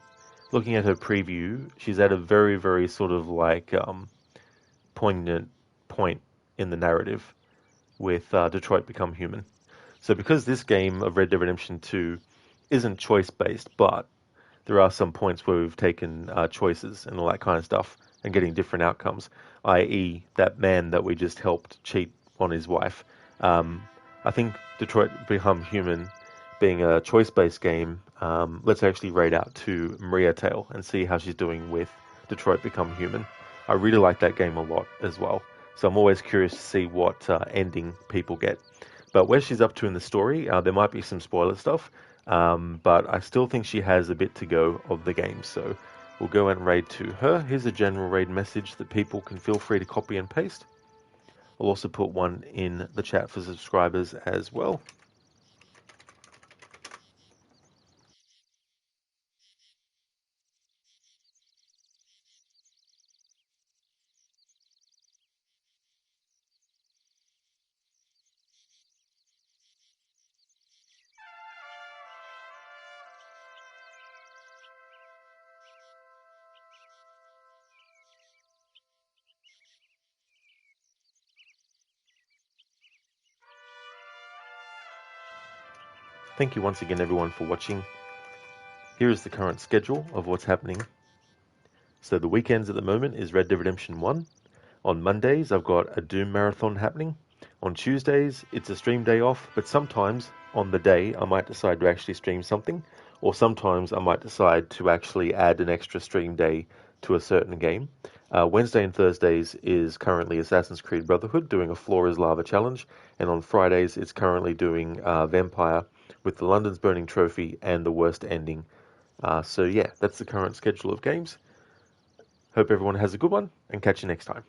looking at her preview, she's at a very, very sort of like poignant point in the narrative with Detroit Become Human. So because this game of Red Dead Redemption 2 isn't choice-based, but there are some points where we've taken choices and all that kind of stuff and getting different outcomes, i.e. that man that we just helped cheat on his wife. I think Detroit Become Human being a choice-based game, let's actually raid out to Maria Tail and see how she's doing with Detroit Become Human. I really like that game a lot as well, so I'm always curious to see what ending people get. But where she's up to in the story, there might be some spoiler stuff, but I still think she has a bit to go of the game, so we'll go and raid to her. Here's a general raid message that people can feel free to copy and paste. I'll also put one in the chat for subscribers as well. Thank you once again, everyone, for watching. Here is the current schedule of what's happening. So the weekends at the moment is Red Dead Redemption 1. On Mondays, I've got a Doom Marathon happening. On Tuesdays, it's a stream day off, but sometimes on the day, I might decide to actually stream something, or sometimes I might decide to actually add an extra stream day to a certain game. Wednesday and Thursdays is currently Assassin's Creed Brotherhood, doing a Floor is Lava challenge, and on Fridays, it's currently doing Vampire, with the London's Burning Trophy and the worst ending. So yeah, that's the current schedule of games. Hope everyone has a good one, and catch you next time.